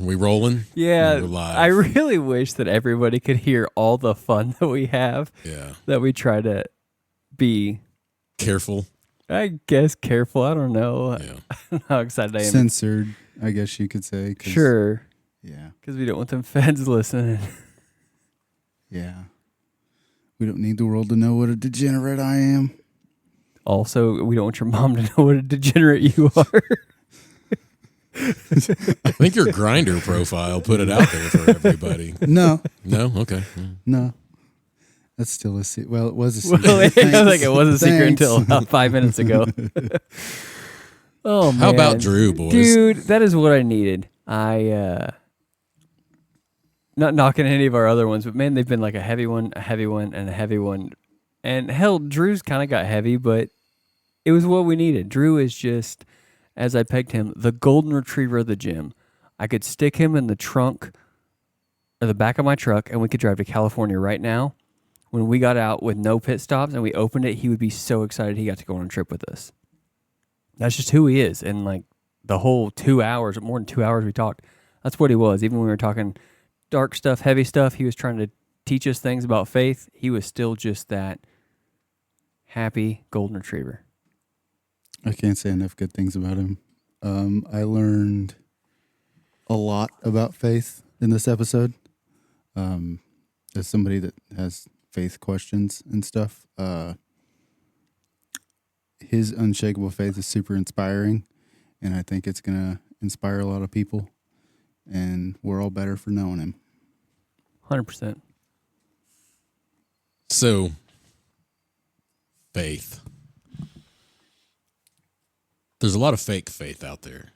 we rolling? Yeah, We're live. I really wish that everybody could hear all the fun that we have. Yeah. That we try to be Careful. I guess careful. I don't know. Yeah. I don't know how excited I am. Censored, I guess you could say. Sure. Yeah. Because we don't want them feds listening. Yeah. We don't need the world to know what a degenerate I am. Also, we don't want your mom to know what a degenerate you are. I think your Grindr profile put it out there for everybody. No. No? Okay. No. That's still a secret. Well, it was a secret. Well, it was like it was a secret until about 5 minutes ago. Oh, man. How about Drew, boys? Dude, that is what I needed. Not knocking any of our other ones, but man, they've been like a heavy one, and a heavy one. And hell, Drew's kind of got heavy, but it was what we needed. Drew is just, as I pegged him, the golden retriever of the gym. I could stick him in the trunk or the back of my truck, and we could drive to California right now. When we got out with no pit stops and we opened it, he would be so excited he got to go on a trip with us. That's just who he is. And like the whole 2 hours, more than 2 hours we talked, that's what he was. Even when we were talking dark stuff, heavy stuff, he was trying to teach us things about faith. He was still just that happy golden retriever. I can't say enough good things about him. I learned a lot about faith in this episode. As somebody that has faith questions and stuff, his unshakable faith is super inspiring, and I think it's going to inspire a lot of people, and we're all better for knowing him. 100%. So, faith. There's a lot of fake faith out there.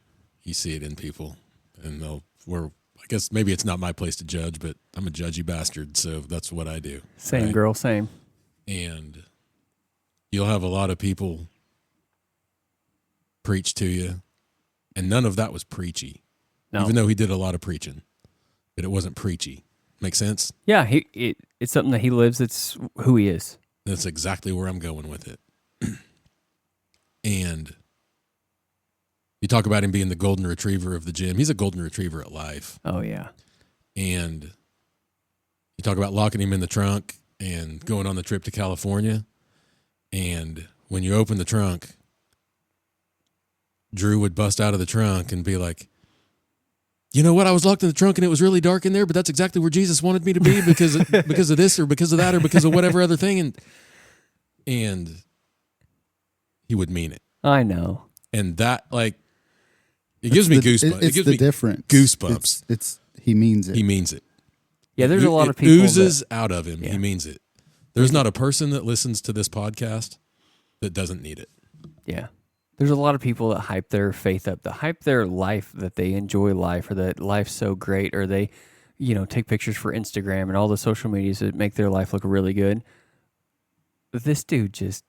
You see it in people, and I guess maybe it's not my place to judge, but I'm a judgy bastard, so that's what I do. Same, right? girl, same. And you'll have a lot of people preach to you, and none of that was preachy. No. Even though he did a lot of preaching, but it wasn't preachy. Make sense? Yeah, it's something that he lives. It's who he is. That's exactly where I'm going with it. And you talk about him being the golden retriever of the gym. He's a golden retriever at life. Oh, yeah. And you talk about locking him in the trunk and going on the trip to California. And when you open the trunk, Drew would bust out of the trunk and be like, you know what? I was locked in the trunk and it was really dark in there, but that's exactly where Jesus wanted me to be because of this or because of that or because of whatever other thing. And he would mean it. I know. And that, like, it gives me goosebumps. It's the difference. Goosebumps. It's he means it. He means it. Yeah, there's a lot of It people oozes out of him. Yeah. He means it. There's not a person that listens to this podcast that doesn't need it. Yeah. There's a lot of people that hype their faith up, that hype their life, that they enjoy life, or that life's so great, or they, take pictures for Instagram and all the social medias that make their life look really good. But this dude just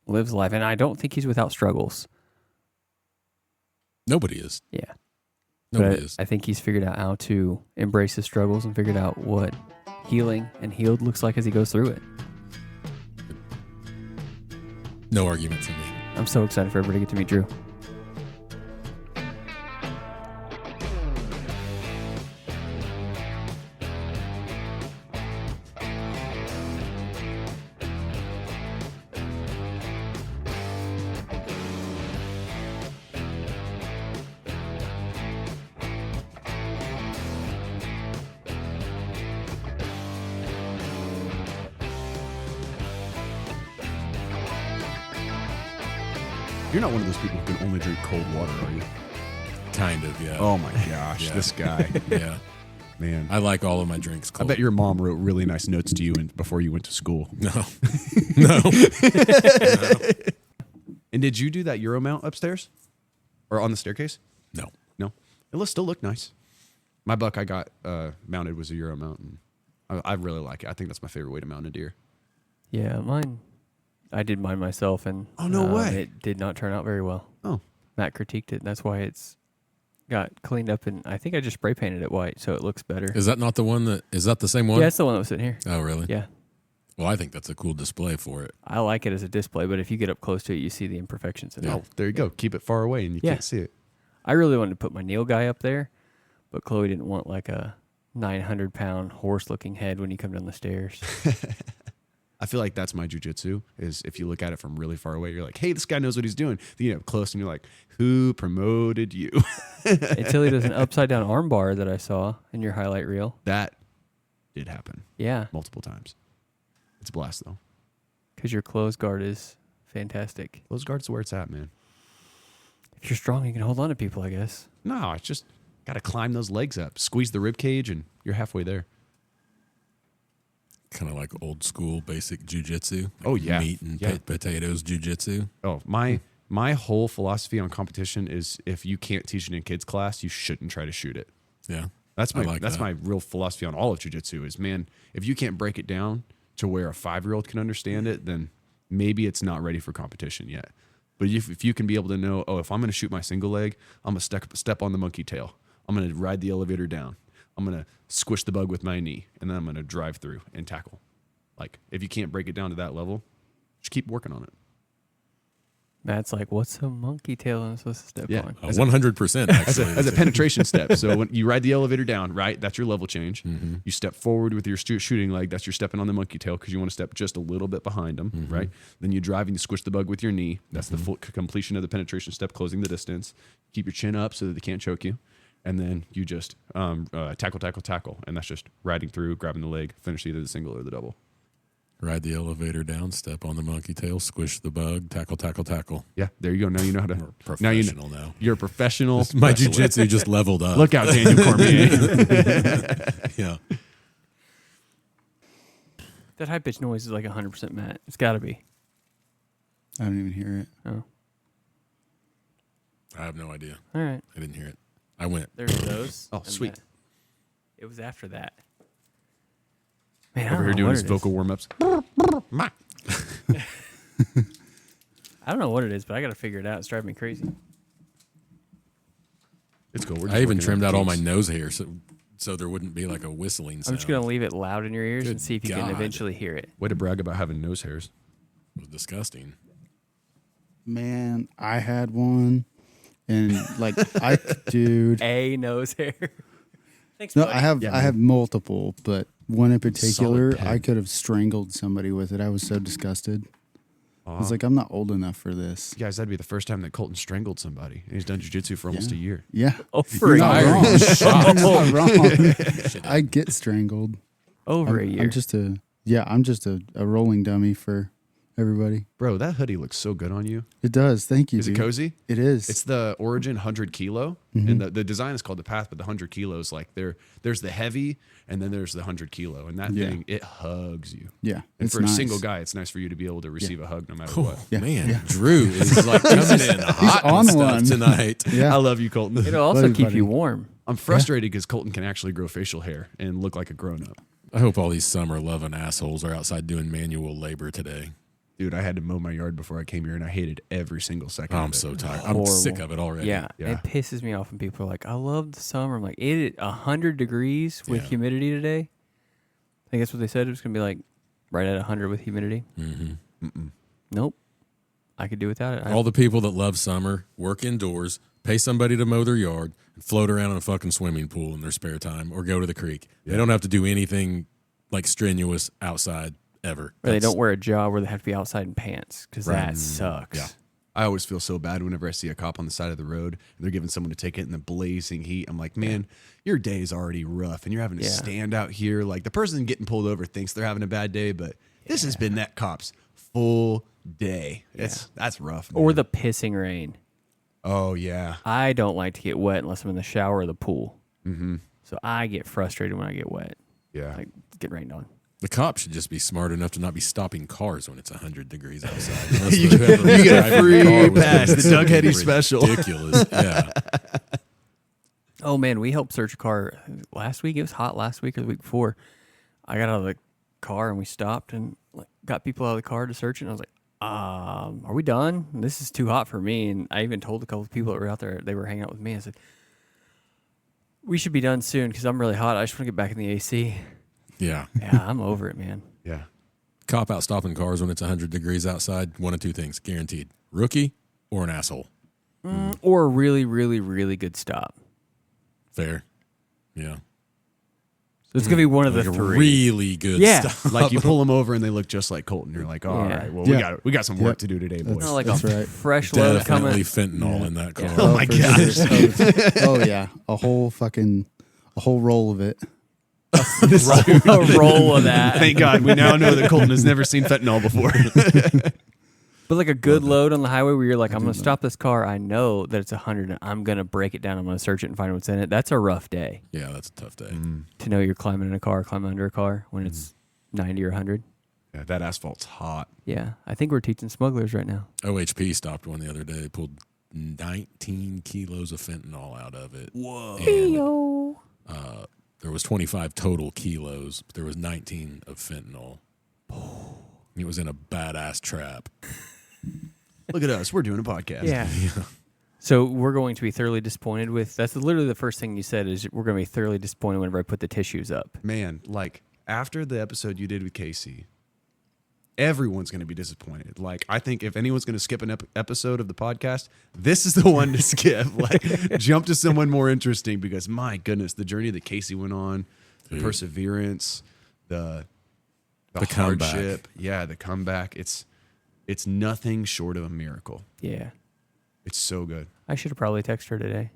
lives life, and I don't think he's without struggles. Nobody is. Yeah. Nobody is. I think he's figured out how to embrace his struggles and figured out what healing and healed looks like as he goes through it. No argument for me. I'm so excited for everybody to get to meet Drew. You're not one of those people who can only drink cold water, are you? Kind of, yeah. Oh my gosh, Yeah. This guy. Yeah. Man. I like all of my drinks cold. I bet your mom wrote really nice notes to you before you went to school. No. No. And did you do that Euro mount upstairs? Or on the staircase? No. No. It still looked nice. My buck I got mounted was a Euro mount. And I really like it. I think that's my favorite way to mount a deer. Yeah, mine. I did mine myself, and Oh, no way. It did not turn out very well. Oh. Matt critiqued it. That's why it's got cleaned up, and I think I just spray painted it white, so it looks better. Is that not the one is that the same one? Yeah, it's the one that was sitting here. Oh, really? Yeah. Well, I think that's a cool display for it. I like it as a display, but if you get up close to it, you see the imperfections in it. Oh, there you go. Keep it far away and you can't see it. I really wanted to put my Neil guy up there, but Chloe didn't want like a 900-pound horse-looking head when you come down the stairs. I feel like that's my jiu-jitsu is if you look at it from really far away, you're like, hey, this guy knows what he's doing. Then you get up close and you're like, who promoted you? Until he does an upside-down arm bar that I saw in your highlight reel. That did happen Yeah, multiple times. It's a blast, though. because your closed guard is fantastic. Those guards are where it's at, man. If you're strong, you can hold on to people, I guess. No, it's just got to climb those legs up, squeeze the rib cage, and you're halfway there. Kind of like old school basic jujitsu. Like Oh, yeah. meat and Yeah. potatoes jujitsu. Oh, my whole philosophy on competition is if you can't teach it in kids class, you shouldn't try to shoot it. Yeah, That's I my like that. my real philosophy on all of jiu-jitsu is, man, if you can't break it down to where a 5-year-old can understand it, then maybe it's not ready for competition yet. But if you can be able to know, oh, if I'm going to shoot my single leg, I'm going to step on the monkey tail. I'm going to ride the elevator down. I'm going to squish the bug with my knee, and then I'm going to drive through and tackle. Like, if you can't break it down to that level, just keep working on it. Matt's like, what's a monkey tail I'm supposed to step Yeah. on? 100% actually. As a penetration step. So when you ride the elevator down, right, that's your level change. Mm-hmm. You step forward with your shooting leg. That's your stepping on the monkey tail because you want to step just a little bit behind them, Mm-hmm. right? Then you drive and you squish the bug with your knee. That's the full completion of the penetration step, closing the distance. Keep your chin up so that they can't choke you. And then you just tackle. And that's just riding through, grabbing the leg, finish either the single or the double. Ride the elevator down, step on the monkey tail, squish the bug, tackle. Yeah, there you go. Now you know how to. We're Now you know. professional now. You're a professional. My wrestler. jujitsu just leveled up. Look out, Daniel Cormier. Yeah. That high pitched noise is like 100% Matt. It's got to be. I don't even hear it. Oh, I have no idea. all right. I didn't hear it. I went. There's those. Oh, and sweet. that. It was after that. Man, I Over don't here know doing what his it is. vocal warm ups. I don't know what it is, but I got to figure it out. It's driving me crazy. It's cool. We're Oh, just I even working trimmed out all my kinks. nose hair so there wouldn't be like a whistling sound. I'm just going to leave it loud in your ears Good and see if you can God. eventually hear it. Way to brag about having nose hairs. It was disgusting. Man, I had one, and like dude. A nose hair. Thanks, No, buddy. I have multiple, but one in particular, Solid pen. I could have strangled somebody with it. I was so disgusted. I was like, I'm not old enough for this. Guys, that'd be the first time that Colton strangled somebody. And he's done jiu-jitsu for almost a year. Yeah. Over You're a not year. wrong. You're not wrong. I get strangled. Over a year. I'm just a rolling dummy for everybody. Bro, that hoodie looks so good on you. It does. Thank you. Is it dude. cozy? It is. It's the Origin 100 kilo. And the design is called the Path, but the 100 kilos, like there's the heavy and then there's the 100 kilo. And that Yeah. thing, it hugs you. yeah. And It's for nice. a single guy, it's nice for you to be able to receive a hug no matter what. Yeah, Man, yeah. Drew is like coming in hot on and stuff one. tonight. Yeah. I love you, Colton. It'll also Buddy, keep buddy. you warm. I'm frustrated because Colton can actually grow facial hair and look like a grown-up. I hope all these summer loving assholes are outside doing manual labor today. Dude, I had to mow my yard before I came here, and I hated every single second Oh, of I'm it. so tired. Horrible. I'm sick of it already. Yeah, Yeah. it pisses me off when people are like, "I love the summer." I'm like, "It 100 degrees with Yeah. humidity today." I think that's what they said. It was gonna be like right at 100 with humidity. Nope, I could do without it. All the people that love summer work indoors, pay somebody to mow their yard, and float around in a fucking swimming pool in their spare time or go to the creek. They don't have to do anything like strenuous outside ever. Or they That's- don't wear a job where they have to be outside in pants because that sucks. Yeah. I always feel so bad whenever I see a cop on the side of the road and they're giving someone a ticket in the blazing heat. I'm like, man, your day is already rough and you're having to Yeah. stand out here. Like the person getting pulled over thinks they're having a bad day, but this has been that cop's full day. That's rough. Or man. the pissing rain. oh yeah, I don't like to get wet unless I'm in the shower or the pool. Mm-hmm. So I get frustrated when I get wet. yeah. Like get rained on. The cops should just be smart enough to not be stopping cars when it's 100 degrees outside. You get a free pass, the Doug Hetty special. Ridiculous. Yeah. Oh man, we helped search a car last week. It was hot last week or the week before. I got out of the car and we stopped and like got people out of the car to search it. And I was like, are we done? This is too hot for me. And I even told a couple of people that were out there, they were hanging out with me. I said, we should be done soon because I'm really hot. I just want to get back in the AC. Yeah. Yeah, I'm over it, man. Yeah. Cop out stopping cars when it's 100 degrees outside. One of two things, guaranteed. Rookie or an asshole. Or a really, really, really good stop. Fair. Yeah. So it's gonna be one of the Like three. really good Yeah. stuff. Like you pull them over and they look just like Colton. You're like, all Yeah. right, well Yeah. we got some work Yep. to do today, boys. Not like That's a right. fresh load Definitely coming. fentanyl Yeah. in that car. Oh my for gosh. sure. Oh yeah, a whole roll of it. A roll of that. Thank God we now know that Colton has never seen fentanyl before. But like a good load on the highway where you're like, I'm do going to that. stop this car. I know that it's 100 and I'm going to break it down. I'm going to search it and find what's in it. That's a rough day Yeah, that's a tough day. to know you're climbing in a car, climbing under a car when it's 90 or 100. Yeah, that asphalt's hot. Yeah. I think we're teaching smugglers right now. OHP stopped one the other day, pulled 19 kilos of fentanyl out of it. Whoa. And, there was 25 total kilos, but there was 19 of fentanyl. It was in a badass trap. Look at us. We're doing a podcast. Yeah. So we're going to be thoroughly disappointed with, that's literally the first thing you said is we're going to be thoroughly disappointed whenever I put the tissues up. Man, like after the episode you did with Casey, everyone's going to be disappointed. Like, I think if anyone's going to skip an episode of the podcast, this is the one to skip. Like, jump to someone more interesting because, my goodness, the journey that Casey went on, the Dude. perseverance, the comeback. hardship, the comeback. It's nothing short of a miracle. Yeah. It's so good. I should have probably texted her today.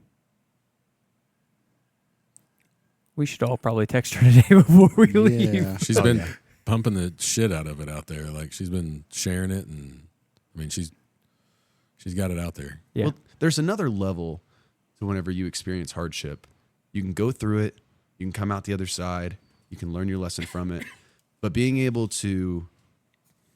We should all probably text her today before we leave. Yeah. She's Oh, been yeah. pumping the shit out of it out there. Like she's been sharing it, and I mean she's got it out there. Yeah. Well, there's another level to whenever you experience hardship. You can go through it. You can come out the other side. You can learn your lesson from it. But being able to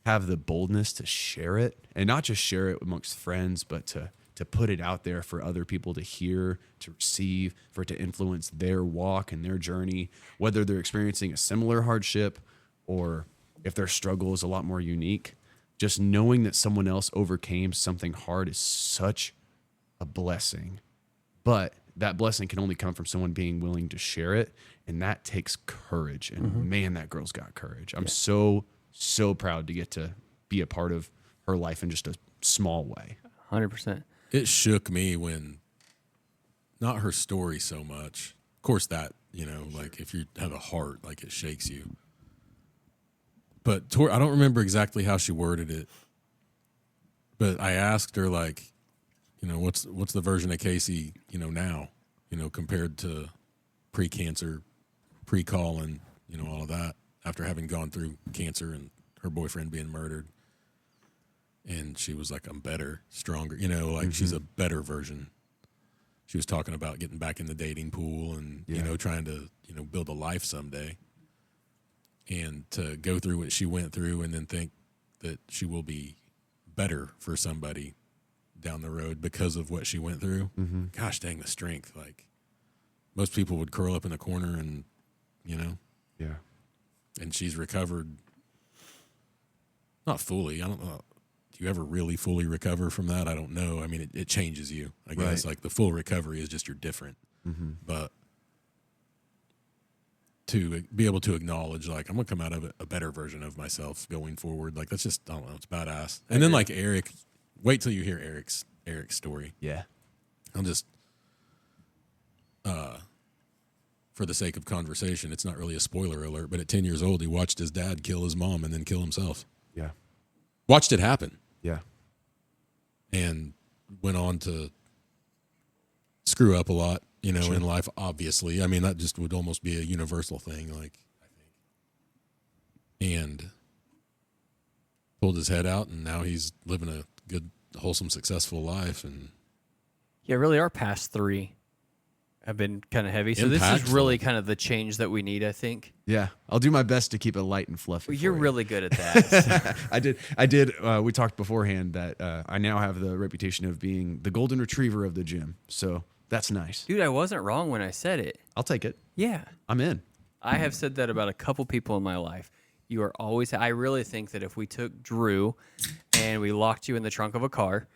have the boldness to share it, and not just share it amongst friends, but to put it out there for other people to hear, to receive, for it to influence their walk and their journey, whether they're experiencing a similar hardship or if their struggle is a lot more unique. Just knowing that someone else overcame something hard is such a blessing. But that blessing can only come from someone being willing to share it, and that takes courage. And man, that girl's got courage. I'm so proud to get to be a part of her life in just a small way. 100%. It shook me when, not her story so much. Of course, that like if you have a heart, like it shakes you. But I don't remember exactly how she worded it. But I asked her, like, what's the version of Casey, now, compared to pre-cancer, pre-call, and all of that, after having gone through cancer and her boyfriend being murdered. And she was like, I'm better, stronger, like she's a better version. She was talking about getting back in the dating pool and, trying to, build a life someday. And to go through what she went through and then think that she will be better for somebody down the road because of what she went through. Mm-hmm. Gosh dang, the strength. Like, most people would curl up in a corner and, Yeah. and she's recovered. Not fully. I don't know. Do you ever really fully recover from that? I don't know. I mean, it changes you. I guess like the full recovery is just you're different. Mm-hmm. But to be able to acknowledge, like, I'm going to come out of it a better version of myself going forward. Like, that's just, I don't know, it's badass. And then like Eric, wait till you hear Eric's story. Yeah. I'll just, for the sake of conversation, it's not really a spoiler alert, but at 10 years old, he watched his dad kill his mom and then kill himself. Yeah. Watched it happen. Yeah. And went on to screw up a lot, in life, obviously. I mean, that just would almost be a universal thing, like, I think. And pulled his head out, and now he's living a good, wholesome, successful life. And Yeah, really, our past three have been kind of heavy. So this is Impactful. really kind of the change that we need, I think. Yeah. I'll do my best to keep it light and fluffy. Well, you're for you. really good at that. I did. We talked beforehand that I now have the reputation of being the golden retriever of the gym. So that's nice. Dude, I wasn't wrong when I said it. I'll take it. Yeah. I'm in. I have said that about a couple people in my life. You are always, I really think that if we took Drew and we locked you in the trunk of a car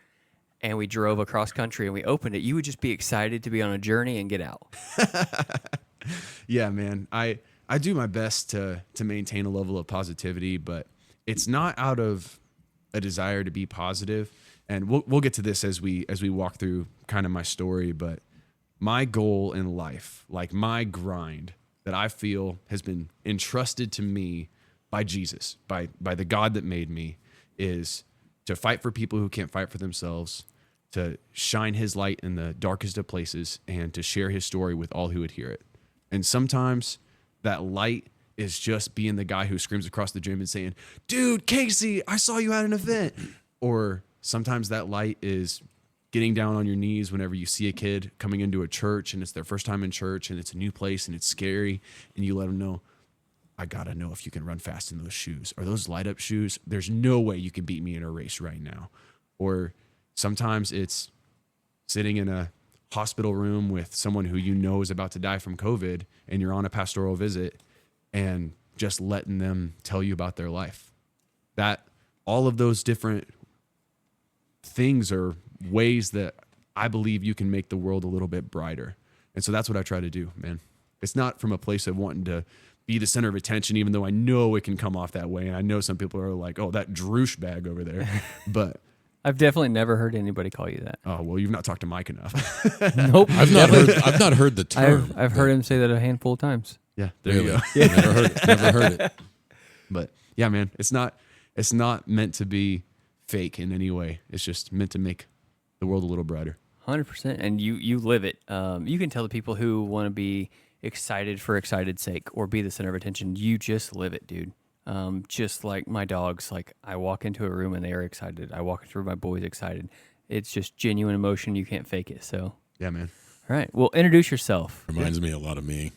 and we drove across country and we opened it, you would just be excited to be on a journey and get out. Yeah, man. I do my best to maintain a level of positivity, but it's not out of a desire to be positive. And we'll get to this as we walk through kind of my story, but my goal in life, like my grind that I feel has been entrusted to me by Jesus, by the God that made me, is to fight for people who can't fight for themselves, to shine his light in the darkest of places, and to share his story with all who would hear it. And sometimes that light is just being the guy who screams across the gym and saying, dude, Casey, I saw you at an event. Or sometimes that light is getting down on your knees whenever you see a kid coming into a church and it's their first time in church and it's a new place and it's scary, and you let them know, I gotta know if you can run fast in those shoes. Or those light up shoes, there's no way you can beat me in a race right now. Or sometimes it's sitting in a hospital room with someone who you know is about to die from COVID, and you're on a pastoral visit and just letting them tell you about their life. That all of those different things are ways that I believe you can make the world a little bit brighter. And so that's what I try to do, man. It's not from a place of wanting to be the center of attention, even though I know it can come off that way. And I know some people are like, oh, that droosh bag over there. But I've definitely never heard anybody call you that. oh, well, you've not talked to Mike enough. Nope. I've not heard the term. I've heard him say that a handful of times. Yeah, there you go. Never heard it. But yeah, man, it's not meant to be fake in any way. It's just meant to make the world a little brighter. 100%. And you live it. You can tell the people who want to be excited for excited's sake or be the center of attention, you just live it, dude. Just like my dogs, like I walk into a room and they are excited. I walk into a room, my boy's excited. It's just genuine emotion. You can't fake it. So, Yeah, man. all right. Well, introduce yourself. Reminds me a lot of me.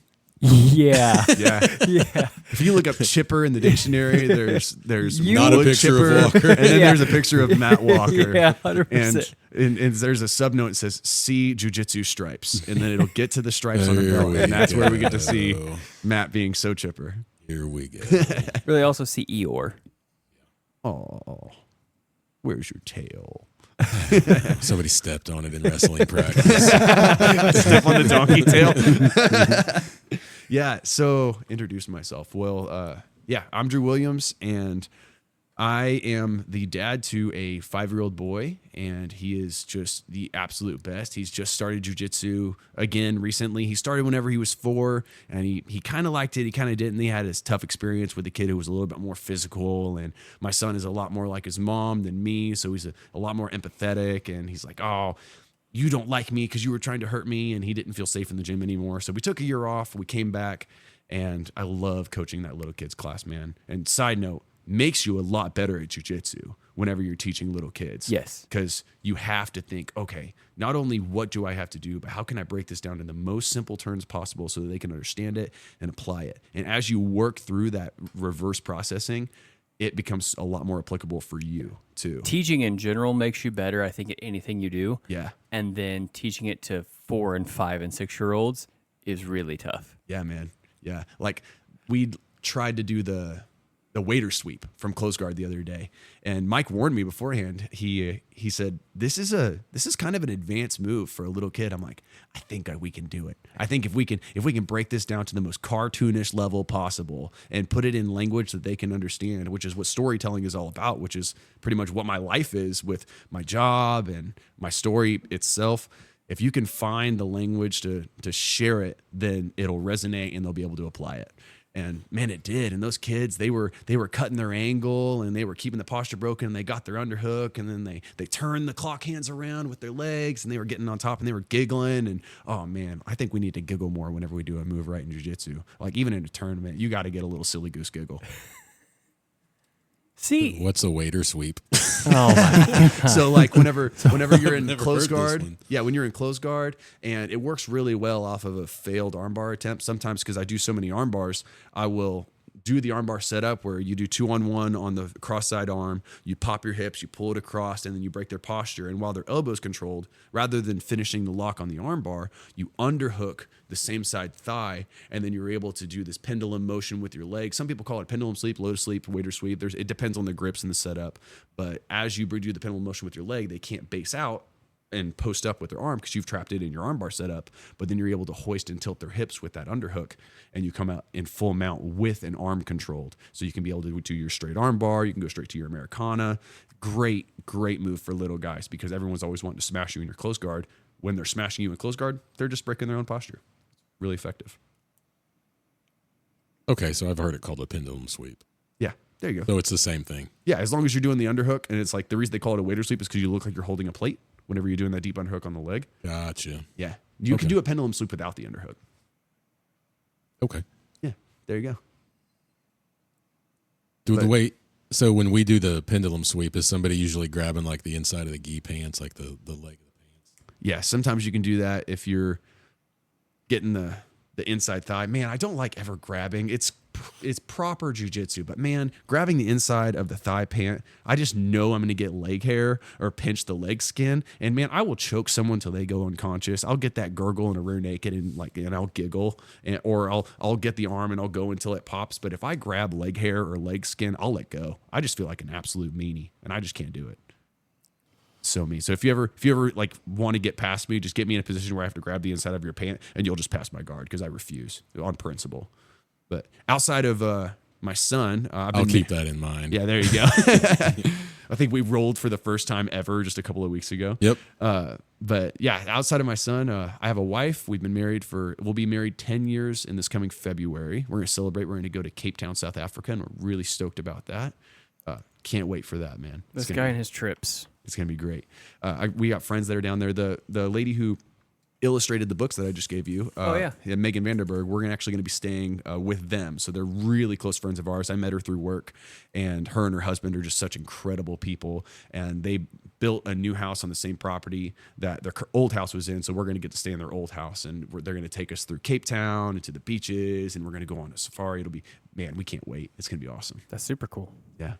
Yeah. Yeah. Yeah. If you look up chipper in the dictionary, there's Not a wood picture chipper, of Walker. and then Yeah. there's a picture of Matt Walker. Yeah, 100%. And there's a subnote that says "See Jiu-Jitsu stripes," and then it'll get to the stripes on the There belt, we and that's where we get to go. see Matt being so chipper. Here we go. Really also see Eeyore. Oh, where's your tail? Somebody stepped on it in wrestling practice. Step on the donkey tail. Yeah, so introduce myself. Well, yeah, I'm Drew Williams, and I am the dad to a 5-year-old boy, and he is just the absolute best. He's just started jiu-jitsu again recently. He started whenever he was 4, and he kind of liked it. He kind of didn't. He had his tough experience with a kid who was a little bit more physical, and my son is a lot more like his mom than me, so he's a lot more empathetic, and he's like, oh, you don't like me because you were trying to hurt me, and he didn't feel safe in the gym anymore. So we took a year off. We came back, and I love coaching that little kids class, man. And side note, makes you a lot better at jiu-jitsu whenever you're teaching little kids. Yes. Because you have to think, okay, not only what do I have to do, but how can I break this down in the most simple terms possible so that they can understand it and apply it. And as you work through that reverse processing, it becomes a lot more applicable for you too. Teaching in general makes you better, I think, at anything you do. Yeah. And then teaching it to 4 and 5 and 6-year-olds is really tough. Yeah, man. Yeah. Like we tried to do the waiter sweep from close guard the other day, and Mike warned me beforehand. He said, this is kind of an advanced move for a little kid. I'm like, I think we can do it. I think if we can break this down to the most cartoonish level possible and put it in language that they can understand, which is what storytelling is all about, which is pretty much what my life is with my job and my story itself. If you can find the language to share it, then it'll resonate and they'll be able to apply it. And man, it did. And those kids, they were cutting their angle and they were keeping the posture broken, and they got their underhook, and then they turned the clock hands around with their legs, and they were getting on top and they were giggling. And oh man, I think we need to giggle more whenever we do a move right in jiu-jitsu. Like even in a tournament, you got to get a little silly goose giggle. See, What's a waiter sweep? oh my, So like whenever you're in Never close heard this guard, one. yeah, when you're in close guard, and it works really well off of a failed armbar attempt. Sometimes because I do so many arm bars, I will do the armbar setup where you do 2-on-1 on the cross side arm, you pop your hips, you pull it across, and then you break their posture. And while their elbow's controlled, rather than finishing the lock on the armbar, you underhook the same side thigh, and then you're able to do this pendulum motion with your legs. Some people call it pendulum sweep, lotus sweep, waiter sweep. It depends on the grips and the setup. But as you do the pendulum motion with your leg, they can't base out and post up with their arm because you've trapped it in your armbar setup, but then you're able to hoist and tilt their hips with that underhook, and you come out in full mount with an arm controlled. So you can be able to do your straight armbar, you can go straight to your Americana. Great move for little guys because everyone's always wanting to smash you in your close guard. when they're smashing you in close guard, they're just breaking their own posture. Really effective. Okay, so I've heard it called a pendulum sweep. Yeah, there you go. So it's the same thing. Yeah, as long as you're doing the underhook, and it's like the reason they call it a waiter sweep is because you look like you're holding a plate whenever you're doing that deep underhook on the leg. Gotcha. Yeah, you can do a pendulum sweep without the underhook. Okay. Yeah, there you go. So when we do the pendulum sweep, is somebody usually grabbing like the inside of the gi pants, like the leg of the pants? Yeah, sometimes you can do that if you're getting the inside thigh. Man, I don't like ever grabbing. It's proper jiu-jitsu, but man, grabbing the inside of the thigh pant, I just know I'm going to get leg hair or pinch the leg skin, and man, I will choke someone till they go unconscious. I'll get that gurgle in a rear naked and I'll giggle, or I'll get the arm and I'll go until it pops. But if I grab leg hair or leg skin, I'll let go. I just feel like an absolute meanie, and I just can't do it. So me. So if you ever like want to get past me, just get me in a position where I have to grab the inside of your pant, and you'll just pass my guard because I refuse on principle. But outside of my son, I'll keep that in mind. Yeah, there you go. I think we rolled for the first time ever just a couple of weeks ago. Yep. But yeah, outside of my son, I have a wife. We'll be married 10 years in this coming February. We're going to celebrate. We're going to go to Cape Town, South Africa, and we're really stoked about that. Can't wait for that, man. This guy and his trips. It's going to be great. We got friends that are down there. The lady who illustrated the books that I just gave you, Megan Vanderberg, we're actually going to be staying with them. So they're really close friends of ours. I met her through work, and her just such incredible people. And they built a new house on the same property that their old house was in. So we're going to get to stay in their old house, and they're going to take us through Cape Town and to the beaches, and we're going to go on a safari. It'll be, man, we can't wait. It's going to be awesome. That's super cool. Yeah.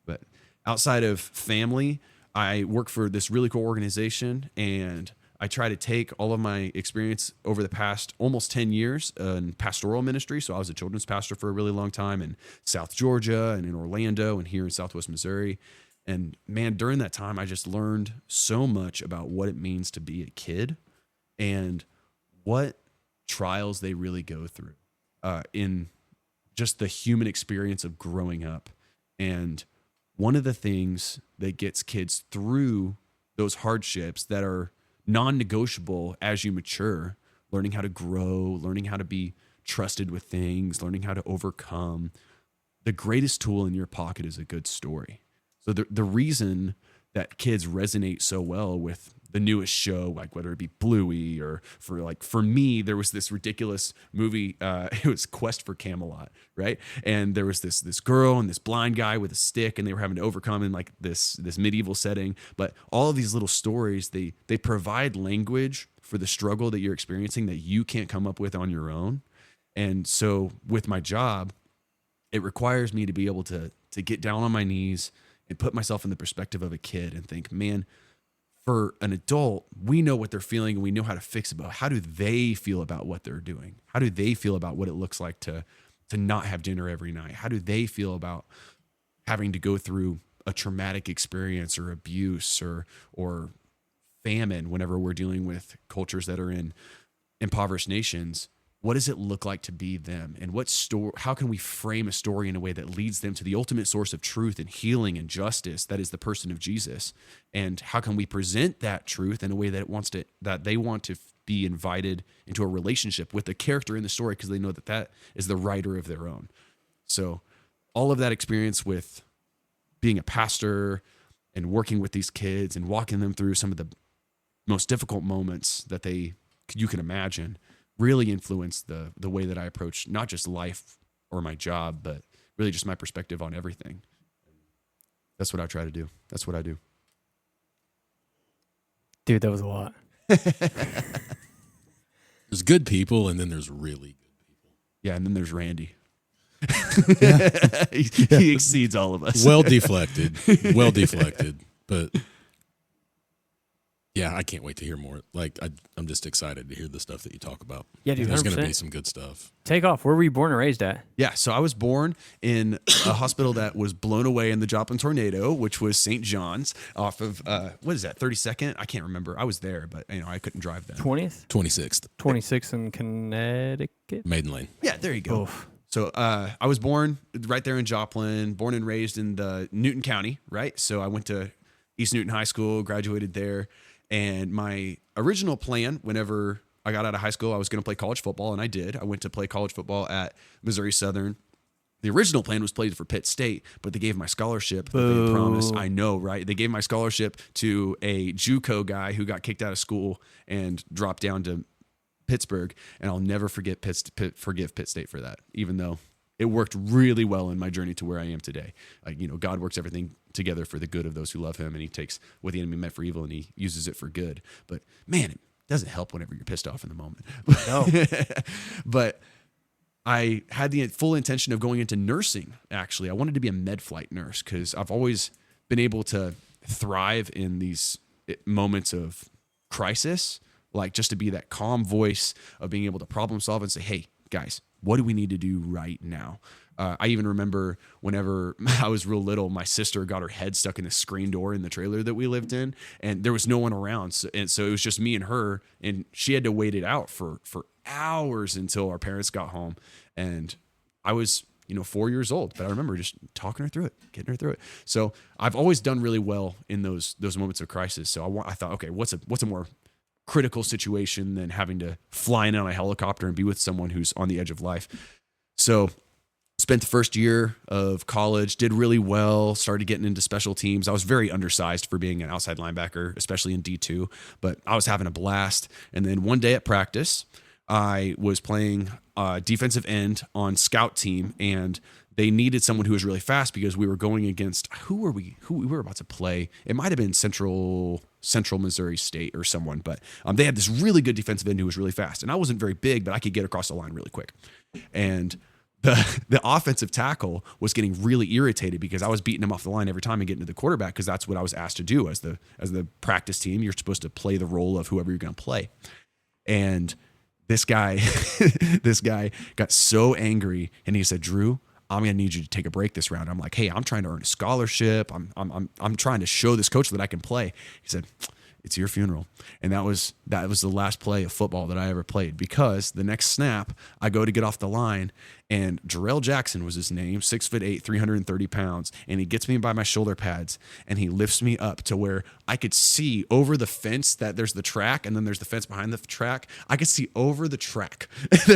But outside of family, I work for this really cool organization, and I try to take all of my experience over the past almost 10 years in pastoral ministry. So I was a children's pastor for a really long time in South Georgia and in Orlando and here in Southwest Missouri. And man, during that time, I just learned so much about what it means to be a kid and what trials they really go through in just the human experience of growing up. And one of the things that gets kids through those hardships that are non-negotiable as you mature, learning how to grow, learning how to be trusted with things, learning how to overcome, the greatest tool in your pocket is a good story. So the reason that kids resonate so well with the newest show, like whether it be Bluey or for me, there was this ridiculous movie. It was Quest for Camelot, right? And there was this girl and this blind guy with a stick, and they were having to overcome in like this medieval setting. But all of these little stories, they provide language for the struggle that you're experiencing that you can't come up with on your own. And so with my job, it requires me to be able to get down on my knees and put myself in the perspective of a kid and think, man, for an adult, we know what they're feeling and we know how to fix it, but how do they feel about what they're doing? How do they feel about what it looks like to not have dinner every night? How do they feel about having to go through a traumatic experience or abuse or famine whenever we're dealing with cultures that are in impoverished nations? What does it look like to be them? And how can we frame a story in a way that leads them to the ultimate source of truth and healing and justice, that is the person of Jesus? And how can we present that truth in a way that they want to be invited into a relationship with the character in the story, because they know that is the writer of their own. So all of that experience with being a pastor and working with these kids and walking them through some of the most difficult moments that you can imagine really influenced the way that I approach not just life or my job, but really just my perspective on everything. That's what I try to do. That's what I do. Dude, that was a lot. There's good people, and then there's really good people. Yeah, and then there's Randy. He exceeds all of us. Well deflected. But yeah, I can't wait to hear more. Like, I'm just excited to hear the stuff that you talk about. Yeah, dude, there's going to 100%. be some good stuff. Take off. Where were you born and raised at? Yeah, so I was born in a hospital that was blown away in the Joplin tornado, which was St. John's off of, 32nd? I can't remember. I was there, but I couldn't drive then. 20th? 26th. 26th in Connecticut? Maiden Lane. Yeah, there you go. Oof. So I was born right there in Joplin, born and raised in the Newton County, right? So I went to East Newton High School, graduated there. And my original plan, whenever I got out of high school, I was going to play college football, and I did. I went to play college football at Missouri Southern. The original plan was played for Pitt State, but they gave my scholarship that they had promised. I know, right? They gave my scholarship to a JUCO guy who got kicked out of school and dropped down to Pittsburgh, and I'll never forgive Pitt State for that, even though it worked really well in my journey to where I am today. God works everything together for the good of those who love him, and he takes what the enemy meant for evil and he uses it for good. But man, it doesn't help whenever you're pissed off in the moment. No. But I had the full intention of going into nursing, actually. I wanted to be a med flight nurse because I've always been able to thrive in these moments of crisis, like just to be that calm voice of being able to problem solve and say, hey, guys, what do we need to do right now? I even remember whenever I was real little, my sister got her head stuck in the screen door in the trailer that we lived in, and there was no one around. So it was just me and her, and she had to wait it out for hours until our parents got home. And I was, 4 years old, but I remember just talking her through it, getting her through it. So I've always done really well in those moments of crisis. So I thought, okay, what's a more critical situation than having to fly in on a helicopter and be with someone who's on the edge of life. So spent the first year of college, did really well, started getting into special teams. I was very undersized for being an outside linebacker, especially in D2, but I was having a blast. And then one day at practice, I was playing defensive end on scout team, and they needed someone who was really fast because we were going against who we were about to play. It might have been Central Missouri State or someone, but they had this really good defensive end who was really fast. And I wasn't very big, but I could get across the line really quick. And the offensive tackle was getting really irritated because I was beating him off the line every time and getting to the quarterback, because that's what I was asked to do as the practice team. You're supposed to play the role of whoever you're going to play. And this guy got so angry, and he said, Drew, I'm going to need you to take a break this round. I'm like, hey, I'm trying to earn a scholarship. I'm trying to show this coach that I can play. He said, it's your funeral. And that was the last play of football that I ever played, because the next snap I go to get off the line, and Jarrell Jackson was his name, 6'8", 330 pounds. And he gets me by my shoulder pads, and he lifts me up to where I could see over the fence that there's the track, and then there's the fence behind the track. I could see over the track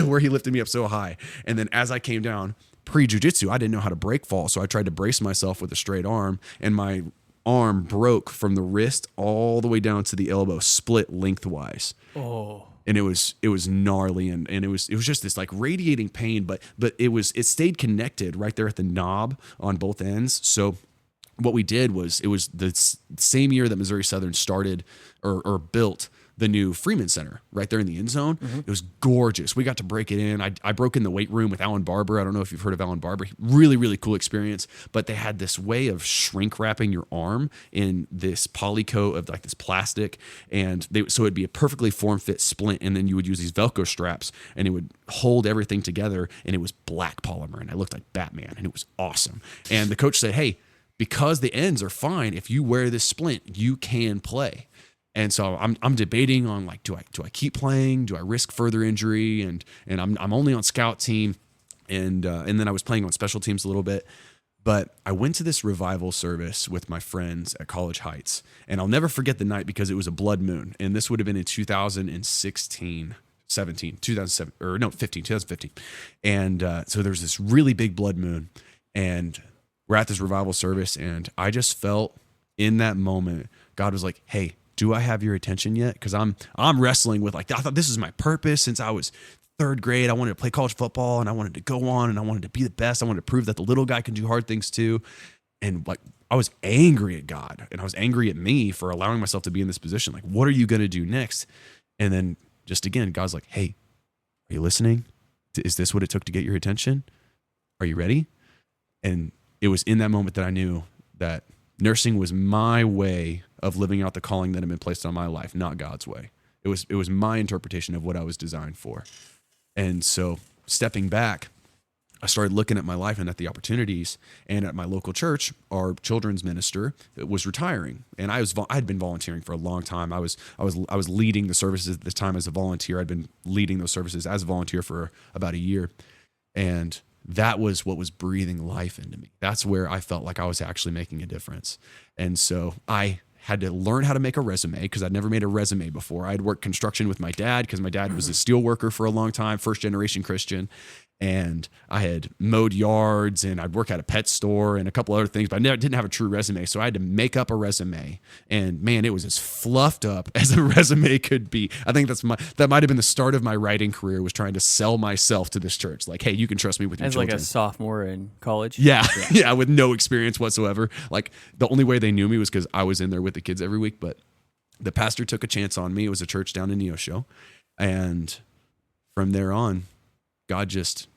where he lifted me up so high. And then as I came down, pre-jiu-jitsu, I didn't know how to break fall. So I tried to brace myself with a straight arm, and my arm broke from the wrist all the way down to the elbow, split lengthwise. Oh. And it was gnarly, and it was just this like radiating pain, but it stayed connected right there at the knob on both ends. So what we did was, it was the same year that Missouri Southern started or built the new Freeman Center right there in the end zone. Mm-hmm. It was gorgeous. We got to break it in. I broke in the weight room with Alan Barber. I don't know if you've heard of Alan Barber. Really, really cool experience. But they had this way of shrink wrapping your arm in this polycoat of like this plastic. And so it'd be a perfectly form-fit splint. And then you would use these Velcro straps, and it would hold everything together. And it was black polymer, and I looked like Batman, and it was awesome. And the coach said, hey, because the ends are fine, if you wear this splint, you can play. And so I'm debating on like, do I keep playing? Do I risk further injury? And I'm only on scout team, and then I was playing on special teams a little bit. But I went to this revival service with my friends at College Heights, and I'll never forget the night because it was a blood moon, and this would have been in 2015. And so there's this really big blood moon, and we're at this revival service, and I just felt in that moment, God was like, hey, do I have your attention yet? Because I'm wrestling with like, I thought this is my purpose since I was third grade. I wanted to play college football, and I wanted to go on, and I wanted to be the best. I wanted to prove that the little guy can do hard things too. And like, I was angry at God, and I was angry at me for allowing myself to be in this position. Like, what are you going to do next? And then just again, God's like, hey, are you listening? Is this what it took to get your attention? Are you ready? And it was in that moment that I knew that nursing was my way of living out the calling that had been placed on my life, not God's way. It was my interpretation of what I was designed for. And so stepping back, I started looking at my life and at the opportunities. And at my local church, our children's minister was retiring, and I'd been volunteering for a long time. I was leading the services at the time as a volunteer. I'd been leading those services as a volunteer for about a year, and that was what was breathing life into me. That's where I felt like I was actually making a difference. And so I had to learn how to make a resume because I'd never made a resume before. I'd worked construction with my dad because my dad was a steel worker for a long time, first generation Christian. And I had mowed yards and I'd work at a pet store and a couple other things, but I didn't have a true resume. So I had to make up a resume. And man, it was as fluffed up as a resume could be. I think that might have been the start of my writing career, was trying to sell myself to this church. Like, hey, you can trust me with your As children. like a sophomore in college. Yeah. Yeah. With no experience whatsoever. Like the only way they knew me was because I was in there with the kids every week. But the pastor took a chance on me. It was a church down in Neosho. And from there on, God just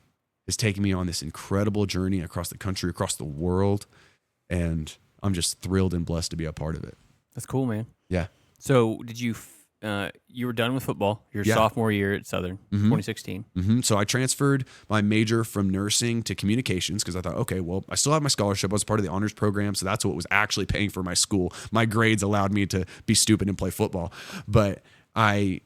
is taking me on this incredible journey across the country, across the world. And I'm just thrilled and blessed to be a part of it. That's cool, man. Yeah. So did you were done with football your Yeah. sophomore year at Southern, 2016. So I transferred my major from nursing to communications because I thought, okay, well, I still have my scholarship. I was part of the honors program, so that's what was actually paying for my school. My grades allowed me to be stupid and play football. But I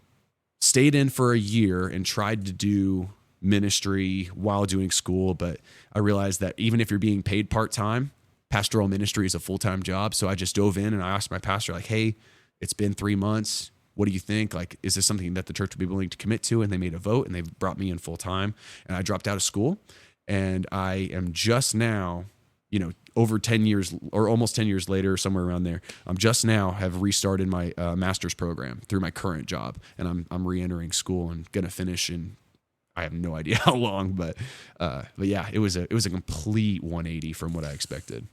stayed in for a year and tried to do ministry while doing school. But I realized that even if you're being paid part-time, pastoral ministry is a full-time job. So I just dove in and I asked my pastor, like, hey, it's been 3 months. What do you think? Like, is this something that the church would be willing to commit to? And they made a vote and they brought me in full time. And I dropped out of school. And I am just now, over 10 years or almost 10 years later, somewhere around there, I'm just now have restarted my master's program through my current job. And I'm re-entering school and going to finish in, I have no idea how long, but yeah, it was a complete 180 from what I expected.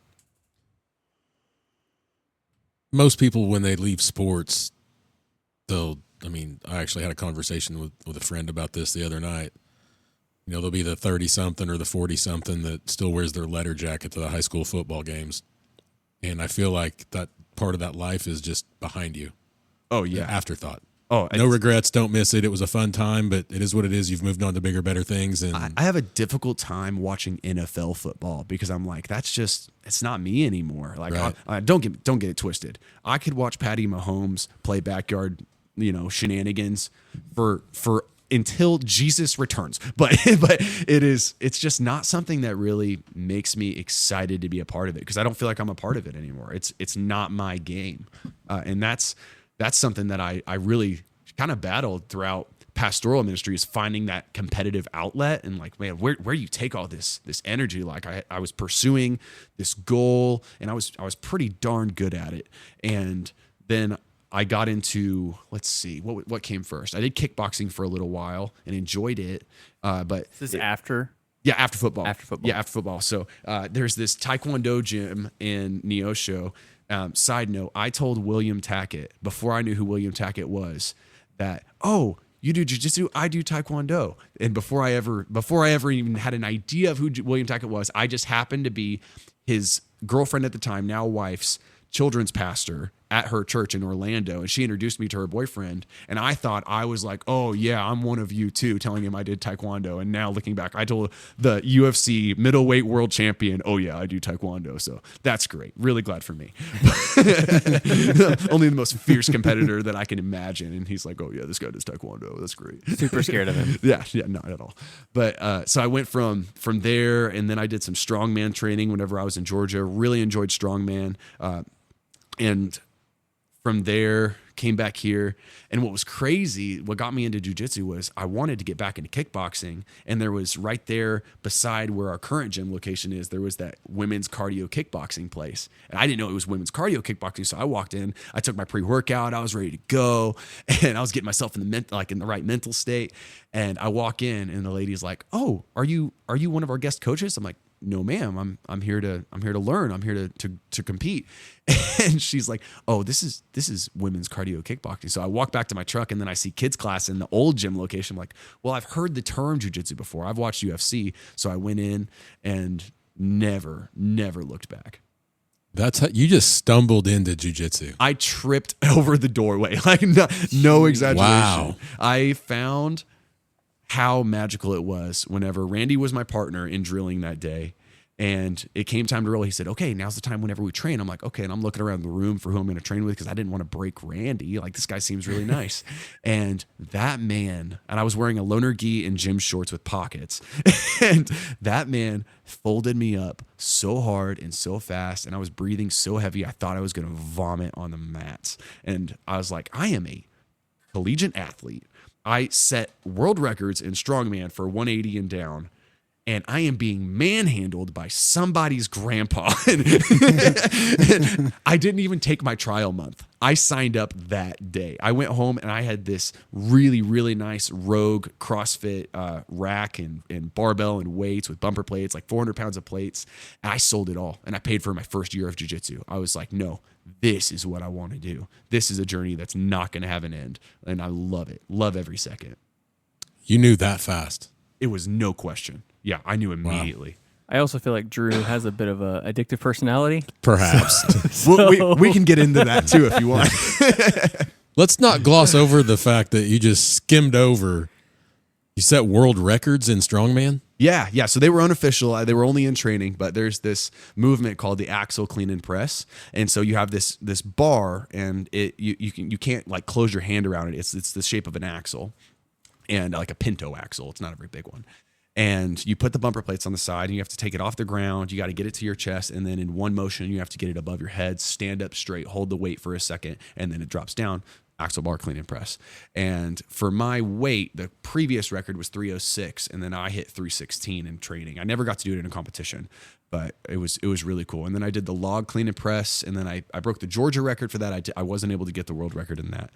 Most people, when they leave sports, I actually had a conversation with a friend about this the other night. They'll be the 30-something or the 40-something that still wears their letter jacket to the high school football games. And I feel like that part of that life is just behind you. Oh, yeah. The afterthought. Oh, no regrets. Don't miss it. It was a fun time, but it is what it is. You've moved on to bigger, better things. And I have a difficult time watching NFL football because I'm like, it's not me anymore. Like, right. Don't get it twisted. I could watch Patty Mahomes play backyard, shenanigans for until Jesus returns. But it's just not something that really makes me excited to be a part of it because I don't feel like I'm a part of it anymore. It's not my game, and that's something that I really kind of battled throughout pastoral ministry, is finding that competitive outlet. And like, man, where you take all this energy? Like I was pursuing this goal and I was pretty darn good at it. And then I got into, let's see, what came first? I did kickboxing for a little while and enjoyed it. But Is this after? Yeah, after football. After football. So there's this Taekwondo gym in Neosho. Side note, I told William Tackett, before I knew who William Tackett was, that, oh, you do jiu-jitsu, I do Taekwondo. And before I ever even had an idea of who William Tackett was, I just happened to be his girlfriend at the time, now wife's children's pastor at her church in Orlando, and she introduced me to her boyfriend, and I thought I was like, oh yeah, I'm one of you too, telling him I did Taekwondo. And now looking back, I told the UFC middleweight world champion, oh yeah, I do Taekwondo. So that's great. Really glad for me. Only the most fierce competitor that I can imagine. And he's like, oh yeah, this guy does Taekwondo. That's great. Super scared of him. Yeah, not at all. But so I went from there, and then I did some strongman training whenever I was in Georgia. Really enjoyed strongman, and from there came back here. And what was crazy, what got me into jiu-jitsu was I wanted to get back into kickboxing. And there was right there beside where our current gym location is, there was that women's cardio kickboxing place. And I didn't know it was women's cardio kickboxing. So I walked in, I took my pre-workout, I was ready to go. And I was getting myself in the right mental state. And I walk in and the lady's like, oh, are you one of our guest coaches? I'm like, no, ma'am, I'm here to learn. I'm here to compete. And she's like, oh, this is women's cardio kickboxing. So I walk back to my truck and then I see kids class in the old gym location. I'm like, well, I've heard the term jiu-jitsu before. I've watched UFC. So I went in and never looked back. That's how you just stumbled into jiu-jitsu. I tripped over the doorway. Like no exaggeration. Wow. I found how magical it was whenever Randy was my partner in drilling that day. And it came time to roll. He said, okay, now's the time whenever we train. I'm like, okay. And I'm looking around the room for who I'm going to train with because I didn't want to break Randy. Like, this guy seems really nice. And that man, and I was wearing a loner gi and gym shorts with pockets. And that man folded me up so hard and so fast. And I was breathing so heavy, I thought I was going to vomit on the mats. And I was like, I am a collegiate athlete. I set world records in strongman for 180 and down. And I am being manhandled by somebody's grandpa. I didn't even take my trial month. I signed up that day. I went home and I had this really, really nice Rogue CrossFit rack and barbell and weights with bumper plates, like 400 pounds of plates. And I sold it all. And I paid for my first year of jiu-jitsu. I was like, no, this is what I want to do. This is a journey that's not going to have an end. And I love it. Love every second. You knew that fast. It was no question. Yeah, I knew immediately. I also feel like Drew has a bit of a addictive personality. Perhaps. We can get into that too if you want. Let's not gloss over the fact that you just skimmed over. You set world records in strongman? Yeah. So they were unofficial. They were only in training, but there's this movement called the axle clean and press. And so you have this bar, and you can't like close your hand around it. It's the shape of an axle, and like a Pinto axle. It's not a very big one. And you put the bumper plates on the side, and you have to take it off the ground. You got to get it to your chest, and then in one motion, you have to get it above your head, stand up straight, hold the weight for a second, and then it drops down. Axle bar clean and press. And for my weight, the previous record was 306, and then I hit 316 in training. I never got to do it in a competition, but it was really cool. And then I did the log clean and press, and then I broke the Georgia record for that. I wasn't able to get the world record in that.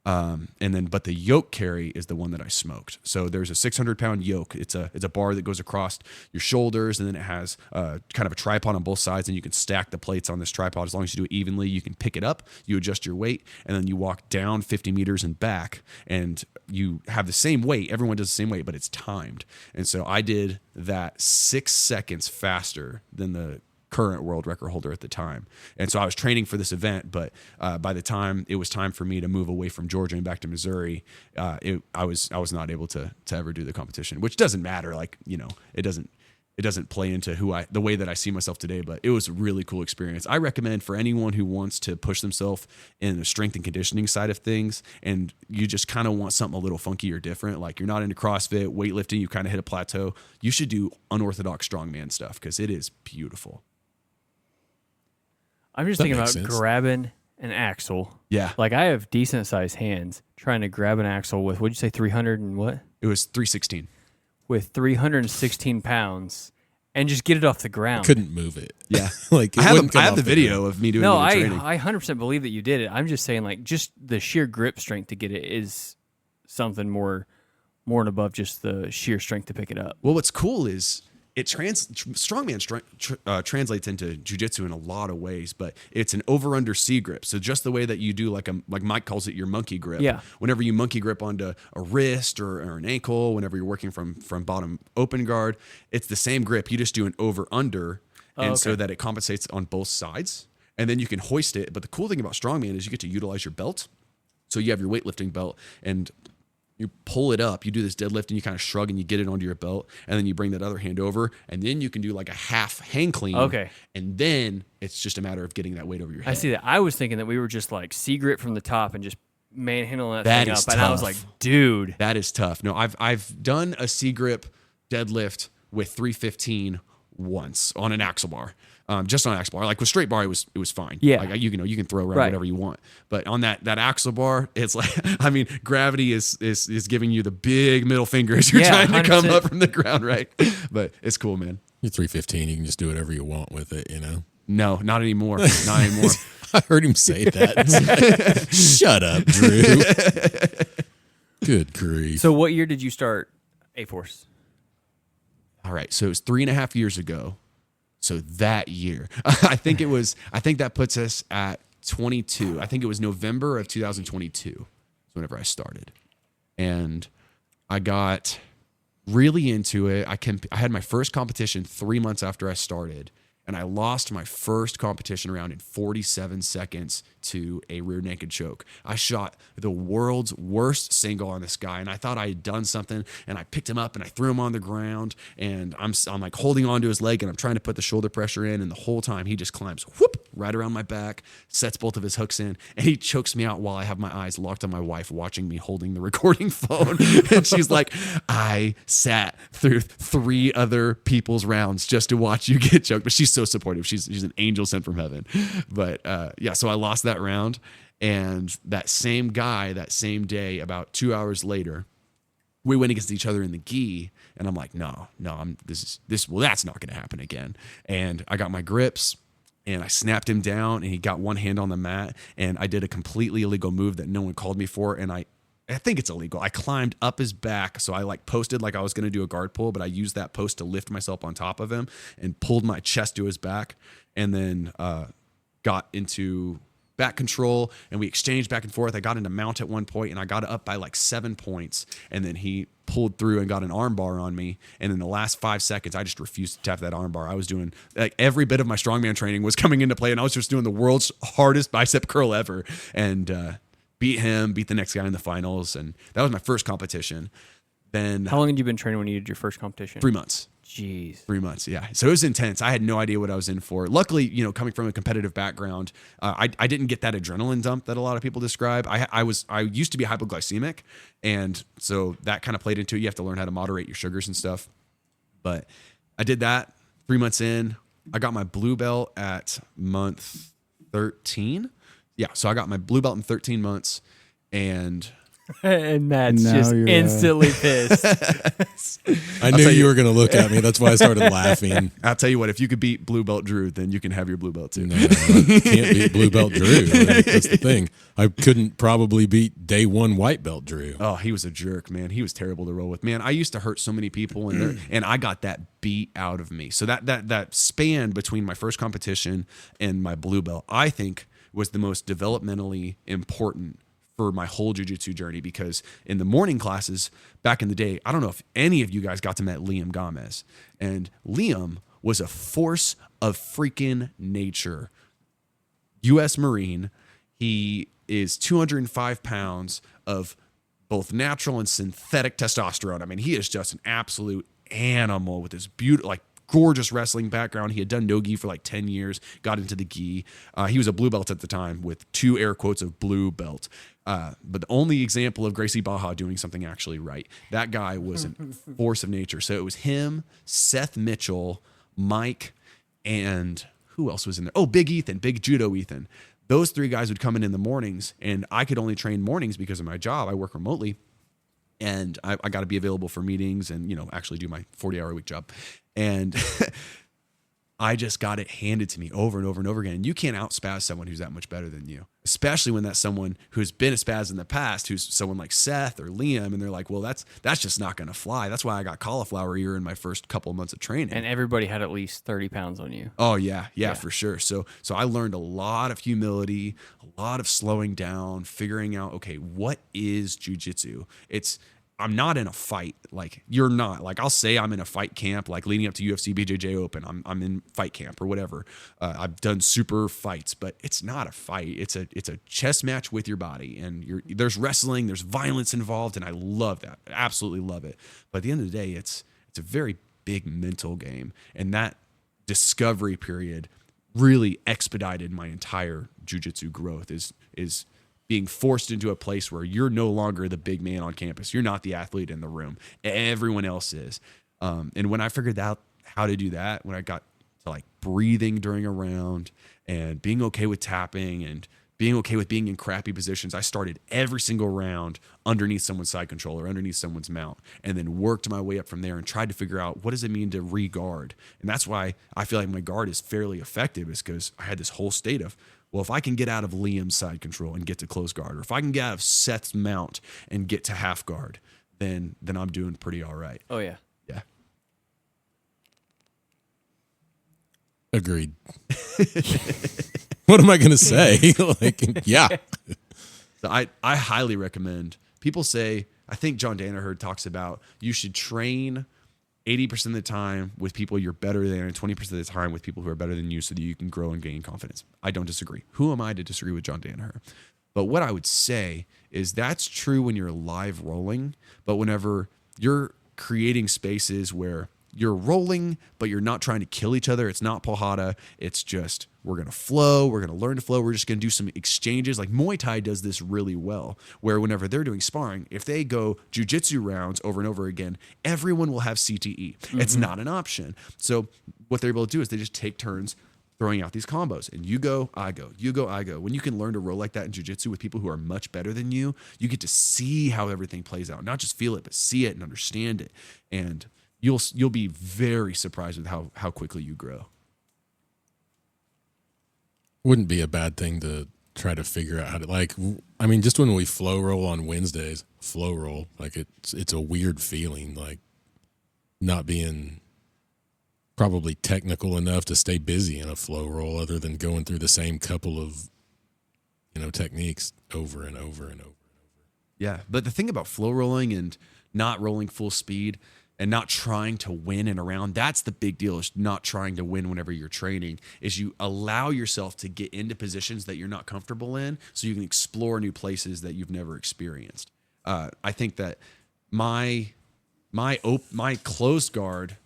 But the yoke carry is the one that I smoked. So there's a 600-pound yoke. It's a bar that goes across your shoulders, and then it has kind of a tripod on both sides, and you can stack the plates on this tripod. As long as you do it evenly, you can pick it up, you adjust your weight, and then you walk down 50 meters and back, and you have the same weight. Everyone does the same weight, but it's timed. And so I did that 6 seconds faster than the current world record holder at the time. And so I was training for this event, but by the time it was time for me to move away from Georgia and back to Missouri, I was not able to ever do the competition, which doesn't matter. Like, it doesn't play into the way that I see myself today, but it was a really cool experience. I recommend for anyone who wants to push themselves in the strength and conditioning side of things, and you just kind of want something a little funky or different, like you're not into CrossFit, weightlifting, you kind of hit a plateau, you should do unorthodox strongman stuff because it is beautiful. I'm just That thinking about makes sense. grabbing an axle. Yeah. Like, I have decent sized hands trying to grab an axle with, what'd you say, 300 and what? It was 316. With 316 pounds and just get it off the ground. Couldn't move it. Yeah. Like, I have the video of me doing No, it in I training. 100% believe that you did it. I'm just saying, like, just the sheer grip strength to get it is something more and above just the sheer strength to pick it up. Well, what's cool is strongman translates into jiu-jitsu in a lot of ways, but it's an over-under C grip. So just the way that you do like Mike calls it your monkey grip. Yeah. Whenever you monkey grip onto a wrist or an ankle, whenever you're working from bottom open guard, it's the same grip. You just do an over-under, so that it compensates on both sides, and then you can hoist it. But the cool thing about strongman is you get to utilize your belt. So you have your weightlifting belt, and you pull it up, you do this deadlift, and you kind of shrug and you get it onto your belt, and then you bring that other hand over, and then you can do like a half hang clean. Okay. And then it's just a matter of getting that weight over your head. I see that. I was thinking that we were just like C grip from the top and just manhandling that That thing is up. And I was tough. like, dude. That is tough. No, I've done a C grip deadlift with 315 once on an axle bar. Just on an axle bar. Like with straight bar, it was fine. Yeah. Like you can throw around Right. whatever you want. But on that axle bar, it's like, I mean, gravity is giving you the big middle finger as you're Yeah, trying to come 100%. up from the ground, right? But it's cool, man. You're 315. You can just do whatever you want with it, No, not anymore. Not anymore. I heard him say that. It's like, shut up, Drew. Good grief. So what year did you start AForce? All right. So it was 3.5 years ago. So that year, I think that puts us at 22. I think it was November of 2022 whenever I started. And I got really into it. I had my first competition 3 months after I started, and I lost my first competition round in 47 seconds to a rear naked choke. I shot the world's worst single on this guy, and I thought I had done something, and I picked him up and I threw him on the ground, and I'm like holding onto his leg, and I'm trying to put the shoulder pressure in, and the whole time he just climbs whoop right around my back, sets both of his hooks in, and he chokes me out while I have my eyes locked on my wife watching me holding the recording phone. And she's like, I sat through 3 other people's rounds just to watch you get choked. But she's so supportive. She's an angel sent from heaven. But yeah, so I lost that round. And that same guy, that same day, about 2 hours later, we went against each other in the gi, and I'm like, no, that's not going to happen again. And I got my grips, and I snapped him down, and he got one hand on the mat, and I did a completely illegal move that no one called me for, and I think it's illegal. I climbed up his back, so I like posted like I was going to do a guard pull, but I used that post to lift myself on top of him and pulled my chest to his back, and then got into back control, and we exchanged back and forth. I got into mount at one point, and I got up by like 7 points, and then he pulled through and got an arm bar on me. And in the last 5 seconds, I just refused to tap that arm bar. I was doing like every bit of my strongman training was coming into play, and I was just doing the world's hardest bicep curl ever, and beat him, beat the next guy in the finals, and that was my first competition. Then How long had you been training when you did your first competition? 3 months. Jeez. 3 months, yeah. So it was intense. I had no idea what I was in for. Luckily, coming from a competitive background, I didn't get that adrenaline dump that a lot of people describe. I used to be hypoglycemic, and so that kind of played into it. You have to learn how to moderate your sugars and stuff. But I did that. 3 months in, I got my blue belt at month 13. Yeah, so I got my blue belt in 13 months, and And Matt's Now just you're, instantly pissed. I knew you were going to look at me. That's why I started laughing. I'll tell you what, if you could beat blue belt Drew, then you can have your blue belt too. No, I can't beat blue belt Drew. That's the thing. I couldn't probably beat day 1 white belt Drew. Oh, he was a jerk, man. He was terrible to roll with. Man, I used to hurt so many people, and I got that beat out of me. So that span between my first competition and my blue belt, I think, was the most developmentally important for my whole jiu-jitsu journey, because in the morning classes back in the day, I don't know if any of you guys got to meet Liam Gomez, and Liam was a force of freaking nature. U.S. Marine. He is 205 pounds of both natural and synthetic testosterone. I mean, he is just an absolute animal with this beautiful, like, gorgeous wrestling background. He had done no-gi for like 10 years, got into the gi. He was a blue belt at the time with 2 air quotes of blue belt. But the only example of Gracie Baja doing something actually right. That guy was a force of nature. So it was him, Seth Mitchell, Mike, and who else was in there? Oh, Big Ethan, Big Judo Ethan. Those 3 guys would come in the mornings, and I could only train mornings because of my job. I work remotely, and I got to be available for meetings and, actually do my 40-hour-a-week job. And I just got it handed to me over and over and over again. And you can't outspaz someone who's that much better than you, especially when that's someone who's been a spaz in the past, who's someone like Seth or Liam, and they're like, well, that's just not going to fly. That's why I got cauliflower ear in my first couple of months of training. And everybody had at least 30 pounds on you. Oh, yeah, for sure. So I learned a lot of humility, a lot of slowing down, figuring out, okay, what is jiu-jitsu? I'm not in a fight like you're not. Like, I'll say I'm in a fight camp, like leading up to UFC BJJ Open. I'm in fight camp or whatever. I've done super fights, but it's not a fight. It's a chess match with your body, and there's wrestling, there's violence involved, and I love that. I absolutely love it. But at the end of the day, it's a very big mental game, and that discovery period really expedited my entire jiu-jitsu growth. Is being forced into a place where you're no longer the big man on campus. You're not the athlete in the room. Everyone else is. And when I figured out how to do that, when I got to like breathing during a round and being okay with tapping and being okay with being in crappy positions, I started every single round underneath someone's side control or underneath someone's mount, and then worked my way up from there and tried to figure out, what does it mean to re-guard? And that's why I feel like my guard is fairly effective, is because I had this whole state of, well, if I can get out of Liam's side control and get to close guard, or if I can get out of Seth's mount and get to half guard, then I'm doing pretty all right. Oh, yeah. Yeah. Agreed. What am I going to say? Yeah. So I highly recommend. People say, I think John Danaher talks about, you should train 80% of the time with people you're better than, and 20% of the time with people who are better than you so that you can grow and gain confidence. I don't disagree. Who am I to disagree with John Danaher? But what I would say is that's true when you're live rolling, but whenever you're creating spaces where you're rolling, but you're not trying to kill each other. It's not Pohada. It's just, we're going to flow. We're going to learn to flow. We're just going to do some exchanges. Like Muay Thai does this really well, where whenever they're doing sparring, if they go Jiu-Jitsu rounds over and over again, everyone will have CTE. It's not an option. So what they're able to do is they just take turns throwing out these combos, and you go, I go, you go, I go. When you can learn to roll like that in jiu-jitsu with people who are much better than you, you get to see how everything plays out. Not just feel it, but see it and understand it. And you'll be very surprised with how quickly you grow. Wouldn't be a bad thing to try to figure out how to, like, I mean, just when we flow roll on Wednesdays, flow roll, like it's a weird feeling, like not being probably technical enough to stay busy in a flow roll other than going through the same couple of, techniques over and over and over. Yeah. But the thing about flow rolling and not rolling full speed and not trying to win in a round, that's the big deal, is not trying to win whenever you're training, is you allow yourself to get into positions that you're not comfortable in so you can explore new places that you've never experienced. I think that my closed guard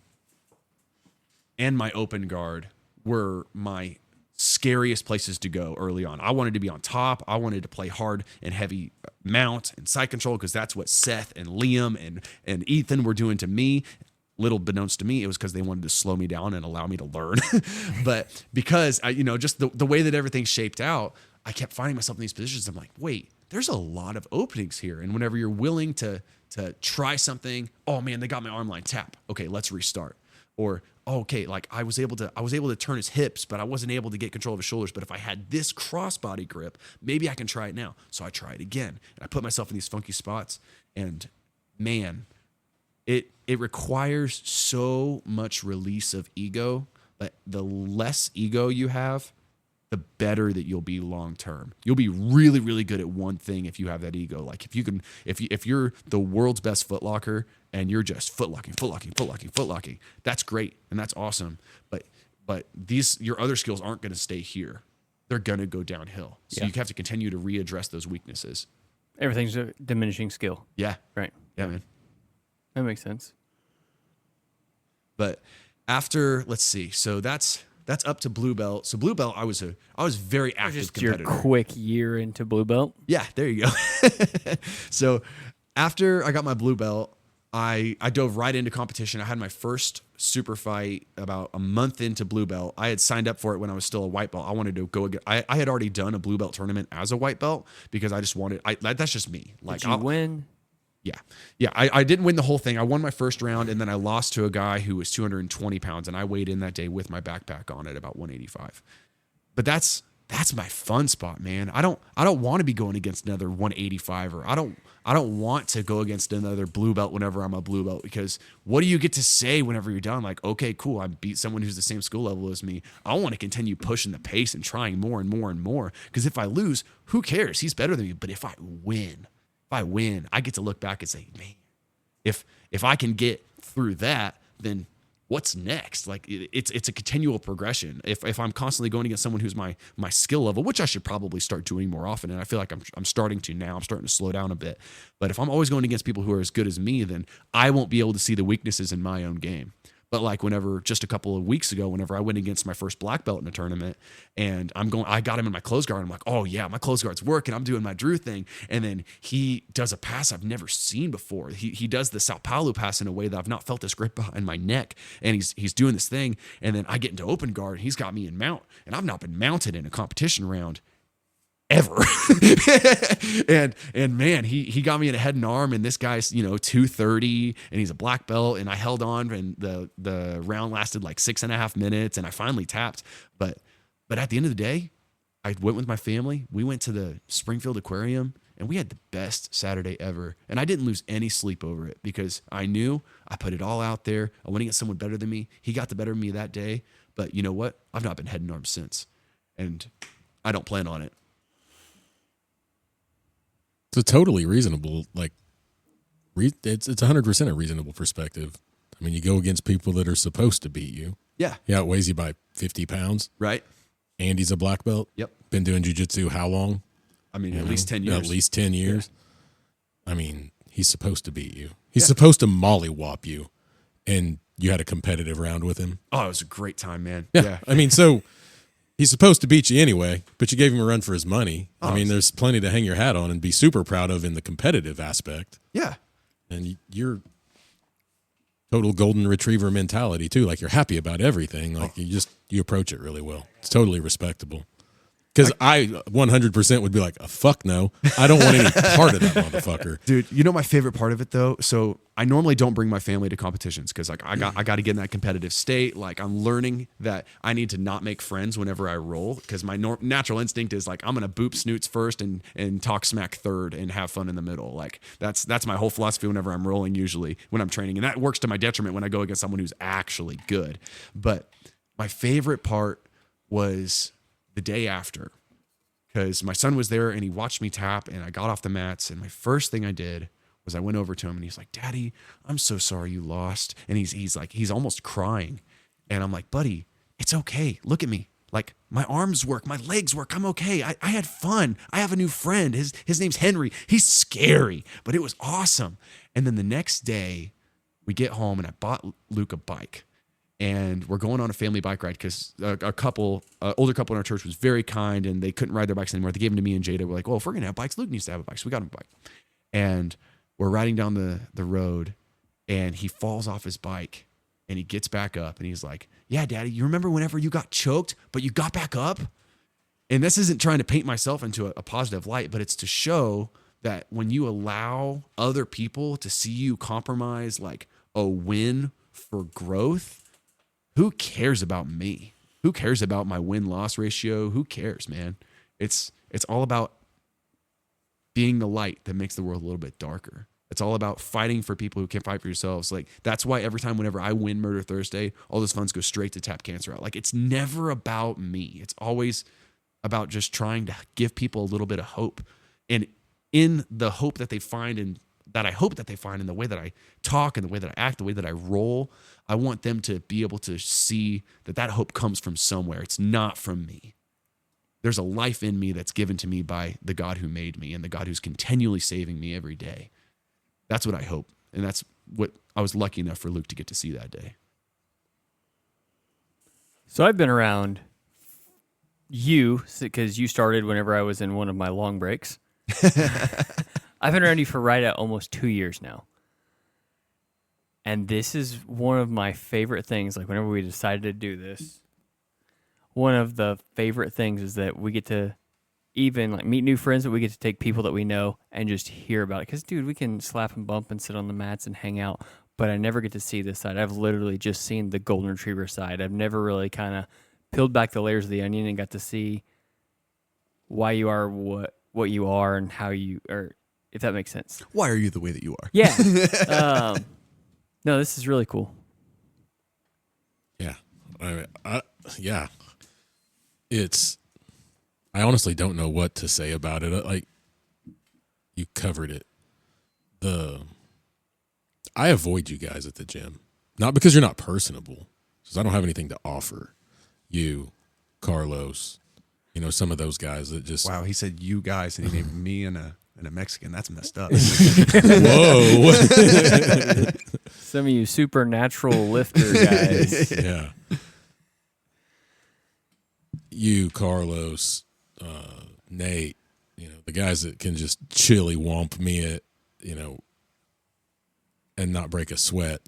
and my open guard were my scariest places to go early on. I wanted to be on top. I wanted to play hard and heavy mount and side control because that's what Seth and Liam and Ethan were doing to me. Little beknownst to me, it was because they wanted to slow me down and allow me to learn. But because just the way that everything shaped out, I kept finding myself in these positions. I'm like, wait, there's a lot of openings here. And whenever you're willing to try something, oh man, they got my arm line tap. Okay, let's restart. Or okay, like I was able to turn his hips, but I wasn't able to get control of his shoulders. But if I had this crossbody grip, maybe I can try it now. So I try it again, and I put myself in these funky spots. And man, it requires so much release of ego. But the less ego you have, the better that you'll be long term. You'll be really, really good at one thing if you have that ego. Like if you're the world's best footlocker and you're just footlocking, that's great and that's awesome. But your other skills aren't going to stay here. They're going to go downhill. So you have to continue to readdress those weaknesses. Everything's a diminishing skill. Yeah. Right. Yeah, man. That makes sense. But after, let's see. So that's up to blue belt. So blue belt, I was very active Just competitor. your quick year into blue belt. Yeah, there you go. So after I got my blue belt, I dove right into competition. I had my first super fight about a month into blue belt. I had signed up for it when I was still a white belt. I wanted to go again. I had already done a blue belt tournament as a white belt because I just wanted. That's just me. Like, Did you win? Yeah. I didn't win the whole thing. I won my first round, and then I lost to a guy who was 220 pounds, and I weighed in that day with my backpack on at about 185. But that's my fun spot, man. I don't want to be going against another 185er. I don't want to go against another blue belt whenever I'm a blue belt, because what do you get to say whenever you're done? Like, okay, cool, I beat someone who's the same skill level as me. I want to continue pushing the pace and trying more and more and more, because if I lose, who cares? He's better than me. But if I win, I get to look back and say, man, if I can get through that, then what's next? Like it's a continual progression. If I'm constantly going against someone who's my skill level, which I should probably start doing more often, and I feel like I'm starting to now. I'm starting to slow down a bit. But if I'm always going against people who are as good as me, then I won't be able to see the weaknesses in my own game. But like whenever, just a couple of weeks ago, whenever I went against my first black belt in a tournament, and I got him in my close guard. I'm like, oh yeah, my close guard's working. I'm doing my Drew thing. And then he does a pass I've never seen before. He does the Sao Paulo pass in a way that I've not felt this grip behind my neck. And he's doing this thing. And then I get into open guard, and he's got me in mount. And I've not been mounted in a competition round ever. and man, he got me in a head and arm, and this guy's 230, and he's a black belt, and I held on, and the round lasted like 6.5 minutes, and I finally tapped. But at the end of the day, I went with my family. We went to the Springfield Aquarium, and we had the best Saturday ever. And I didn't lose any sleep over it, because I knew I put it all out there. I went against someone better than me. He got the better of me that day. But you know what? I've not been head and arm since, and I don't plan on it. It's a totally reasonable, like, it's 100% a reasonable perspective. I mean, you go against people that are supposed to beat you. Yeah. He outweighs you by 50 pounds. Right. Andy's a black belt. Yep. Been doing jiu-jitsu how long? I mean, at least 10 years. At least 10 years. Yeah. I mean, he's supposed to beat you. He's supposed to mollywop you, and you had a competitive round with him. Oh, it was a great time, man. Yeah. I mean, so he's supposed to beat you anyway, but you gave him a run for his money. I mean, there's plenty to hang your hat on and be super proud of in the competitive aspect. Yeah. And you're total golden retriever mentality too. Like, you're happy about everything. Like, you approach it really well. It's totally respectable. Because I 100% would be like, fuck no. I don't want any part of that motherfucker. Dude, you know my favorite part of it though? So I normally don't bring my family to competitions because like I got to get in that competitive state. Like, I'm learning that I need to not make friends whenever I roll because my natural instinct is like, I'm going to boop snoots first and talk smack third and have fun in the middle. Like, that's my whole philosophy whenever I'm rolling, usually when I'm training. And that works to my detriment when I go against someone who's actually good. But my favorite part was the day after, because my son was there and he watched me tap and I got off the mats, and my first thing I did was I went over to him and he's like, Daddy, I'm so sorry you lost. And he's almost crying. And I'm like, buddy, it's okay. Look at me. Like, my arms work, my legs work. I'm okay. I had fun. I have a new friend. His name's Henry. He's scary, but it was awesome. And then the next day we get home and I bought Luke a bike. And we're going on a family bike ride because older couple in our church was very kind and they couldn't ride their bikes anymore. They gave them to me and Jada. We're like, well, if we're going to have bikes, Luke needs to have a bike. So we got him a bike. And we're riding down the road and he falls off his bike and he gets back up and he's like, yeah, Daddy, you remember whenever you got choked, but you got back up? And this isn't trying to paint myself into a positive light, but it's to show that when you allow other people to see you compromise like a win for growth, who cares about me? Who cares about my win-loss ratio? Who cares, man? It's all about being the light that makes the world a little bit darker. It's all about fighting for people who can't fight for yourselves. Like, that's why every time whenever I win Murder Thursday, all those funds go straight to Tap Cancer Out. Like, it's never about me. It's always about just trying to give people a little bit of hope. And in the hope that they find and that I hope that they find in the way that I talk and the way that I act, the way that I roll, I want them to be able to see that hope comes from somewhere. It's not from me. There's a life in me that's given to me by the God who made me and the God who's continually saving me every day. That's what I hope. And that's what I was lucky enough for Luke to get to see that day. So I've been around you because you started whenever I was in one of my long breaks. I've been around you for right at almost 2 years now. And this is one of my favorite things. Like, whenever we decided to do this, one of the favorite things is that we get to even like meet new friends, that we get to take people that we know and just hear about it. Because, dude, we can slap and bump and sit on the mats and hang out, but I never get to see this side. I've literally just seen the golden retriever side. I've never really kind of peeled back the layers of the onion and got to see why you are what you are and how you are, if that makes sense. Why are you the way that you are? Yeah. No, this is really cool. Yeah. Yeah. I honestly don't know what to say about it. Like, you covered it. I avoid you guys at the gym. Not because you're not personable, because I don't have anything to offer. You, Carlos, some of those guys that just... Wow, he said you guys, and he named me and a Mexican. That's messed up. Whoa. Some of you supernatural lifter guys. Yeah. You, Carlos, Nate, the guys that can just chili womp me at, and not break a sweat.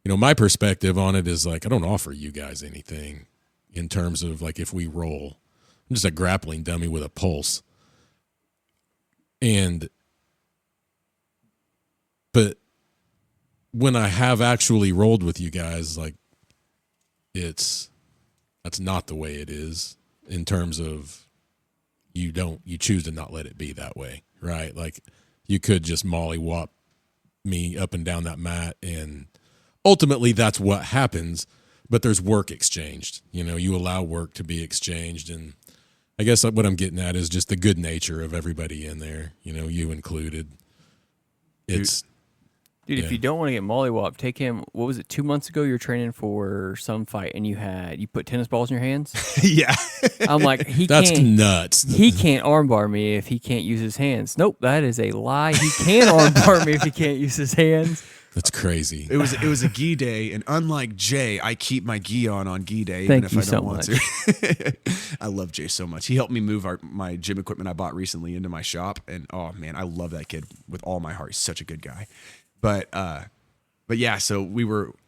My perspective on it is like, I don't offer you guys anything in terms of like, if we roll, I'm just a grappling dummy with a pulse. But when I have actually rolled with you guys, like, that's not the way it is, in terms of you choose to not let it be that way, right? Like, you could just mollywop me up and down that mat, and ultimately that's what happens, but there's work exchanged. You allow work to be exchanged, and I guess what I'm getting at is just the good nature of everybody in there, you included. Dude, if you don't want to get mollywopped, take him. What was it? 2 months ago, you were training for some fight, and you put tennis balls in your hands. Yeah. I'm like, That's nuts. He can't armbar me if he can't use his hands. Nope, that is a lie. He can armbar me if he can't use his hands. That's crazy. It was a gi day, and unlike Jay, I keep my gi on gi day, even if I don't want to. I love Jay so much. He helped me move my gym equipment I bought recently into my shop, and oh man, I love that kid with all my heart. He's such a good guy. But yeah, so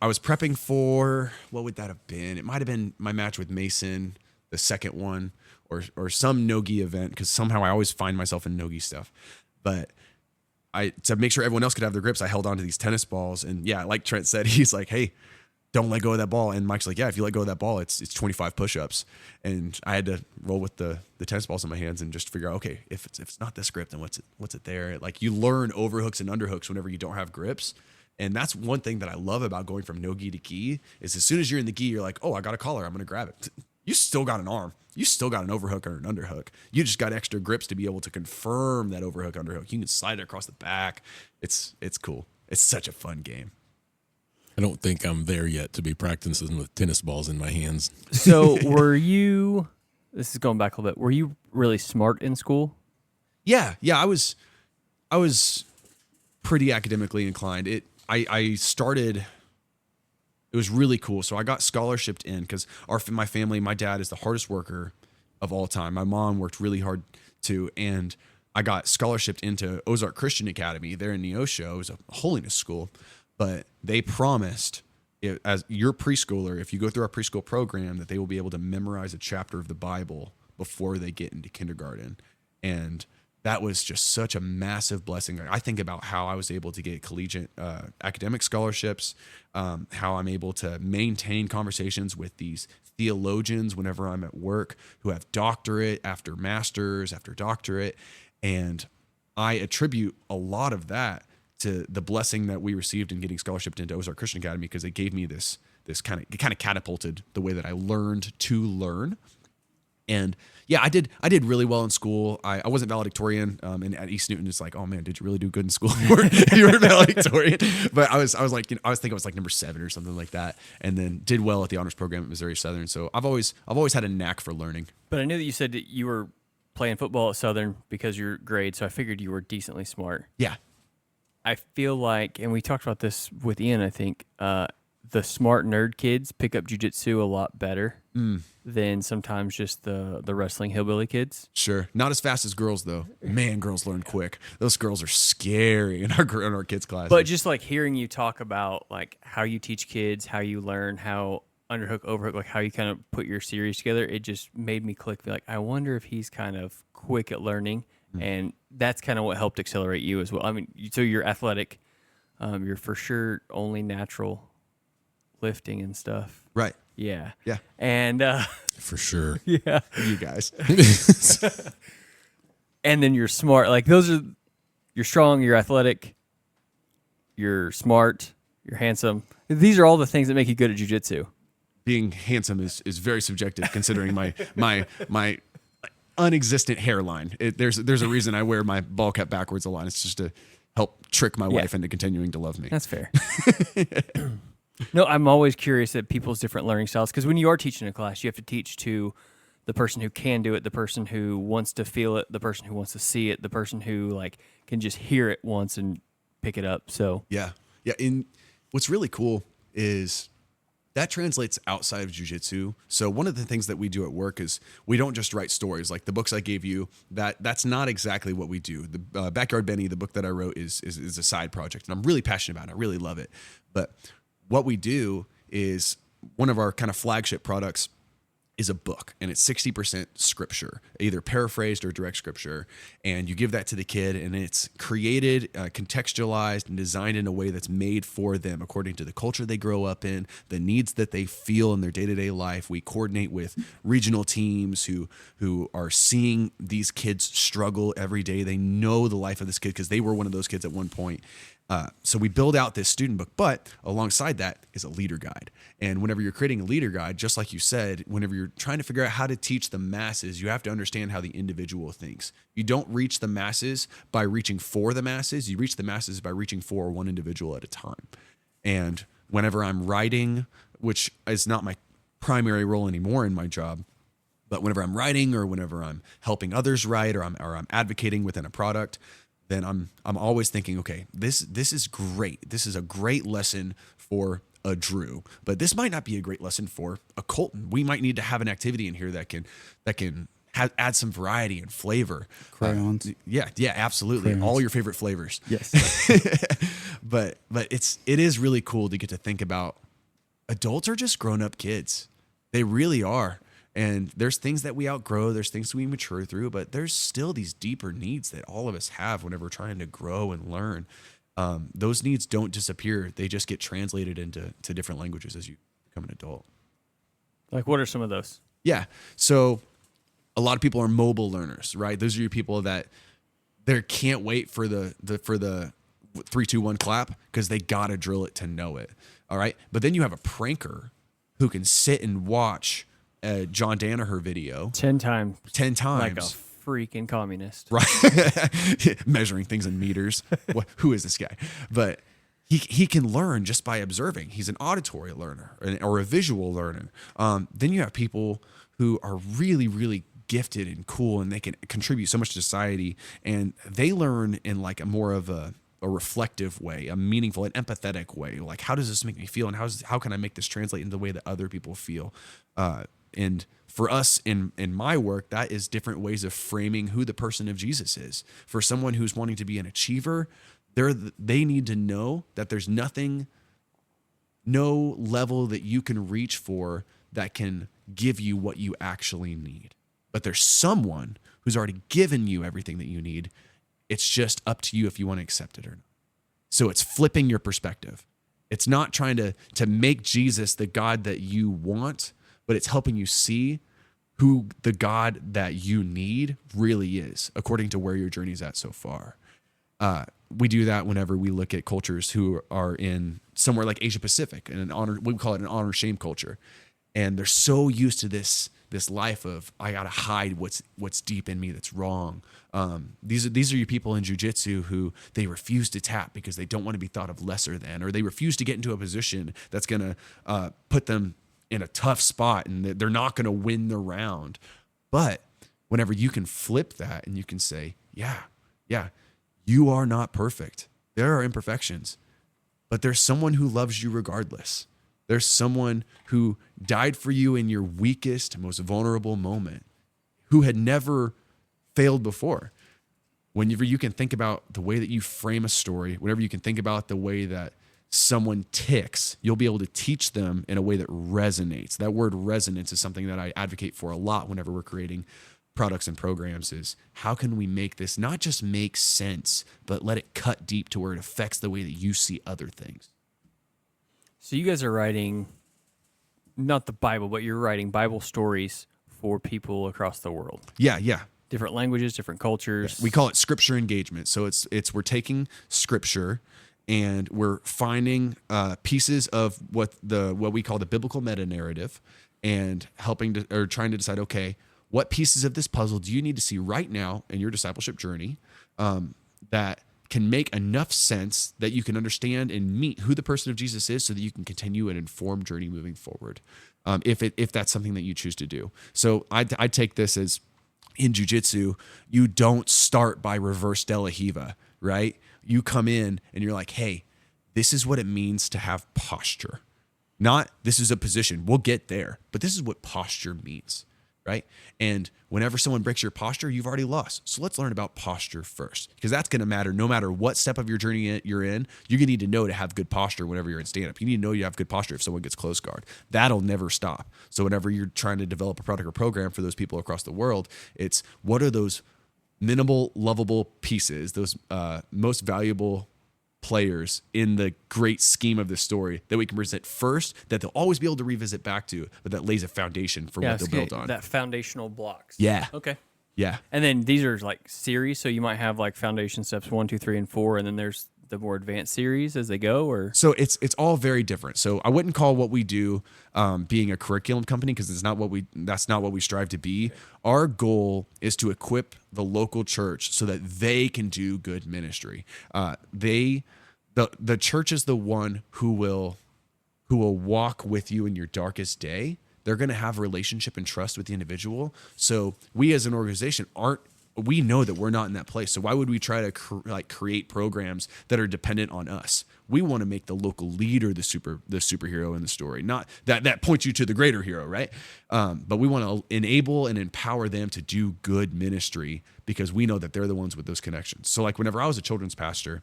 I was prepping for, what would that have been? It might have been my match with Mason, the second one, or some no-gi event, because somehow I always find myself in no-gi stuff. But to make sure everyone else could have their grips, I held on to these tennis balls. And yeah, like Trent said, he's like, hey, don't let go of that ball. And Mike's like, yeah, if you let go of that ball, it's 25 push-ups. And I had to roll with the tennis balls in my hands and just figure out, okay, if it's not this grip, then what's it there? Like, you learn overhooks and underhooks whenever you don't have grips. And that's one thing that I love about going from no gi to gi, is as soon as you're in the gi, you're like, oh, I got a collar, I'm going to grab it. You still got an arm. You still got an overhook or an underhook. You just got extra grips to be able to confirm that overhook, underhook. You can slide it across the back. It's cool. It's such a fun game. I don't think I'm there yet to be practicing with tennis balls in my hands. So this is going back a little bit, were you really smart in school? Yeah, I was pretty academically inclined. I started, it was really cool. So I got scholarshiped in because my family, my dad is the hardest worker of all time. My mom worked really hard too. And I got scholarshiped into Ozark Christian Academy there in Neosho. It was a holiness school, but they promised, as your preschooler, if you go through our preschool program, that they will be able to memorize a chapter of the Bible before they get into kindergarten. And that was just such a massive blessing. I think about how I was able to get collegiate academic scholarships, how I'm able to maintain conversations with these theologians whenever I'm at work who have doctorate after master's after doctorate. And I attribute a lot of that to the blessing that we received in getting scholarshiped into Ozark Christian Academy, because they gave me this kind of catapulted the way that I learned to learn. And yeah, I did really well in school. I wasn't valedictorian, and at East Newton, it's like, oh man, did you really do good in school? You were valedictorian. But I was like, I was like number 7 or something like that, and then did well at the honors program at Missouri Southern. So I've always had a knack for learning. But I knew that you said that you were playing football at Southern because of your grade, so I figured you were decently smart. Yeah. I feel like, and we talked about this with Ian, I think, the smart nerd kids pick up jiu-jitsu a lot better than sometimes just the wrestling hillbilly kids. Sure. Not as fast as girls, though. Man, girls learn quick. Those girls are scary in our kids' class. But just like hearing you talk about like how you teach kids, how you learn, how underhook, overhook, like how you kind of put your series together, it just made me click. Be like, I wonder if he's kind of quick at learning. And that's kind of what helped accelerate you as well. I mean, so you're athletic. You're for sure only natural lifting and stuff. Right. Yeah. Yeah. And For sure. yeah. You guys. And then you're smart. Like you're strong, you're athletic, you're smart, you're handsome. These are all the things that make you good at jiu-jitsu. Being handsome is very subjective, considering my unexistent hairline. There's a reason I wear my ball cut backwards a lot. It's just to help trick my wife into continuing to love me. That's fair. No, I'm always curious at people's different learning styles, because when you are teaching a class, you have to teach to the person who can do it, the person who wants to feel it, the person who wants to see it, the person who like can just hear it once and pick it up. So yeah. And what's really cool is that translates outside of jiu-jitsu. So one of the things that we do at work is we don't just write stories. Like the books I gave you, that's not exactly what we do. The Backyard Benny, the book that I wrote, is a side project, and I'm really passionate about it. I really love it. But what we do is one of our kind of flagship products is a book, and it's 60% scripture, either paraphrased or direct scripture. And you give that to the kid, and it's created, contextualized, and designed in a way that's made for them according to the culture they grow up in, the needs that they feel in their day-to-day life. We coordinate with regional teams who are seeing these kids struggle every day. They know the life of this kid because they were one of those kids at one point. So we build out this student book, but alongside that is a leader guide. And whenever you're creating a leader guide, just like you said, whenever you're trying to figure out how to teach the masses, you have to understand how the individual thinks. You don't reach the masses by reaching for the masses. You reach the masses by reaching for one individual at a time. And whenever I'm writing, which is not my primary role anymore in my job, but whenever I'm writing or whenever I'm helping others write or I'm advocating within a product, then I'm always thinking, okay, this is great. This is a great lesson for a Drew, but this might not be a great lesson for a Colton. We might need to have an activity in here that can add some variety and flavor. Crayons. Yeah, absolutely. Crayons. All your favorite flavors. Yes. But it is really cool to get to think about adults are just grown-up kids. They really are. And there's things that we outgrow, there's things we mature through, but there's still these deeper needs that all of us have whenever we're trying to grow and learn. Those needs don't disappear. They just get translated into different languages as you become an adult. Like, what are some of those? Yeah. So a lot of people are mobile learners, right? Those are your people that they can't wait for the 3, 2, 1 clap because they got to drill it to know it. All right. But then you have a pranker who can sit and watch a John Danaher video 10 times. 10 times. Like a freaking communist. Right. Measuring things in meters. Who is this guy? But he can learn just by observing. He's an auditory learner or a visual learner. Then you have people who are really, really gifted and cool, and they can contribute so much to society, and they learn in like a more of a reflective way, a meaningful and empathetic way. Like, how does this make me feel, and how can I make this translate into the way that other people feel? And for us in my work, that is different ways of framing who the person of Jesus is. For someone who's wanting to be an achiever, they need to know that there's no level that you can reach for that can give you what you actually need. But there's someone who's already given you everything that you need. It's just up to you if you want to accept it or not. So it's flipping your perspective. It's not trying to make Jesus the God that you want, but it's helping you see who the God that you need really is, according to where your journey's at so far. We do that whenever we look at cultures who are in somewhere like Asia Pacific, and we call it an honor shame culture. And they're so used to this life of, I gotta hide what's deep in me that's wrong. These are your people in jiu-jitsu who they refuse to tap because they don't want to be thought of lesser than, or they refuse to get into a position that's gonna put them in a tough spot and they're not gonna win the round. But whenever you can flip that and you can say, yeah, you are not perfect. There are imperfections, but there's someone who loves you regardless. There's someone who died for you in your weakest, most vulnerable moment, who had never failed before. Whenever you can think about the way that you frame a story, whenever you can think about the way that someone ticks, you'll be able to teach them in a way that resonates. That word resonance is something that I advocate for a lot whenever we're creating products and programs, is how can we make this not just make sense, but let it cut deep to where it affects the way that you see other things. So you guys are writing, not the Bible, but you're writing Bible stories for people across the world. Yeah. Different languages, different cultures. We call it scripture engagement. So it's we're taking scripture and we're finding pieces of what we call the biblical meta narrative, and trying to decide, okay, what pieces of this puzzle do you need to see right now in your discipleship journey that can make enough sense that you can understand and meet who the person of Jesus is, so that you can continue an informed journey moving forward, if that's something that you choose to do. So I take this as, in jiu-jitsu, you don't start by reverse de la Riva, right? You come in and you're like, hey, this is what it means to have posture. Not this is a position, we'll get there, but this is what posture means, right? And whenever someone breaks your posture, you've already lost. So let's learn about posture first, because that's going to matter no matter what step of your journey you're in. You're going to need to know to have good posture whenever you're in stand-up. You need to know you have good posture if someone gets close guard. That'll never stop. So whenever you're trying to develop a product or program for those people across the world, it's what are those minimal, lovable pieces, those most valuable players in the great scheme of this story that we can present first, that they'll always be able to revisit back to, but that lays a foundation for what they'll build on. That foundational blocks. Yeah. Okay. Yeah. And then these are like series, so you might have like foundation steps 1, 2, 3, and 4, and then there's the more advanced series as they go, or So it's all very different. So I wouldn't call what we do being a curriculum company, because that's not what we strive to be. Our goal is to equip the local church so that they can do good ministry. The church is the one who will walk with you in your darkest day. They're going to have a relationship and trust with the individual. So we as an organization we know that we're not in that place. So why would we try to create programs that are dependent on us? We want to make the local leader the superhero in the story, not that points you to the greater hero, right? But we want to enable and empower them to do good ministry, because we know that they're the ones with those connections. So like whenever I was a children's pastor,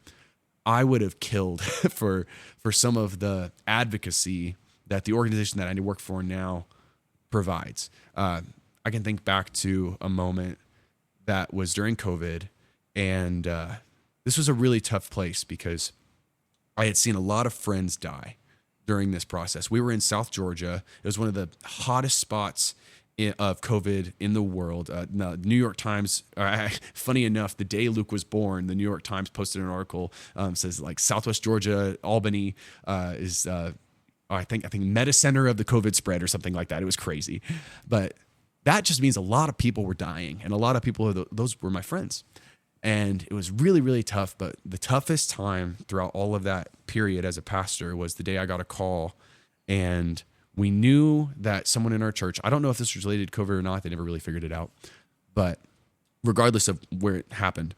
I would have killed for some of the advocacy that the organization that I work for now provides. I can think back to a moment that was during COVID, and this was a really tough place because I had seen a lot of friends die during this process. We were in South Georgia. It was one of the hottest spots of COVID in the world. New York Times, funny enough, the day Luke was born, the New York Times posted an article, says like Southwest Georgia, Albany is, I think meta-center of the COVID spread or something like that. It was crazy. But that just means a lot of people were dying, and a lot of people, those were my friends. And it was really, really tough. But the toughest time throughout all of that period as a pastor was the day I got a call, and we knew that someone in our church, I don't know if this was related to COVID or not, they never really figured it out, but regardless of where it happened,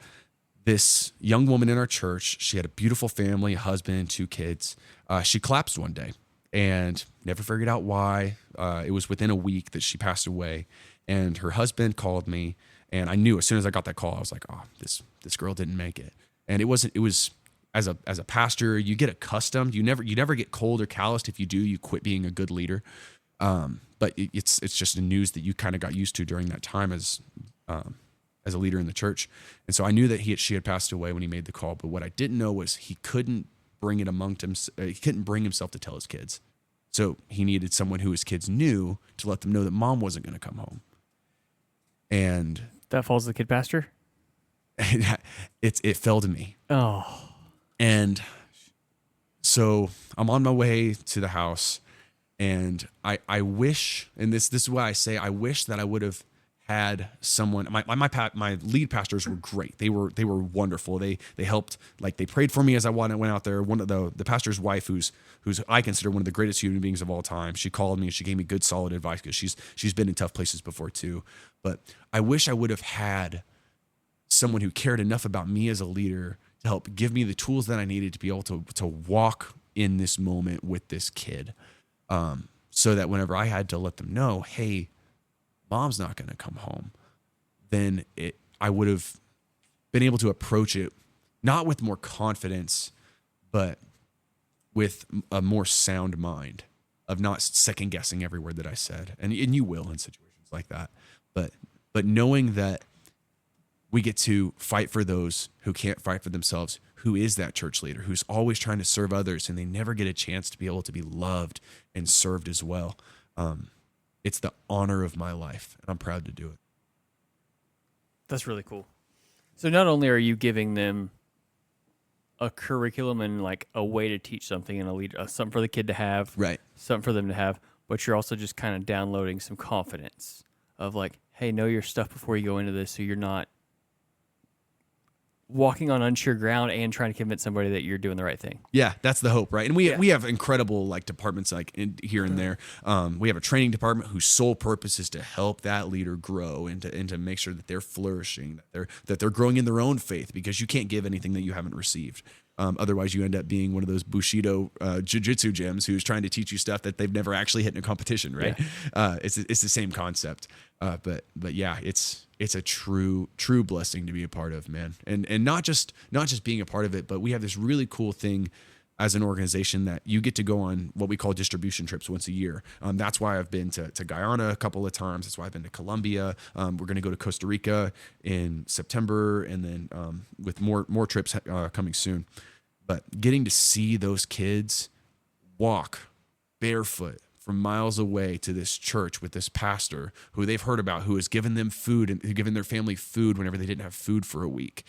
this young woman in our church, she had a beautiful family, a husband, 2 kids. She collapsed one day and never figured out why. It was within a week that she passed away, and her husband called me, and I knew as soon as I got that call, I was like, oh, this girl didn't make it. And it was as a pastor, you get accustomed. You never get cold or calloused. If you do, you quit being a good leader. But it's just a news that you kind of got used to during that time as a leader in the church. And so I knew that she had passed away when he made the call. But what I didn't know was he couldn't bring it amongst him. He couldn't bring himself to tell his kids. So he needed someone who his kids knew to let them know that mom wasn't going to come home. And that falls to the kid pastor. It fell to me. Oh. And so I'm on my way to the house, and I wish, and this is why I say I wish that I would have had someone. My lead pastors were great. They were wonderful. They helped, like they prayed for me as I went out there. One of the pastor's wife, who's I consider one of the greatest human beings of all time, she called me and she gave me good solid advice, because she's been in tough places before too. But I wish I would have had someone who cared enough about me as a leader to help give me the tools that I needed to be able to walk in this moment with this kid, so that whenever I had to let them know, hey, mom's not going to come home, then I would have been able to approach it not with more confidence, but with a more sound mind of not second guessing every word that I said. And you will in situations like that, but knowing that we get to fight for those who can't fight for themselves, who is that church leader, who's always trying to serve others, and they never get a chance to be able to be loved and served as well. It's the honor of my life, and I'm proud to do it. That's really cool. So not only are you giving them a curriculum and like a way to teach something and a lead, something for the kid to have, Right, something for them to have, but you're also just kind of downloading some confidence of like, hey, know your stuff before you go into this, so you're not walking on unsure ground and trying to convince somebody that you're doing the right thing. Yeah, that's the hope, right? And we have incredible like departments like here and there. We have a training department whose sole purpose is to help that leader grow and to make sure that they're flourishing, that they're growing in their own faith, because you can't give anything that you haven't received. Otherwise, you end up being one of those Bushido Jiu-Jitsu gyms who's trying to teach you stuff that they've never actually hit in a competition, right? Yeah. It's the same concept. But yeah, it's a true blessing to be a part of, man. And not just being a part of it, but we have this really cool thing as an organization that you get to go on what we call distribution trips once a year. That's why I've been to Guyana a couple of times. That's why I've been to Colombia. We're going to go to Costa Rica in September, and then with more trips coming soon. But getting to see those kids walk barefoot from miles away to this church with this pastor who they've heard about, who has given them food and given their family food whenever they didn't have food for a week.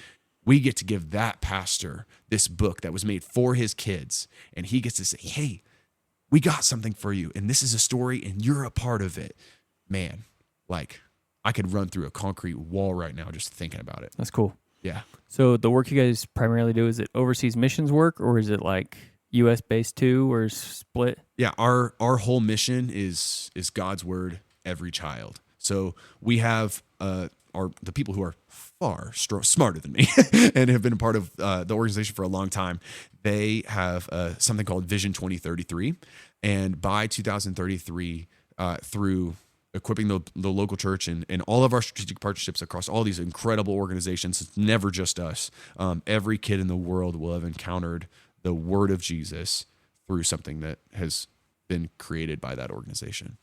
We get to give that pastor this book that was made for his kids, and he gets to say, hey, we got something for you, and this is a story, and you're a part of it. Man, like, I could run through a concrete wall right now just thinking about it. That's cool. Yeah. So the work you guys primarily do, is it overseas missions work, or is it like U.S. based too, or split? Yeah, our whole mission is God's word, every child. So we have the people who are far smarter than me and have been a part of the organization for a long time. They have something called Vision 2033, and by 2033, through equipping the local church and all of our strategic partnerships across all these incredible organizations, it's never just us. Every kid in the world will have encountered the word of Jesus through something that has been created by that organization.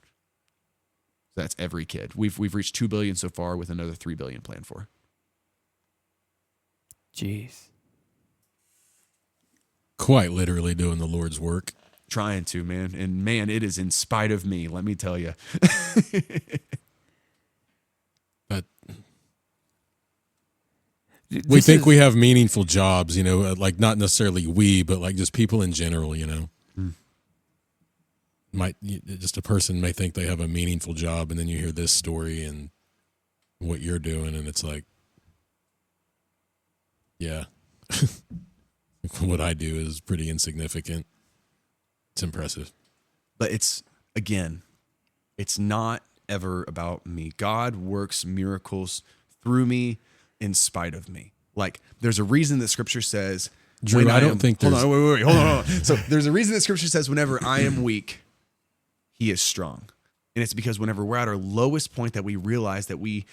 That's every kid. We've reached 2 billion so far, with another 3 billion planned for. Jeez. Quite literally doing the Lord's work. Trying to, man. And man, it is in spite of me, let me tell you. But we think we have meaningful jobs, like not necessarily we, but like just people in general, just a person may think they have a meaningful job, and then you hear this story and what you're doing, and it's like, yeah, what I do is pretty insignificant. It's impressive. But it's not ever about me. God works miracles through me in spite of me. Like, there's a reason that scripture says, Drew, I don't think there's... Hold on, wait, hold on. So there's a reason that scripture says, whenever I am weak, he is strong. And it's because whenever we're at our lowest point that we realize that we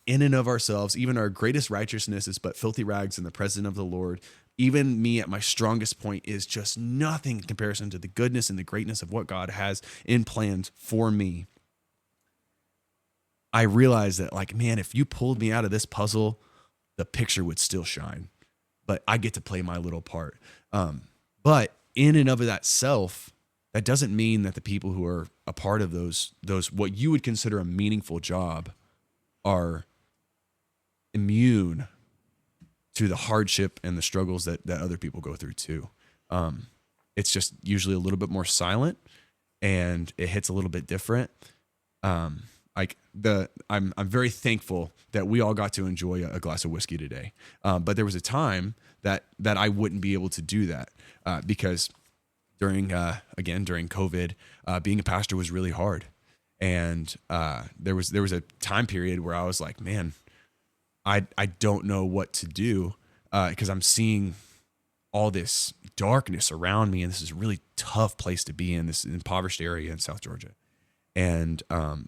in and of ourselves, even our greatest righteousness is but filthy rags in the presence of the Lord. Even me at my strongest point is just nothing in comparison to the goodness and the greatness of what God has in plans for me. I realized that, like, man, if you pulled me out of this puzzle, the picture would still shine. But I get to play my little part. But in and of that self, that doesn't mean that the people who are a part of those what you would consider a meaningful job are immune to the hardship and the struggles that other people go through too. It's just usually a little bit more silent, and it hits a little bit different. I'm very thankful that we all got to enjoy a glass of whiskey today. But there was a time that I wouldn't be able to do that because during COVID, being a pastor was really hard. And there was a time period where I was like, man, I don't know what to do because I'm seeing all this darkness around me, and this is a really tough place to be in, this impoverished area in South Georgia. And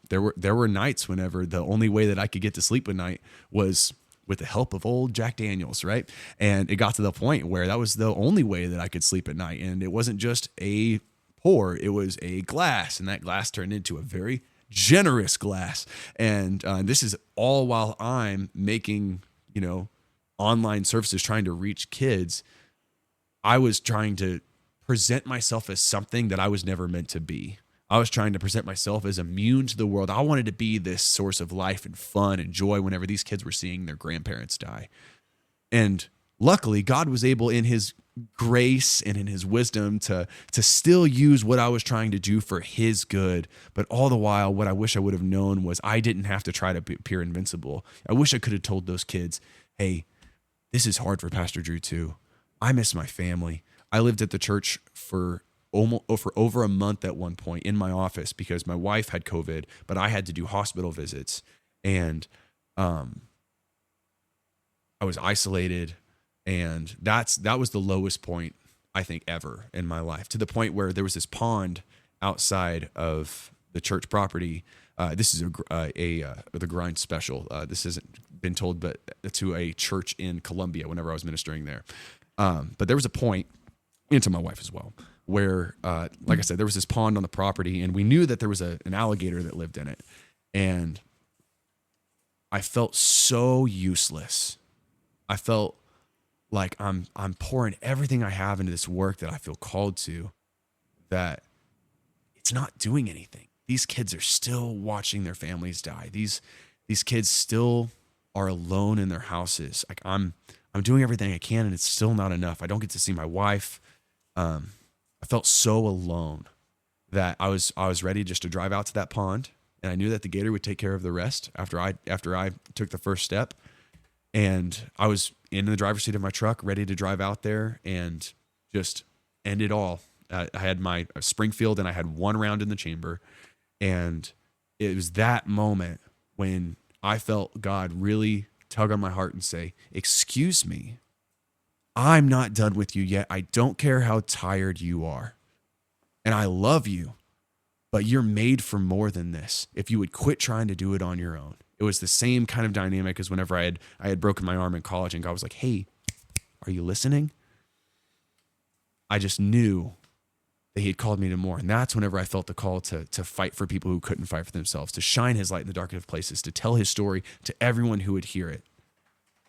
there were nights whenever the only way that I could get to sleep at night was with the help of old Jack Daniels, right? And it got to the point where that was the only way that I could sleep at night. And it wasn't just a pour, it was a glass, and that glass turned into a very generous glass. And this is all while I'm making, online services, trying to reach kids. I was trying to present myself as something that I was never meant to be. I was trying to present myself as immune to the world. I wanted to be this source of life and fun and joy whenever these kids were seeing their grandparents die. And luckily, God was able, in his grace and in his wisdom, to still use what I was trying to do for his good. But all the while, what I wish I would have known was I didn't have to try to appear invincible. I wish I could have told those kids, hey, this is hard for Pastor Drew too. I miss my family. I lived at the church for over a month at one point in my office because my wife had COVID, but I had to do hospital visits, and I was isolated, and that was the lowest point I think ever in my life, to the point where there was this pond outside of the church property. This is the GRYND special. This hasn't been told, but to a church in Columbia whenever I was ministering there. But there was a point, and to my wife as well, where, like I said, there was this pond on the property, and we knew that there was an alligator that lived in it. And I felt so useless. I felt like I'm pouring everything I have into this work that I feel called to, that it's not doing anything. These kids are still watching their families die. These kids still are alone in their houses. Like I'm I'm doing everything I can and it's still not enough. I don't get to see my wife. I felt so alone that I was ready just to drive out to that pond, and I knew that the gator would take care of the rest after I took the first step. And I was in the driver's seat of my truck, ready to drive out there and just end it all. I had my Springfield and I had 1 round in the chamber. And it was that moment when I felt God really tug on my heart and say, excuse me, I'm not done with you yet. I don't care how tired you are. And I love you, but you're made for more than this. If you would quit trying to do it on your own. It was the same kind of dynamic as whenever I had broken my arm in college and God was like, hey, are you listening? I just knew that he had called me to more. And that's whenever I felt the call to fight for people who couldn't fight for themselves, to shine his light in the darkest of places, to tell his story to everyone who would hear it.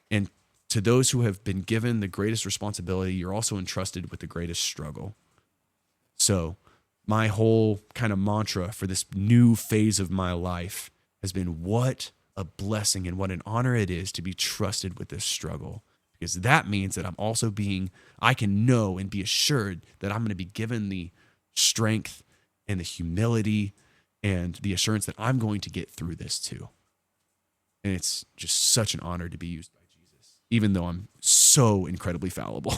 And to those who have been given the greatest responsibility, you're also entrusted with the greatest struggle. So my whole kind of mantra for this new phase of my life has been, what a blessing and what an honor it is to be trusted with this struggle. Because that means that I can know and be assured that I'm going to be given the strength and the humility and the assurance that I'm going to get through this too. And it's just such an honor to be used by Jesus, even though I'm so incredibly fallible.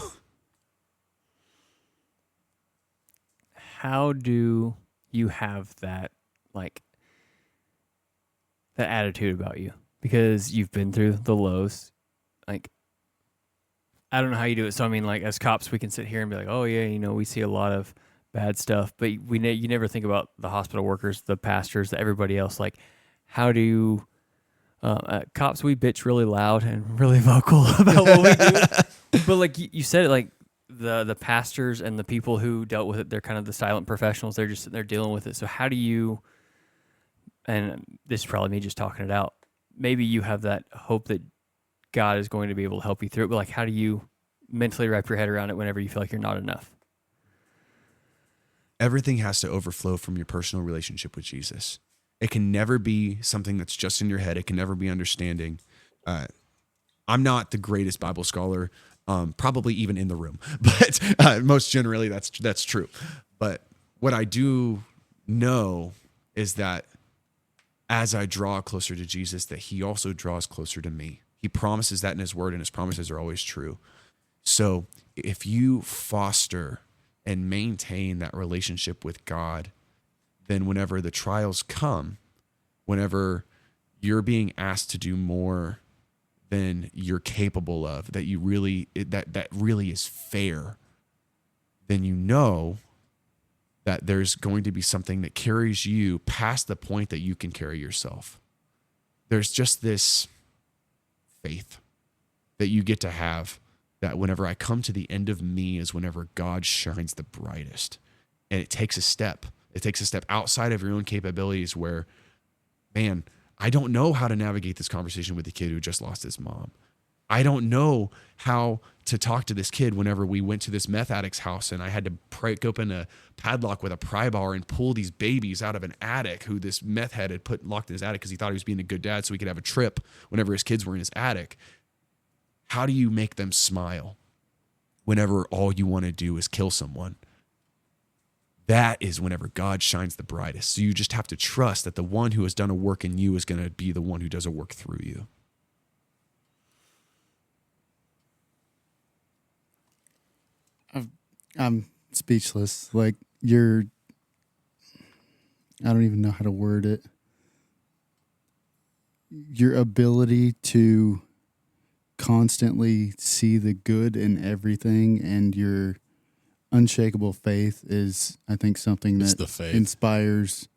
How do you have that, like, that attitude about you? Because you've been through the lows. Like, I don't know how you do it. So, I mean, like, as cops, we can sit here and be like, oh, yeah, we see a lot of bad stuff. But you never think about the hospital workers, the pastors, everybody else. Like, how do you... cops, we bitch really loud and really vocal about what we do. But, like, you said it, like, the pastors and the people who dealt with it, they're kind of the silent professionals. They're just sitting there dealing with it. So how do you... And this is probably me just talking it out. Maybe you have that hope that God is going to be able to help you through it, but like, how do you mentally wrap your head around it whenever you feel like you're not enough? Everything has to overflow from your personal relationship with Jesus. It can never be something that's just in your head. It can never be understanding. I'm not the greatest Bible scholar, probably even in the room, but most generally that's true. But what I do know is that as I draw closer to Jesus, that he also draws closer to me. He promises that in his word, and his promises are always true. So if you foster and maintain that relationship with God, then whenever the trials come, whenever you're being asked to do more than you're capable of, that really is fair, then you know that there's going to be something that carries you past the point that you can carry yourself. There's just this faith that you get to have, that whenever I come to the end of me is whenever God shines the brightest. And it takes a step. It takes a step outside of your own capabilities where, man, I don't know how to navigate this conversation with the kid who just lost his mom. I don't know how to talk to this kid whenever we went to this meth addict's house and I had to break open a padlock with a pry bar and pull these babies out of an attic who this meth head had locked in his attic because he thought he was being a good dad so he could have a trip whenever his kids were in his attic. How do you make them smile whenever all you want to do is kill someone? That is whenever God shines the brightest. So you just have to trust that the one who has done a work in you is going to be the one who does a work through you. I'm speechless. Like, I don't even know how to word it. Your ability to constantly see the good in everything and your unshakable faith is, I think, something It's that the faith. inspires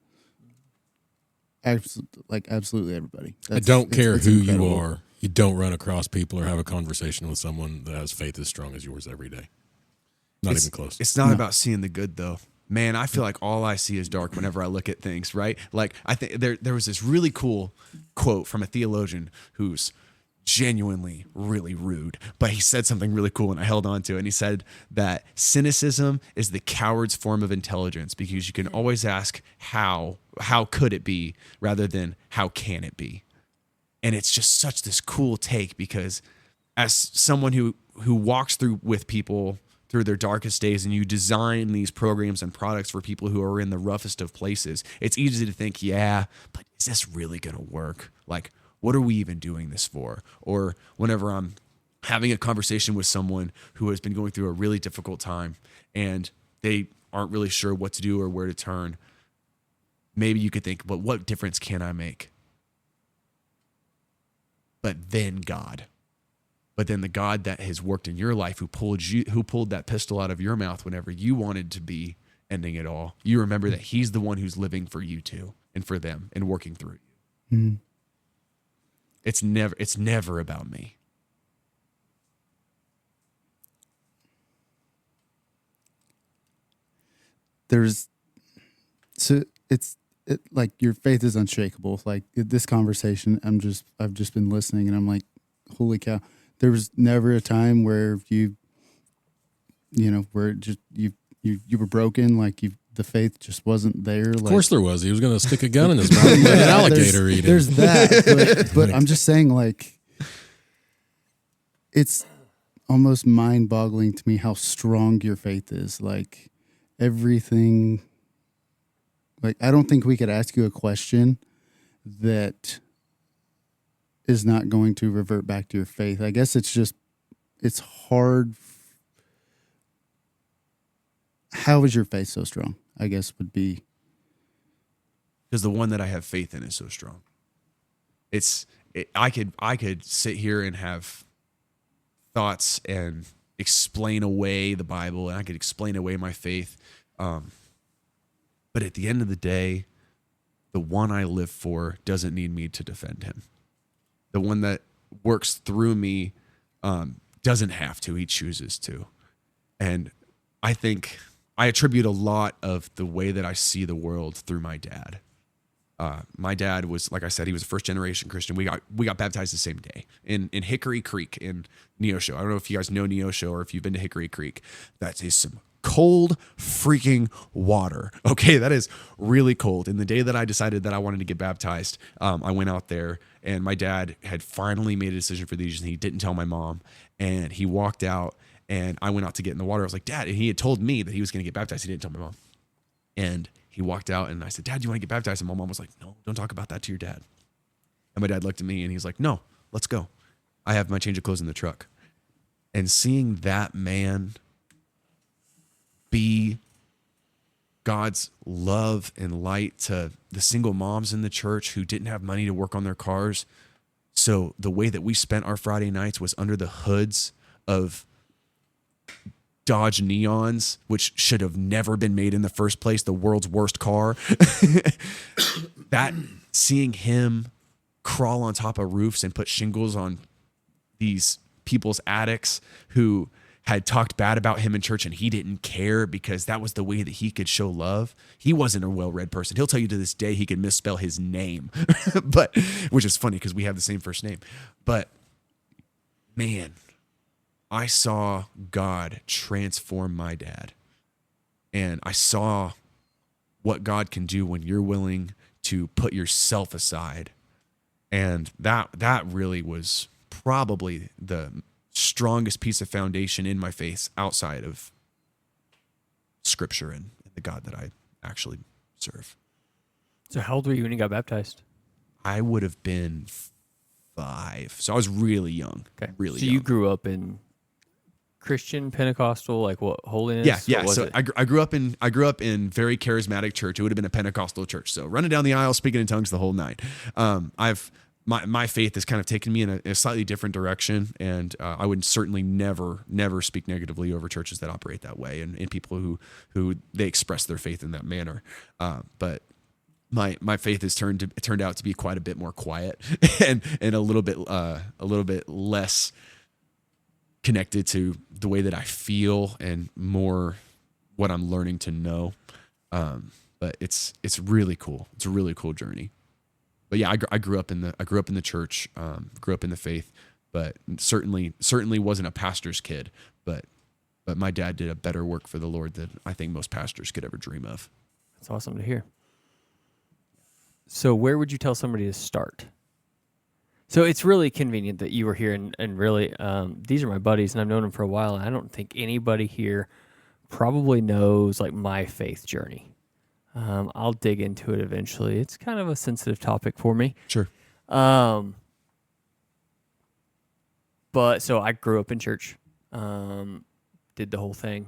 absolutely everybody. I don't care it's who incredible. you are. You don't run across people or have a conversation with someone that has faith as strong as yours every day. Not even close. It's not about seeing the good, though. Man, I feel like all I see is dark whenever I look at things, right? Like, I think there was this really cool quote from a theologian who's genuinely really rude, but he said something really cool and I held on to it. And he said that cynicism is the coward's form of intelligence, because you can always ask how could it be rather than how can it be? And it's just such this cool take, because as someone who walks through with people through their darkest days, and you design these programs and products for people who are in the roughest of places, it's easy to think, yeah, but is this really going to work? Like, what are we even doing this for? Or whenever I'm having a conversation with someone who has been going through a really difficult time and they aren't really sure what to do or where to turn, maybe you could think, but what difference can I make? But then the God that has worked in your life, who pulled that pistol out of your mouth whenever you wanted to be ending it all, you remember that he's the one who's living for you too and for them and working through you. Mm. It's never about me. Like your faith is unshakable. Like this conversation, I've just been listening and I'm like, holy cow. There was never a time where you were broken. Like the faith just wasn't there. Of course there was. He was going to stick a gun in his mouth and let an alligator eat him. There's that. But I'm just saying, like, it's almost mind boggling to me how strong your faith is. Like everything. Like, I don't think we could ask you a question that is not going to revert back to your faith. I guess it's hard. How is your faith so strong? I guess would be. Because the one that I have faith in is so strong. I could sit here and have thoughts and explain away the Bible, and I could explain away my faith. But at the end of the day, the one I live for doesn't need me to defend him. The one that works through me doesn't have to. He chooses to. And I think I attribute a lot of the way that I see the world through my dad. My dad was, like I said, he was a first-generation Christian. We got baptized the same day in Hickory Creek in Neosho. I don't know if you guys know Neosho or if you've been to Hickory Creek. That is some cold freaking water. Okay, that is really cold. And the day that I decided that I wanted to get baptized, I went out there, and my dad had finally made a decision for these, and he didn't tell my mom. And he walked out, and I went out to get in the water. I was like, Dad, and he had told me that he was going to get baptized. He didn't tell my mom. And he walked out, and I said, Dad, do you want to get baptized? And my mom was like, no, don't talk about that to your dad. And my dad looked at me, and he's like, no, let's go. I have my change of clothes in the truck. And seeing that man be God's love and light to the single moms in the church who didn't have money to work on their cars. So the way that we spent our Friday nights was under the hoods of Dodge Neons, which should have never been made in the first place, the world's worst car. That seeing him crawl on top of roofs and put shingles on these people's attics who had talked bad about him in church, and he didn't care because that was the way that he could show love. He wasn't a well-read person. He'll tell you to this day he could misspell his name, but which is funny because we have the same first name. But man, I saw God transform my dad, and I saw what God can do when you're willing to put yourself aside. And that really was probably the strongest piece of foundation in my faith outside of Scripture and the God that I actually serve. So how old were you when you got baptized? I would have been 5. So I was really young. Okay. Really so young. You grew up in Christian, Pentecostal, like what, holiness? Yeah. What was So it? I grew up in very charismatic church. It would have been a Pentecostal church. So running down the aisle, speaking in tongues the whole night. My faith has kind of taken me in a slightly different direction, and I would certainly never speak negatively over churches that operate that way and people who they express their faith in that manner. But my faith has turned out to be quite a bit more quiet and a little bit less connected to the way that I feel and more what I'm learning to know. But it's really cool. It's a really cool journey. But yeah, I grew up in the church, grew up in the faith, but certainly wasn't a pastor's kid. But my dad did a better work for the Lord than I think most pastors could ever dream of. That's awesome to hear. So where would you tell somebody to start? So it's really convenient that you were here, and really, these are my buddies, and I've known them for a while, and I don't think anybody here probably knows like my faith journey. I'll dig into it eventually. It's kind of a sensitive topic for me. Sure. But so I grew up in church, did the whole thing,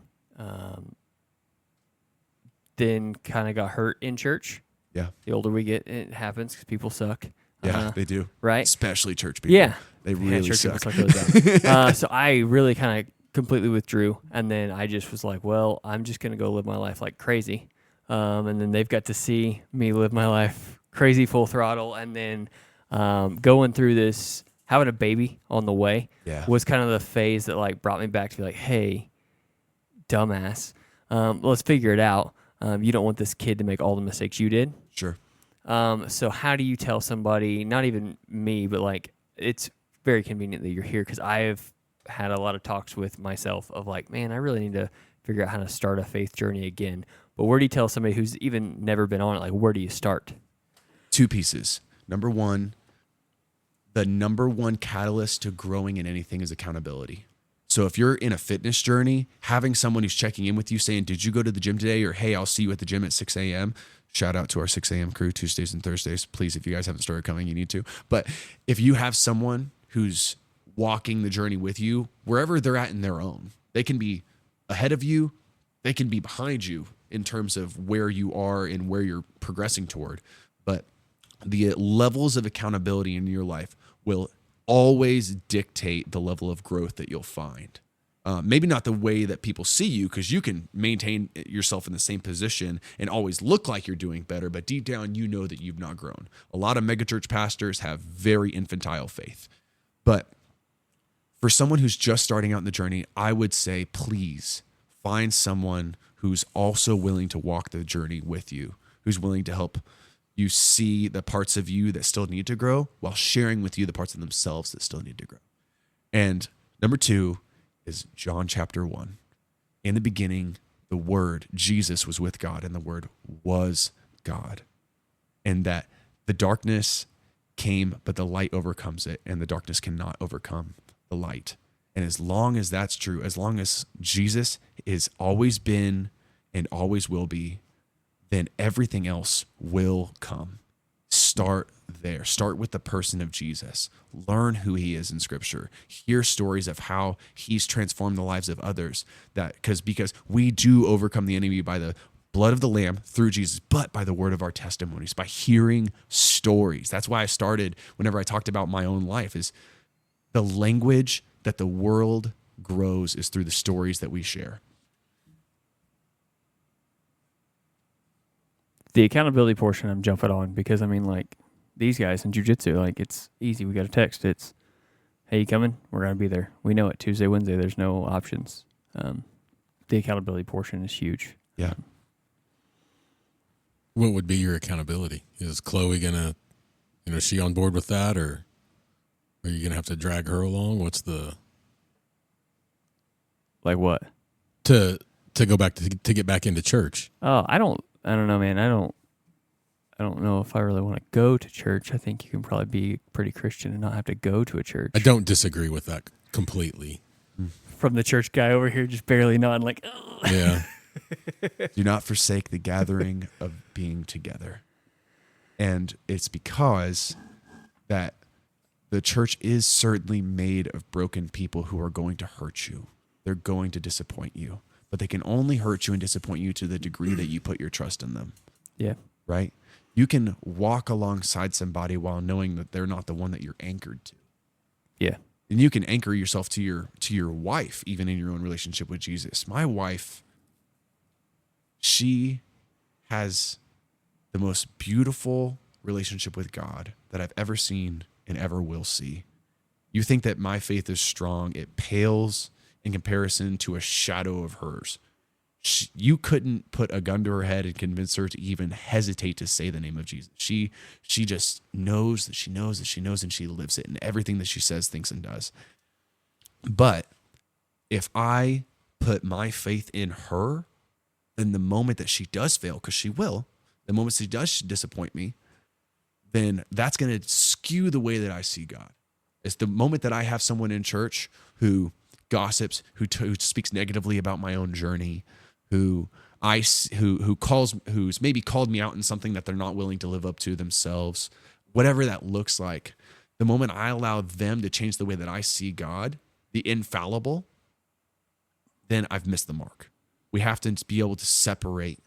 then kind of got hurt in church. Yeah. The older we get, it happens because people suck. Yeah, they do. Right? Especially church people. Yeah. They really church suck. people suck really bad. So I really kind of completely withdrew. And then I just was like, well, I'm just going to go live my life like crazy. And then they've got to see me live my life crazy full throttle. And then going through this, having a baby on the way was kind of the phase that like brought me back to be like, hey, dumbass, let's figure it out. You don't want this kid to make all the mistakes you did. Sure. So how do you tell somebody, not even me, but like it's very convenient that you're here because I have had a lot of talks with myself of like, man, I really need to figure out how to start a faith journey again. But where do you tell somebody who's even never been on it, like where do you start? 2 pieces. Number one, the number one catalyst to growing in anything is accountability. So if you're in a fitness journey, having someone who's checking in with you saying, did you go to the gym today? Or, hey, I'll see you at the gym at 6 a.m. Shout out to our 6 a.m. crew, Tuesdays and Thursdays. Please, if you guys haven't started coming, you need to. But if you have someone who's walking the journey with you, wherever they're at in their own, they can be ahead of you, they can be behind you in terms of where you are and where you're progressing toward. But the levels of accountability in your life will always dictate the level of growth that you'll find. Maybe not the way that people see you, because you can maintain yourself in the same position and always look like you're doing better, but deep down, you know that you've not grown. A lot of megachurch pastors have very infantile faith. But for someone who's just starting out in the journey, I would say, please find someone who's also willing to walk the journey with you, who's willing to help you see the parts of you that still need to grow while sharing with you the parts of themselves that still need to grow. And number 2 is John chapter 1. In the beginning, the Word, Jesus, was with God, and the Word was God. And that the darkness came, but the light overcomes it, and the darkness cannot overcome the light. And as long as that's true, as long as Jesus is always been and always will be, then everything else will come. Start there. Start with the person of Jesus. Learn who he is in Scripture. Hear stories of how he's transformed the lives of others. Because we do overcome the enemy by the blood of the Lamb through Jesus, but by the word of our testimonies, by hearing stories. That's why I started, whenever I talked about my own life, is the language that the world grows is through the stories that we share. The accountability portion I'm jumping on because, I mean, like, these guys in jiu-jitsu, like, it's easy. We got a text. It's, hey, you coming? We're going to be there. We know it. Tuesday, Wednesday, there's no options. The accountability portion is huge. Yeah. What would be your accountability? Is Chloe going to, is she on board with that, or are you going to have to drag her along? What's the... Like what? To go back to get back into church. Oh, I don't know, man. I don't know if I really want to go to church. I think you can probably be pretty Christian and not have to go to a church. I don't disagree with that completely. From the church guy over here, just barely nodding like, ugh. Yeah. Do not forsake the gathering of being together. And it's because that the church is certainly made of broken people who are going to hurt you. They're going to disappoint you. But they can only hurt you and disappoint you to the degree that you put your trust in them. Yeah. Right? You can walk alongside somebody while knowing that they're not the one that you're anchored to. Yeah. And you can anchor yourself to your wife, even in your own relationship with Jesus. My wife, she has the most beautiful relationship with God that I've ever seen and ever will see. You think that my faith is strong, it pales in comparison to a shadow of hers. You couldn't put a gun to her head and convince her to even hesitate to say the name of Jesus. She just knows that she knows that she knows, and she lives it in everything that she says, thinks, and does. But if I put my faith in her, then the moment that she does fail, because she will, the moment she does disappoint me, then that's going to skew the way that I see God. It's the moment that I have someone in church who gossips, who speaks negatively about my own journey, who's maybe called me out in something that they're not willing to live up to themselves, whatever that looks like. The moment I allow them to change the way that I see God, the infallible, then I've missed the mark. We have to be able to separate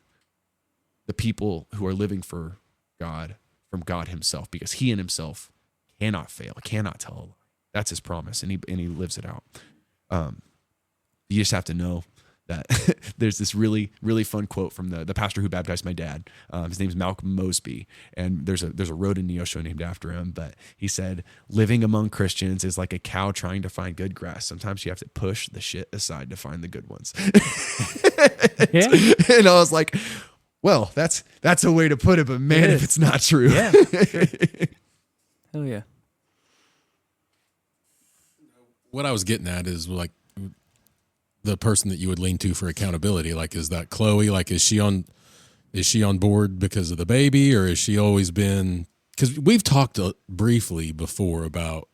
the people who are living for God from God himself, because he in himself cannot fail, cannot tell a lie. That's his promise, and he lives it out. You just have to know that there's this really, really fun quote from the pastor who baptized my dad. His name's Malcolm Mosby, and there's a road in Neosho named after him. But he said, living among Christians is like a cow trying to find good grass. Sometimes you have to push the shit aside to find the good ones. Yeah. And I was like, well, that's a way to put it, but man, if it's not true. Yeah. Sure. Hell yeah. What I was getting at is like the person that you would lean to for accountability. Like, is that Chloe? Like, is she on board because of the baby, or has she always been? Because we've talked briefly before about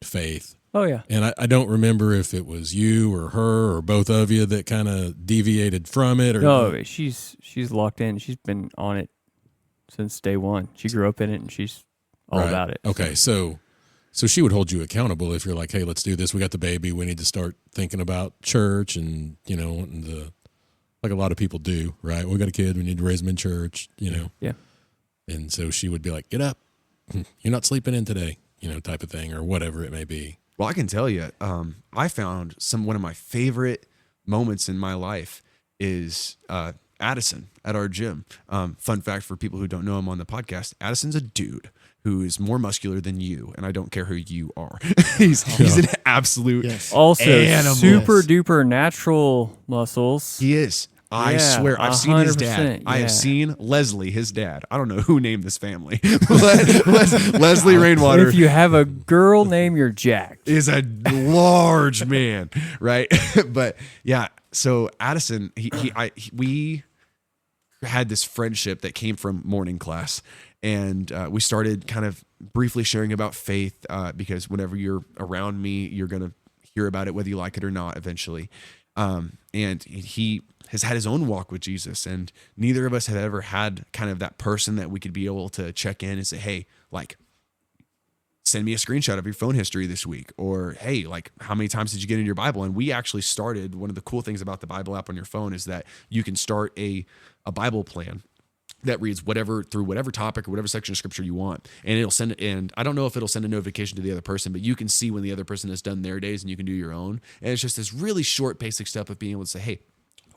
faith. Oh yeah. And I don't remember if it was you or her or both of you that kind of deviated from it. Or No, she's locked in. She's been on it since day one. She grew up in it, and she's all Right. about it. Okay, so she would hold you accountable if you're like, hey, let's do this. We got the baby. We need to start thinking about church, and like a lot of people do, right? We got a kid. We need to raise him in church, Yeah. And so she would be like, get up. You're not sleeping in today, type of thing, or whatever it may be. Well, I can tell you, I found one of my favorite moments in my life is Addison at our gym. Fun fact for people who don't know him on the podcast, Addison's a dude who is more muscular than you, and I don't care who you are. he's an absolute Also, animal. super duper natural muscles. He is. I Yeah, swear, I've seen his dad. 100%, I have yeah. seen Leslie, his dad. I don't know who named this family. Leslie Rainwater If you have a girl name, you're jacked. is a large man, right? But yeah, so Addison, we had this friendship that came from morning class, and we started kind of briefly sharing about faith because whenever you're around me, you're gonna hear about it whether you like it or not eventually. And he has had his own walk with Jesus, and neither of us have ever had kind of that person that we could be able to check in and say, hey, like, send me a screenshot of your phone history this week, or hey, like, how many times did you get in your Bible? And we actually started, one of the cool things about the Bible app on your phone is that you can start a Bible plan that reads through whatever topic or whatever section of scripture you want. And it'll send, and I don't know if it'll send a notification to the other person, but you can see when the other person has done their days and you can do your own. And it's just this really short, basic step of being able to say, hey,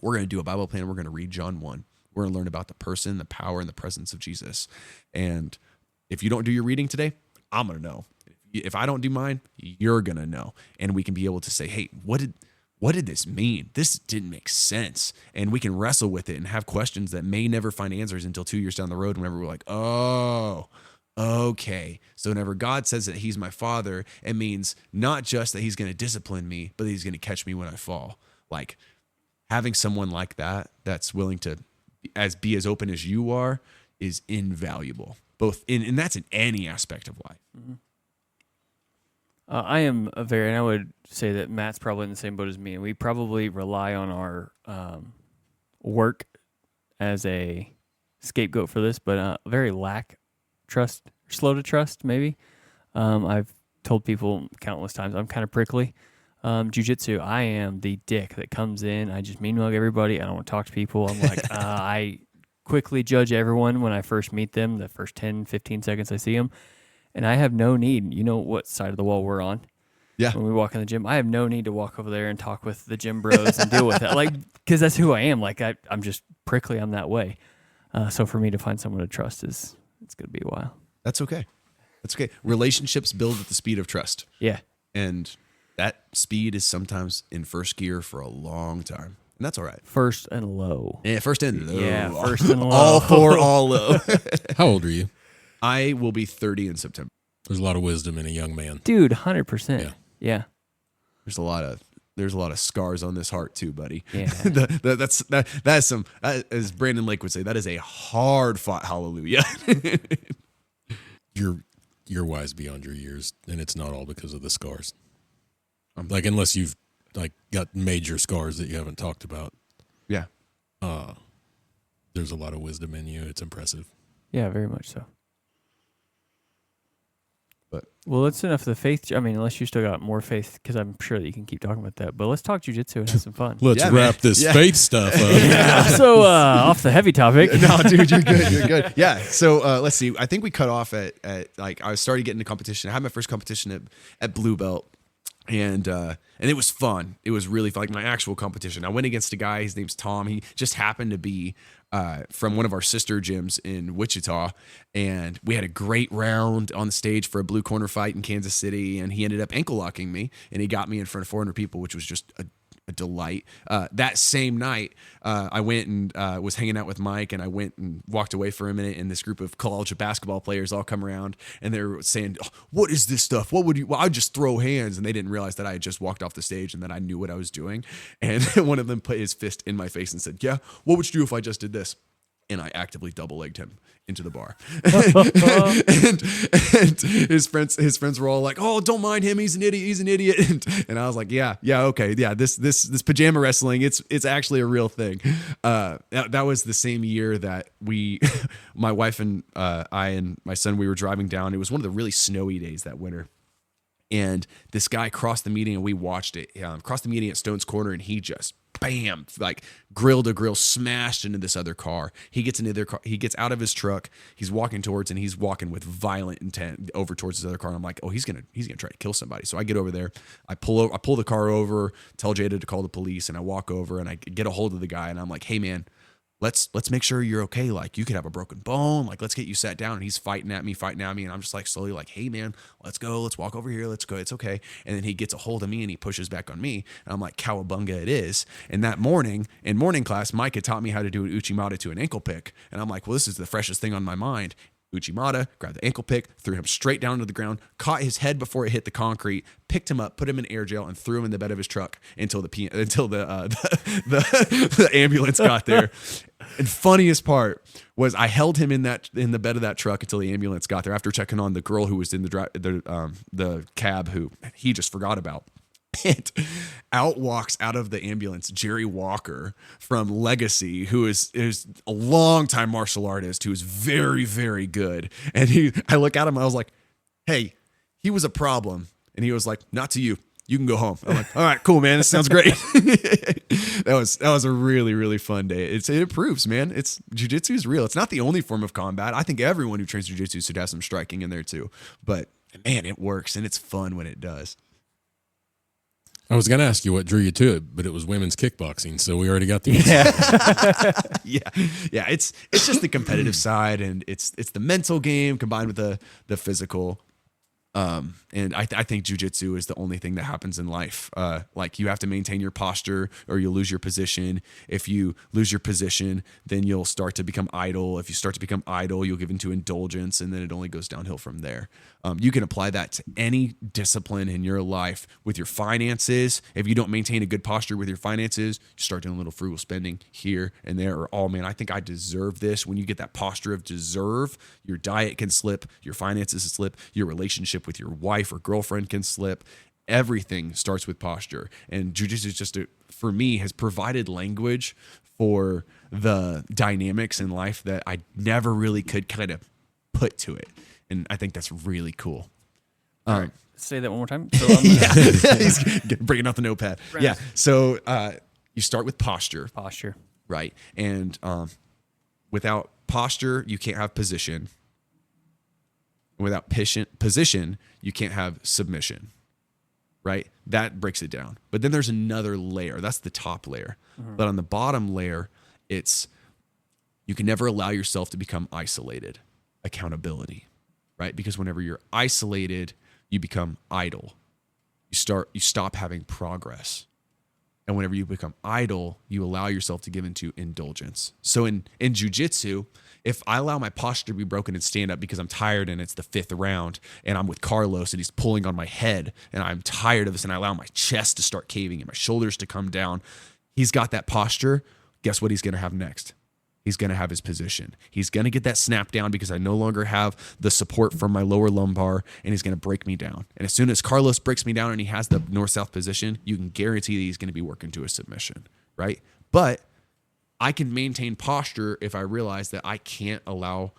we're going to do a Bible plan. We're going to read John 1. We're going to learn about the person, the power, and the presence of Jesus. And if you don't do your reading today, I'm going to know. If I don't do mine, you're going to know. And we can be able to say, hey, what did this mean? This didn't make sense. And we can wrestle with it and have questions that may never find answers until 2 years down the road, whenever we're like, oh, okay. So whenever God says that he's my father, it means not just that he's going to discipline me, but that he's going to catch me when I fall. Like, having someone like that that's willing to be as open as you are is invaluable. And that's in any aspect of life. Mm-hmm. I am and I would say that Matt's probably in the same boat as me, and we probably rely on our work as a scapegoat for this, but very slow to trust, maybe. I've told people countless times I'm kind of prickly. Jiu-Jitsu, I am the dick that comes in. I just mean mug everybody. I don't want to talk to people. I'm like, I quickly judge everyone when I first meet them, the first 10, 15 seconds I see them. And I have no need, you know what side of the wall we're on. Yeah. When we walk in the gym, I have no need to walk over there and talk with the gym bros and deal with it. Like, because that's who I am. Like, I'm just prickly. I'm that way. So for me to find someone to trust it's going to be a while. That's okay. That's okay. Relationships build at the speed of trust. Yeah. And that speed is sometimes in first gear for a long time. And that's all right. First and low. Yeah, first and low. Yeah, first and low. All four, all low. How old are you? I will be 30 in September. There's a lot of wisdom in a young man. Dude, 100%. Yeah. There's a lot of scars on this heart too, buddy. Yeah. that is some, as Brandon Lake would say, that is a hard fought hallelujah. you're wise beyond your years, and it's not all because of the scars. Like, unless you've like got major scars that you haven't talked about. Yeah. There's a lot of wisdom in you. It's impressive. Yeah, very much so. But well, that's enough of the faith. I mean, unless you still got more faith, because I'm sure that you can keep talking about that. But let's talk jiu-jitsu and have some fun. Let's wrap man. this faith stuff up. Yeah. So off the heavy topic. No, dude, you're good. You're good. Yeah. So let's see. I think we cut off at like I started getting into competition. I had my first competition at blue belt, and it was fun. It was really fun, like my actual competition. I went against a guy. His name's Tom. He just happened to be from one of our sister gyms in Wichita, and we had a great round on the stage for a blue corner fight in Kansas City, and he ended up ankle locking me, and he got me in front of 400 people, which was just a delight. That same night, I went and was hanging out with Mike, and I went and walked away for a minute, and this group of college basketball players all come around, and they're saying, oh, what is this stuff? What would you, well, I'd just throw hands. And they didn't realize that I had just walked off the stage and that I knew what I was doing. And one of them put his fist in my face and said, yeah, what would you do if I just did this? And I actively double-legged him into the bar. and his friends were all like, oh, don't mind him. He's an idiot. And I was like, yeah, okay. Yeah, this pajama wrestling, it's actually a real thing. That was the same year that my wife and I and my son, we were driving down. It was one of the really snowy days that winter. And this guy crossed the median, and we watched it. Crossed the median at Stone's Corner, and he just bam, like grill to grill, smashed into this other car. He gets into their car. He gets out of his truck. He's walking towards, and he's walking with violent intent over towards his other car. And I'm like, oh, he's gonna try to kill somebody. So I get over there. I pull the car over, tell Jada to call the police, and I walk over and I get a hold of the guy, and I'm like, hey man, let's make sure you're okay. Like, you could have a broken bone. Like, let's get you sat down. And he's fighting at me. And I'm just like slowly like, hey man, let's go. Let's walk over here. Let's go. It's okay. And then he gets a hold of me and he pushes back on me. And I'm like, cowabunga it is. And that morning in morning class, Mike had taught me how to do an uchimata to an ankle pick. And I'm like, well, this is the freshest thing on my mind. Uchimata, grabbed the ankle pick, threw him straight down to the ground, caught his head before it hit the concrete, picked him up, put him in air jail, and threw him in the bed of his truck until the ambulance got there. And funniest part was I held him in the bed of that truck until the ambulance got there after checking on the girl who was in the cab who he just forgot about. And out of the ambulance Jerry Walker from Legacy, who is a longtime martial artist who is very, very good. And I look at him, I was like, hey, he was a problem. And he was like, not to you. You can go home. I'm like, all right, cool, man. This sounds great. That was a really, really fun day. It improves, man. Jiu-Jitsu is real. It's not the only form of combat. I think everyone who trains Jiu-Jitsu should have some striking in there too. But man, it works and it's fun when it does. I was going to ask you what drew you to it, but it was women's kickboxing, so we already got the answer. Yeah. It's just the competitive side, and it's the mental game combined with the physical. And I think jiu-jitsu is the only thing that happens in life. Like, you have to maintain your posture or you'll lose your position. If you lose your position, then you'll start to become idle. If you start to become idle, you'll give into indulgence, and then it only goes downhill from there. You can apply that to any discipline in your life. With your finances, if you don't maintain a good posture with your finances, you start doing a little frugal spending here and there, or, oh man, I think I deserve this. When you get that posture of deserve, your diet can slip, your finances slip, your relationship with your wife or girlfriend can slip. Everything starts with posture. And jiu-jitsu is just, for me, has provided language for the dynamics in life that I never really could kind of put to it. And I think that's really cool. All right. Say that one more time. So he's bringing out the notepad. Yeah. So you start with posture. Posture. Right. And without posture, you can't have position. Without position, you can't have submission. Right? That breaks it down. But then there's another layer. That's the top layer. Mm-hmm. But on the bottom layer, it's you can never allow yourself to become isolated. Accountability. Right? Because whenever you're isolated, you become idle. You stop having progress. And whenever you become idle, you allow yourself to give into indulgence. So in jiu-jitsu, if I allow my posture to be broken and stand up because I'm tired and it's the 5th round and I'm with Carlos and he's pulling on my head and I'm tired of this, and I allow my chest to start caving and my shoulders to come down, he's got that posture. Guess what he's going to have next? He's going to have his position. He's going to get that snap down because I no longer have the support from my lower lumbar, and he's going to break me down. And as soon as Carlos breaks me down and he has the north-south position, you can guarantee that he's going to be working to a submission, right? But I can maintain posture if I realize that I can't allow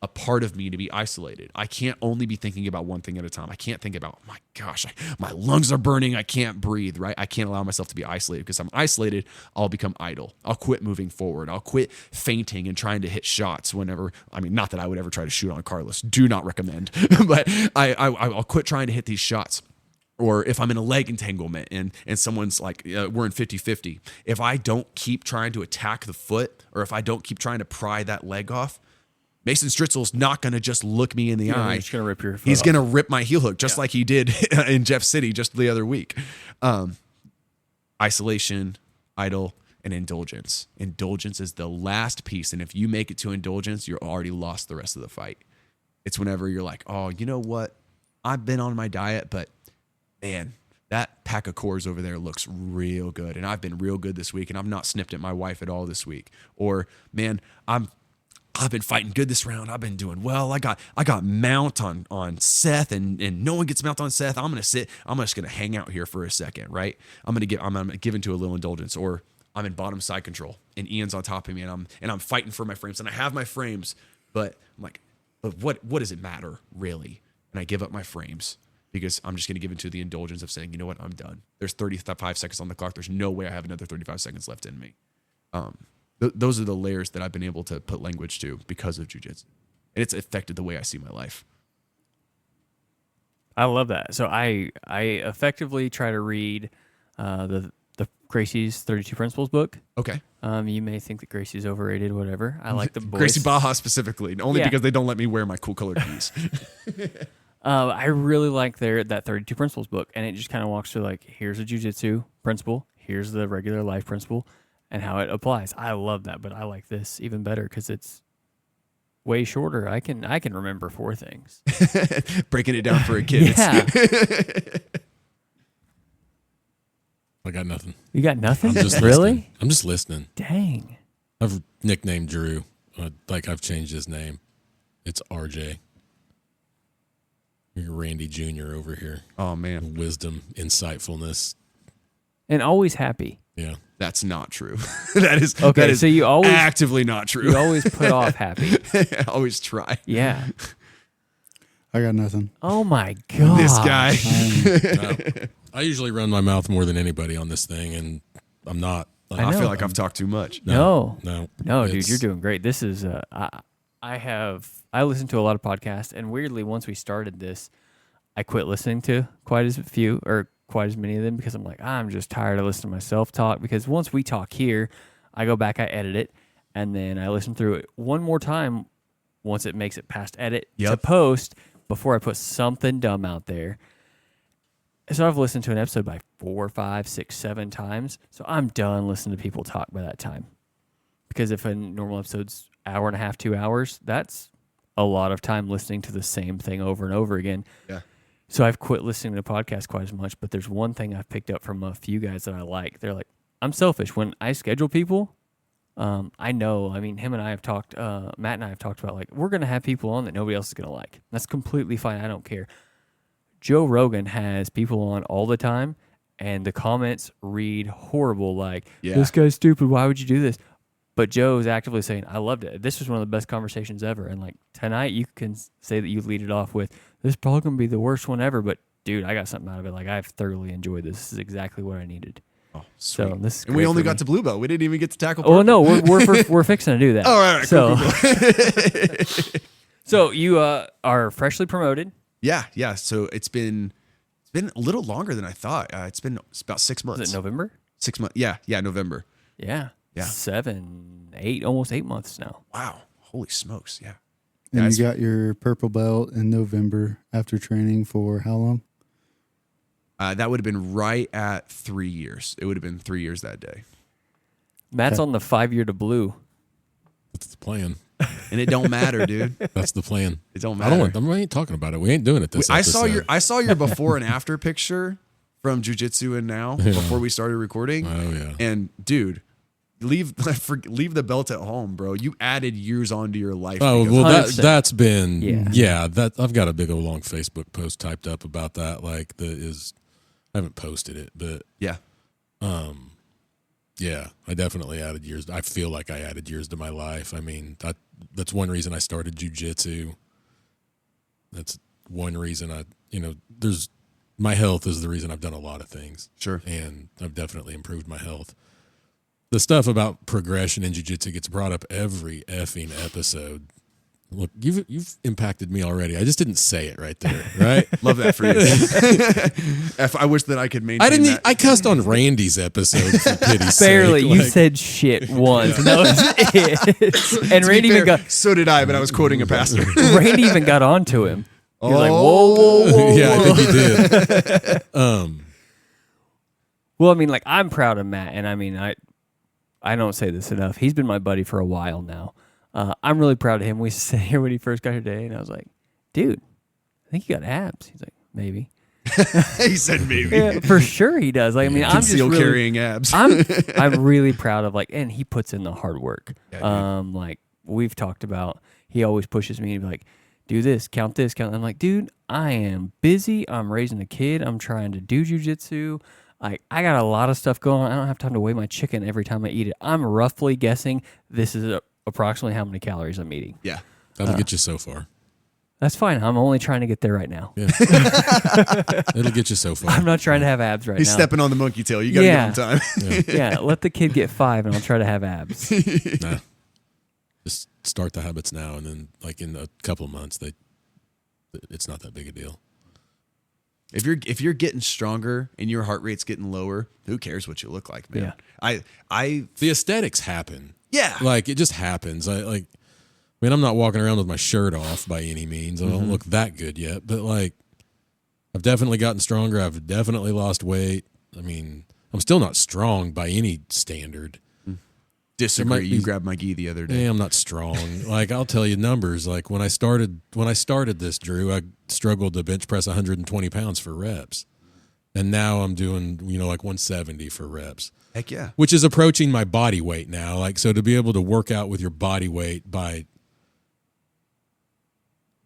a part of me to be isolated. I can't only be thinking about one thing at a time. I can't think about, my gosh, my lungs are burning. I can't breathe, right? I can't allow myself to be isolated because I'm isolated. I'll become idle. I'll quit moving forward. I'll quit fainting and trying to hit shots whenever, I mean, not that I would ever try to shoot on Carlos. Do not recommend, but I'll quit trying to hit these shots. Or if I'm in a leg entanglement and someone's like, we're in 50-50. If I don't keep trying to attack the foot, or if I don't keep trying to pry that leg off, Mason Stritzel's not going to just look me in the eye. He's going to rip your foot He's off. going to rip my heel hook, just like he did in Jeff City just the other week. Isolation, idle, and indulgence. Indulgence is the last piece. And if you make it to indulgence, you're already lost the rest of the fight. It's whenever you're like, oh, you know what? I've been on my diet, but man, that pack of Coors over there looks real good. And I've been real good this week, and I've not snipped at my wife at all this week. Or, man, I've been fighting good this round. I've been doing well. I got mount on Seth, and no one gets mount on Seth. I'm gonna sit. I'm just gonna hang out here for a second, right? I'm gonna give into a little indulgence, or I'm in bottom side control, and Ian's on top of me, and I'm fighting for my frames, and I have my frames, but I'm like, but what does it matter really? And I give up my frames because I'm just gonna give into the indulgence of saying, you know what, I'm done. There's 35 seconds on the clock. There's no way I have another 35 seconds left in me. Those are the layers that I've been able to put language to because of jiu-jitsu. And it's affected the way I see my life. I love that. So I effectively try to read the Gracie's 32 Principles book. Okay. You may think that Gracie's overrated, whatever. I like the boys. Gracie Baja specifically, only because they don't let me wear my cool colored keys. I really like that 32 Principles book, and it just kind of walks through like, here's a jiu-jitsu principle, here's the regular life principle, and how it applies. I love that, but I like this even better because it's way shorter. I can remember 4 things. Breaking it down for a kid. Yeah. I got nothing. You got nothing? I'm just really? listening. I'm just listening. Dang. I've nicknamed Drew. Like I've changed his name. It's RJ. You're Randy Jr. over here. Oh, man. Wisdom, insightfulness. And always happy. Yeah. That's not true. That is so you always actively not true. You always put off happy. I always try. Yeah. I got nothing. Oh my god. This guy. I usually run my mouth more than anybody on this thing, and I'm not. I feel like I've talked too much. No, it's- dude, you're doing great. This is I listen to a lot of podcasts, and weirdly, once we started this, I quit listening to quite as many of them because I'm like, I'm just tired of listening to myself talk. Because once we talk here, I go back, I edit it, and then I listen through it one more time once it makes it past edit to post before I put something dumb out there. So I've listened to an episode by 4, 5, 6, 7 times. So I'm done listening to people talk by that time. Because if a normal episode's hour and a half, 2 hours, that's a lot of time listening to the same thing over and over again. Yeah. So I've quit listening to podcasts quite as much, but there's one thing I've picked up from a few guys that I like. They're like, I'm selfish. When I schedule people, I know, him and I have talked, Matt and I have talked about, like, we're going to have people on that nobody else is going to like. That's completely fine. I don't care. Joe Rogan has people on all the time, and the comments read horrible, like, this guy's stupid. Why would you do this? But Joe's actively saying, I loved it. This was one of the best conversations ever. And like tonight, you can say that you lead it off with, this is probably going to be the worst one ever. But dude, I got something out of it. Like, I've thoroughly enjoyed this. This is exactly what I needed. Oh, sweet. So this is and we great only for got me. to blue belt. We didn't even get to tackle purple. Oh, no, we're fixing to do that. All right. So, Cool. so you are freshly promoted. Yeah. So it's been a little longer than I thought. It's about 6 months. Is it November? 6 months. Yeah, November. Yeah. Yeah. 7, 8, almost 8 months now. Wow. Holy smokes. Yeah. And you got your purple belt in November after training for how long? That would have been right at 3 years. It would have been 3 years that day. Matt's on the 5-year to blue. That's the plan. And it don't matter, dude. That's the plan. It don't I matter. don't. We ain't talking about it. We ain't doing it this I episode. saw your before and after picture from Jiu-Jitsu and now before we started recording. Oh yeah. And dude, leave the belt at home, bro. You added years onto your life. Oh because well, of 100%. that's been Yeah. that I've got a big old long Facebook post typed up about that. Like I haven't posted it, but yeah. yeah, I definitely added years. I feel like I added years to my life. I mean, that's one reason I started jiu-jitsu. That's one reason my health is the reason I've done a lot of things. Sure. And I've definitely improved my health. The stuff about progression in jiu-jitsu gets brought up every effing episode. Look, you've impacted me already. I just didn't say it right there, right? Love that for you. I wish that I could maintain that. I cussed on Randy's episode for pity's Barely. sake. You Like, said shit once. And that was it. And To be Randy even fair, got so did I, but I was quoting a pastor. Randy even got onto him. He was like, whoa, whoa, whoa. yeah, I think he did. Well, I mean, like, I'm proud of Matt, and I mean, I don't say this enough. He's been my buddy for a while now. I'm really proud of him. We sat here when he first got here today, and I was like, dude, I think you got abs. He's like, maybe. He said maybe. Yeah, for sure he does. Like, I mean, I'm just Conceal really, carrying abs. I'm really proud of, like, and he puts in the hard work. Yeah, Like we've talked about, he always pushes me to be like, do this, count this, count. I'm like, dude, I am busy. I'm raising a kid. I'm trying to do jiu-jitsu. Like, I got a lot of stuff going on. I don't have time to weigh my chicken every time I eat it. I'm roughly guessing this is approximately how many calories I'm eating. Yeah. That'll get you so far. That's fine. I'm only trying to get there right now. Yeah. It'll get you so far. I'm not trying to have abs right He's now. stepping on the monkey tail. You got to Yeah. give him time. Yeah, let the kid get 5 and I'll try to have abs. Nah. Just start the habits now, and then, like, in a couple of months, it's not that big a deal. If you're getting stronger and your heart rate's getting lower, who cares what you look like, man? I The aesthetics happen. yeah. Like, it just happens. I'm not walking around with my shirt off by any means. I don't look that good yet, but, like, I've definitely gotten stronger. I've definitely lost weight. I mean, I'm still not strong by any standard. Disagree. You grabbed my gi the other day. Yeah, I'm not strong. Like, I'll tell you numbers. Like, when I started this, Drew, I struggled to bench press 120 pounds for reps. And now I'm doing, like 170 for reps. Heck yeah. Which is approaching my body weight now. Like, so to be able to work out with your body weight by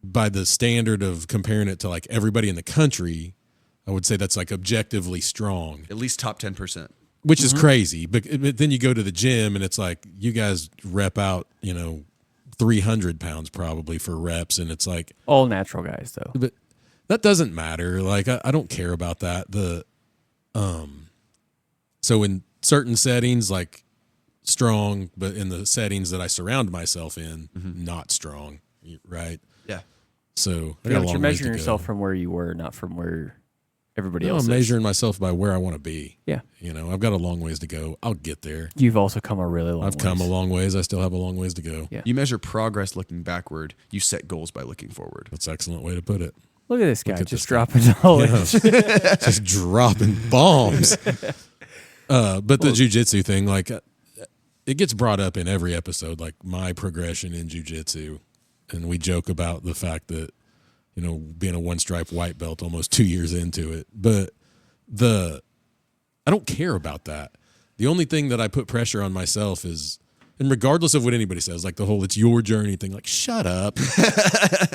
the standard of comparing it to, like, everybody in the country, I would say that's, like, objectively strong. At least top 10%. Which is crazy. But then you go to the gym and it's like, you guys rep out, 300 pounds probably for reps. And it's like, All natural guys, though. but that doesn't matter. Like, I don't care about that. So in certain settings, like, strong, but in the settings that I surround myself in, not strong. Right. Yeah. So I got a Yeah, but long you're ways measuring to yourself go. from where you were, not from where everybody No, else I'm is. measuring myself by where I want to be. Yeah. I've got a long ways to go. I'll get there. You've also come a really long I've come a ways. long ways. I still have a long ways to go. Yeah. You measure progress looking backward. You set goals by looking forward. That's an excellent way to put it. Look at this guy at just this dropping knowledge. Just dropping bombs. But the jiu-jitsu thing, like, it gets brought up in every episode, like my progression in jiu-jitsu. And we joke about the fact that, being a one-stripe white belt almost 2 years into it. But I don't care about that. The only thing that I put pressure on myself is, and regardless of what anybody says, like the whole "it's your journey" thing, like, shut up.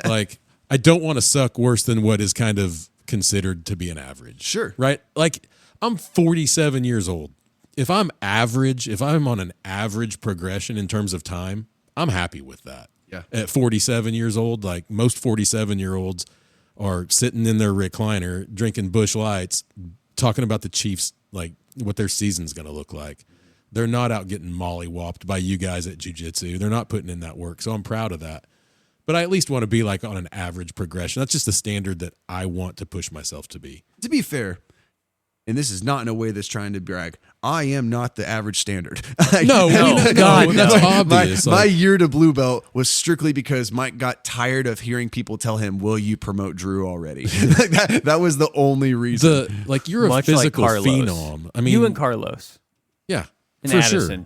Like, I don't want to suck worse than what is kind of considered to be an average. Sure. Right? Like, I'm 47 years old. If I'm on an average progression in terms of time, I'm happy with that. Yeah. At 47 years old, like most 47-year-olds are sitting in their recliner, drinking Busch Lights, talking about the Chiefs, like what their season's going to look like. They're not out getting mollywopped by you guys at jiu-jitsu. They're not putting in that work. So I'm proud of that. But I at least want to be, like, on an average progression. That's just the standard that I want to push myself to be. To be fair, and this is not in a way that's trying to brag, I am not the average standard. No, God, that's no. obvious. My Like, year to blue belt was strictly because Mike got tired of hearing people tell him, "Will you promote Drew already?" that was the only reason. you're a Much like physical Carlos. phenom. I mean, You and Carlos. yeah, And for Addison. sure.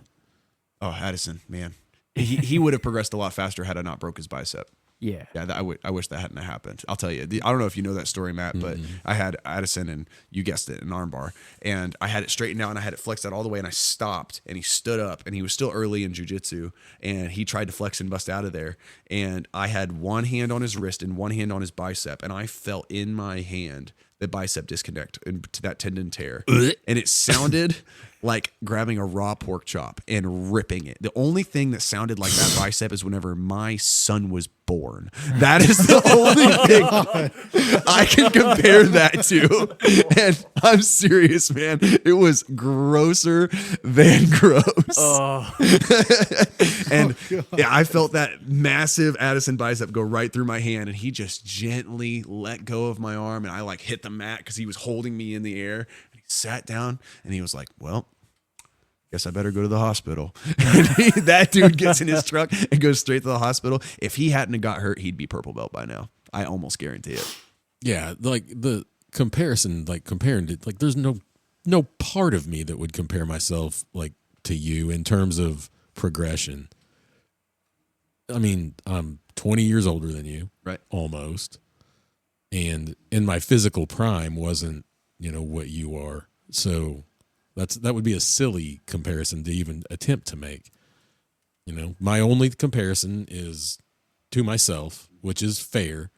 Oh, Addison, man, he would have progressed a lot faster had I not broke his bicep. Yeah. Yeah, I wish that hadn't happened. I'll tell you. I don't know if you know that story, Matt, but I had Addison, and you guessed it, an armbar, and I had it straightened out, and I had it flexed out all the way, and I stopped, and he stood up, and he was still early in jiu-jitsu, and he tried to flex and bust out of there, and I had one hand on his wrist and one hand on his bicep, and I felt in my hand the bicep disconnect into that tendon tear, and it sounded like grabbing a raw pork chop and ripping it. The only thing that sounded like that bicep is whenever my son was born. That is the only thing I can compare that to. And I'm serious, man. It was grosser than gross. Oh, And yeah, I felt that massive Addison bicep go right through my hand, and he just gently let go of my arm, and I like hit the mat because he was holding me in the air. And he sat down, and he was like, well, guess I better go to the hospital. And that dude gets in his truck and goes straight to the hospital. If he hadn't have got hurt, he'd be purple belt by now. I almost guarantee it. Yeah, like the comparison, like comparing to, like there's no part of me that would compare myself like to you in terms of progression. I mean, I'm 20 years older than you, Right. almost, and in my physical prime wasn't, what you are. So that would be a silly comparison to even attempt to make. My only comparison is to myself, which is fair.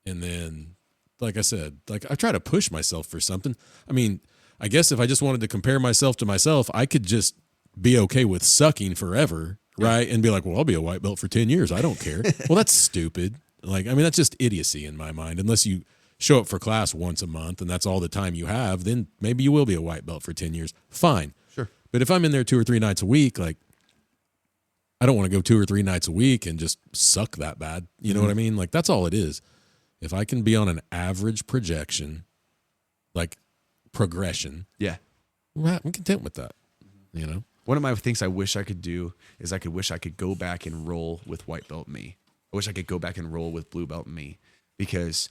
And then, like I said, like I try to push myself for something. I mean, I guess if I just wanted to compare myself to myself, I could just be okay with sucking forever, right? And be like, well, I'll be a white belt for 10 years. I don't care. Well, that's stupid. Like, I mean, that's just idiocy in my mind. Unless you show up for class once a month and that's all the time you have, then maybe you will be a white belt for 10 years. Fine. Sure. But if I'm in there 2 or 3 nights a week, like, I don't want to go 2 or 3 nights a week and just suck that bad. You know what I mean? Like, that's all it is. If I can be on an average projection, like progression, Yeah. I'm content with that. One of my things I wish I could do is I could go back and roll with white belt me. I wish I could go back and roll with blue belt me, because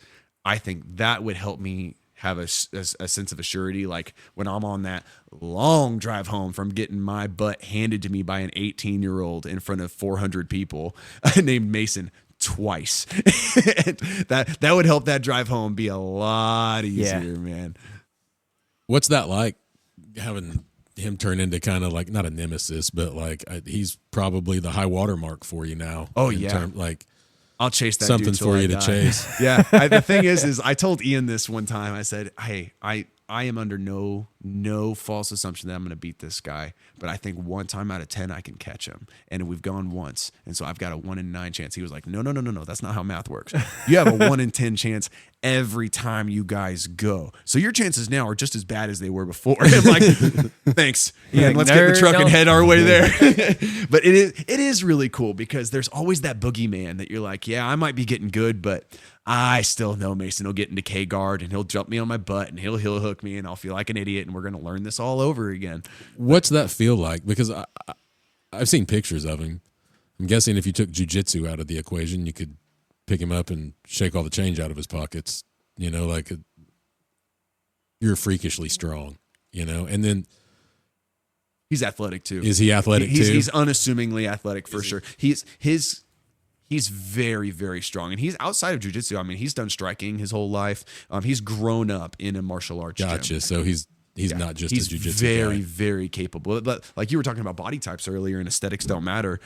I think that would help me have a sense of assurity. Like when I'm on that long drive home from getting my butt handed to me by an 18-year-old in front of 400 people named Mason twice. that would help that drive home be a lot easier, man. What's that like, having him turn into kind of like, not a nemesis, but like he's probably the high water mark for you now. Oh, yeah. Like I'll chase that something dude till for I you die. to chase. Yeah. The thing is I told Ian this one time. I said, hey, I am under no false assumption that I'm going to beat this guy, but I think 1 time out of 10 I can catch him, and we've gone once, and so I've got a 1 in 9 chance. He was like, no, that's not how math works. You have a 1 in 10 chance every time you guys go, so your chances now are just as bad as they were before. I'm like, thanks, Ian, let's get in the truck and head our way there. But it is really cool, because there's always that boogeyman that you're like, yeah, I might be getting good, but I still know Mason will get into K guard and he'll jump me on my butt and he'll heel hook me and I'll feel like an idiot, and we're going to learn this all over again. What's that feel like? Because I've seen pictures of him. I'm guessing if you took jiu-jitsu out of the equation, you could pick him up and shake all the change out of his pockets. You're freakishly strong, and then He's athletic too. Is he athletic too? He's unassumingly athletic for sure. He's very, very strong, and he's outside of jiu-jitsu. I mean, he's done striking his whole life. He's grown up in a martial arts Gotcha. gym. So he's not just he's a jiu-jitsu very, guy. very capable. But like you were talking about body types earlier, and aesthetics don't matter.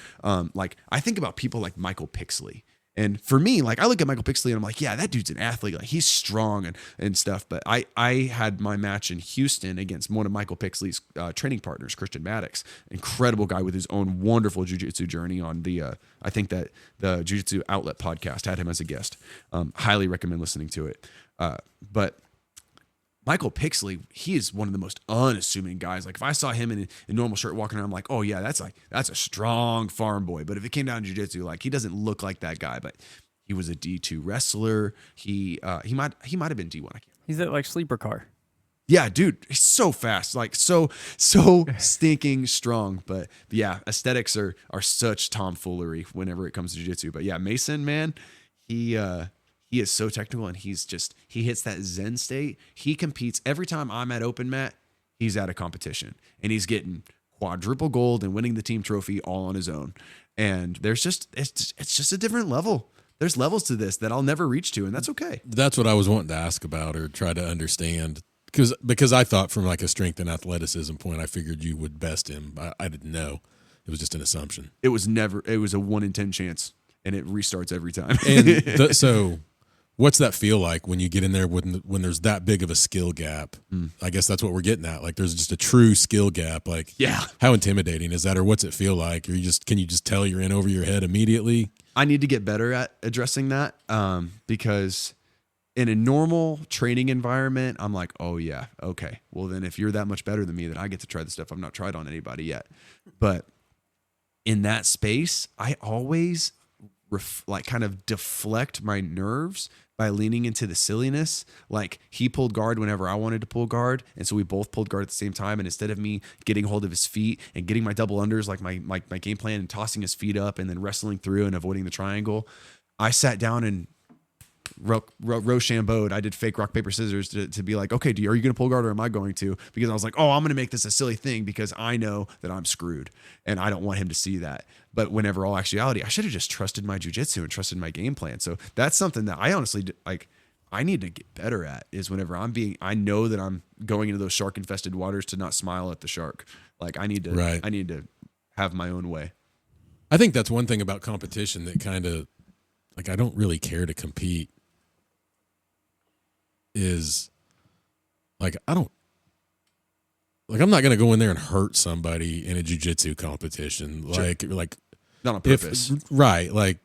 Like I think about people like Michael Pixley. And for me, like I look at Michael Pixley and I'm like, yeah, that dude's an athlete. Like he's strong and stuff. But I had my match in Houston against one of Michael Pixley's training partners, Christian Maddox, incredible guy with his own wonderful jiu-jitsu journey on the, I think that the Jiu-Jitsu Outlet podcast had him as a guest. Highly recommend listening to it. But Michael Pixley, he is one of the most unassuming guys. Like if I saw him in a normal shirt walking around, I'm like, oh yeah, that's a strong farm boy. But if it came down to jiu-jitsu, like he doesn't look like that guy. But he was a D2 wrestler. He might have been D1. I can't remember. He's that like sleeper car. Yeah, dude, he's so fast, like so stinking strong. But yeah, aesthetics are such tomfoolery whenever it comes to jiu-jitsu. But yeah, Mason, man, he is so technical, and he hits that Zen state. He competes every time I'm at open mat. He's at a competition, and he's getting quadruple gold and winning the team trophy all on his own. And it's just a different level. there's levels to this that I'll never reach to, and that's okay. That's what I was wanting to ask about or try to understand. Because I thought from like a strength and athleticism point, I figured you would best him. I didn't know. It was just an assumption. It was a 1 in 10 chance, and it restarts every time. And so what's that feel like when you get in there when there's that big of a skill gap? I guess that's what we're getting at. Like there's just a true skill gap. Like, yeah, how intimidating is that, or what's it feel like? Or can you just tell you're in over your head immediately? I need to get better at addressing that because in a normal training environment, I'm like, oh yeah, okay. Well, then if you're that much better than me, then I get to try the stuff I've not tried on anybody yet. But in that space, I always kind of deflect my nerves by leaning into the silliness. Like he pulled guard whenever I wanted to pull guard. And so we both pulled guard at the same time. And instead of me getting hold of his feet and getting my double unders, like my game plan, and tossing his feet up and then wrestling through and avoiding the triangle, I sat down and Rochambeau'd. I did fake rock, paper, scissors to be like, okay, are you going to pull guard or am I going to? Because I was like, oh, I'm going to make this a silly thing because I know that I'm screwed and I don't want him to see that. But whenever all actuality, I should have just trusted my jiu-jitsu and trusted my game plan. So that's something that I honestly I need to get better at is whenever I know that I'm going into those shark infested waters to not smile at the shark. Like I need to have my own way. I think that's one thing about competition that kind of like, I don't really care to compete. Is like I'm not gonna go in there and hurt somebody in a jiu-jitsu competition. Sure. Like not on purpose. Right. Like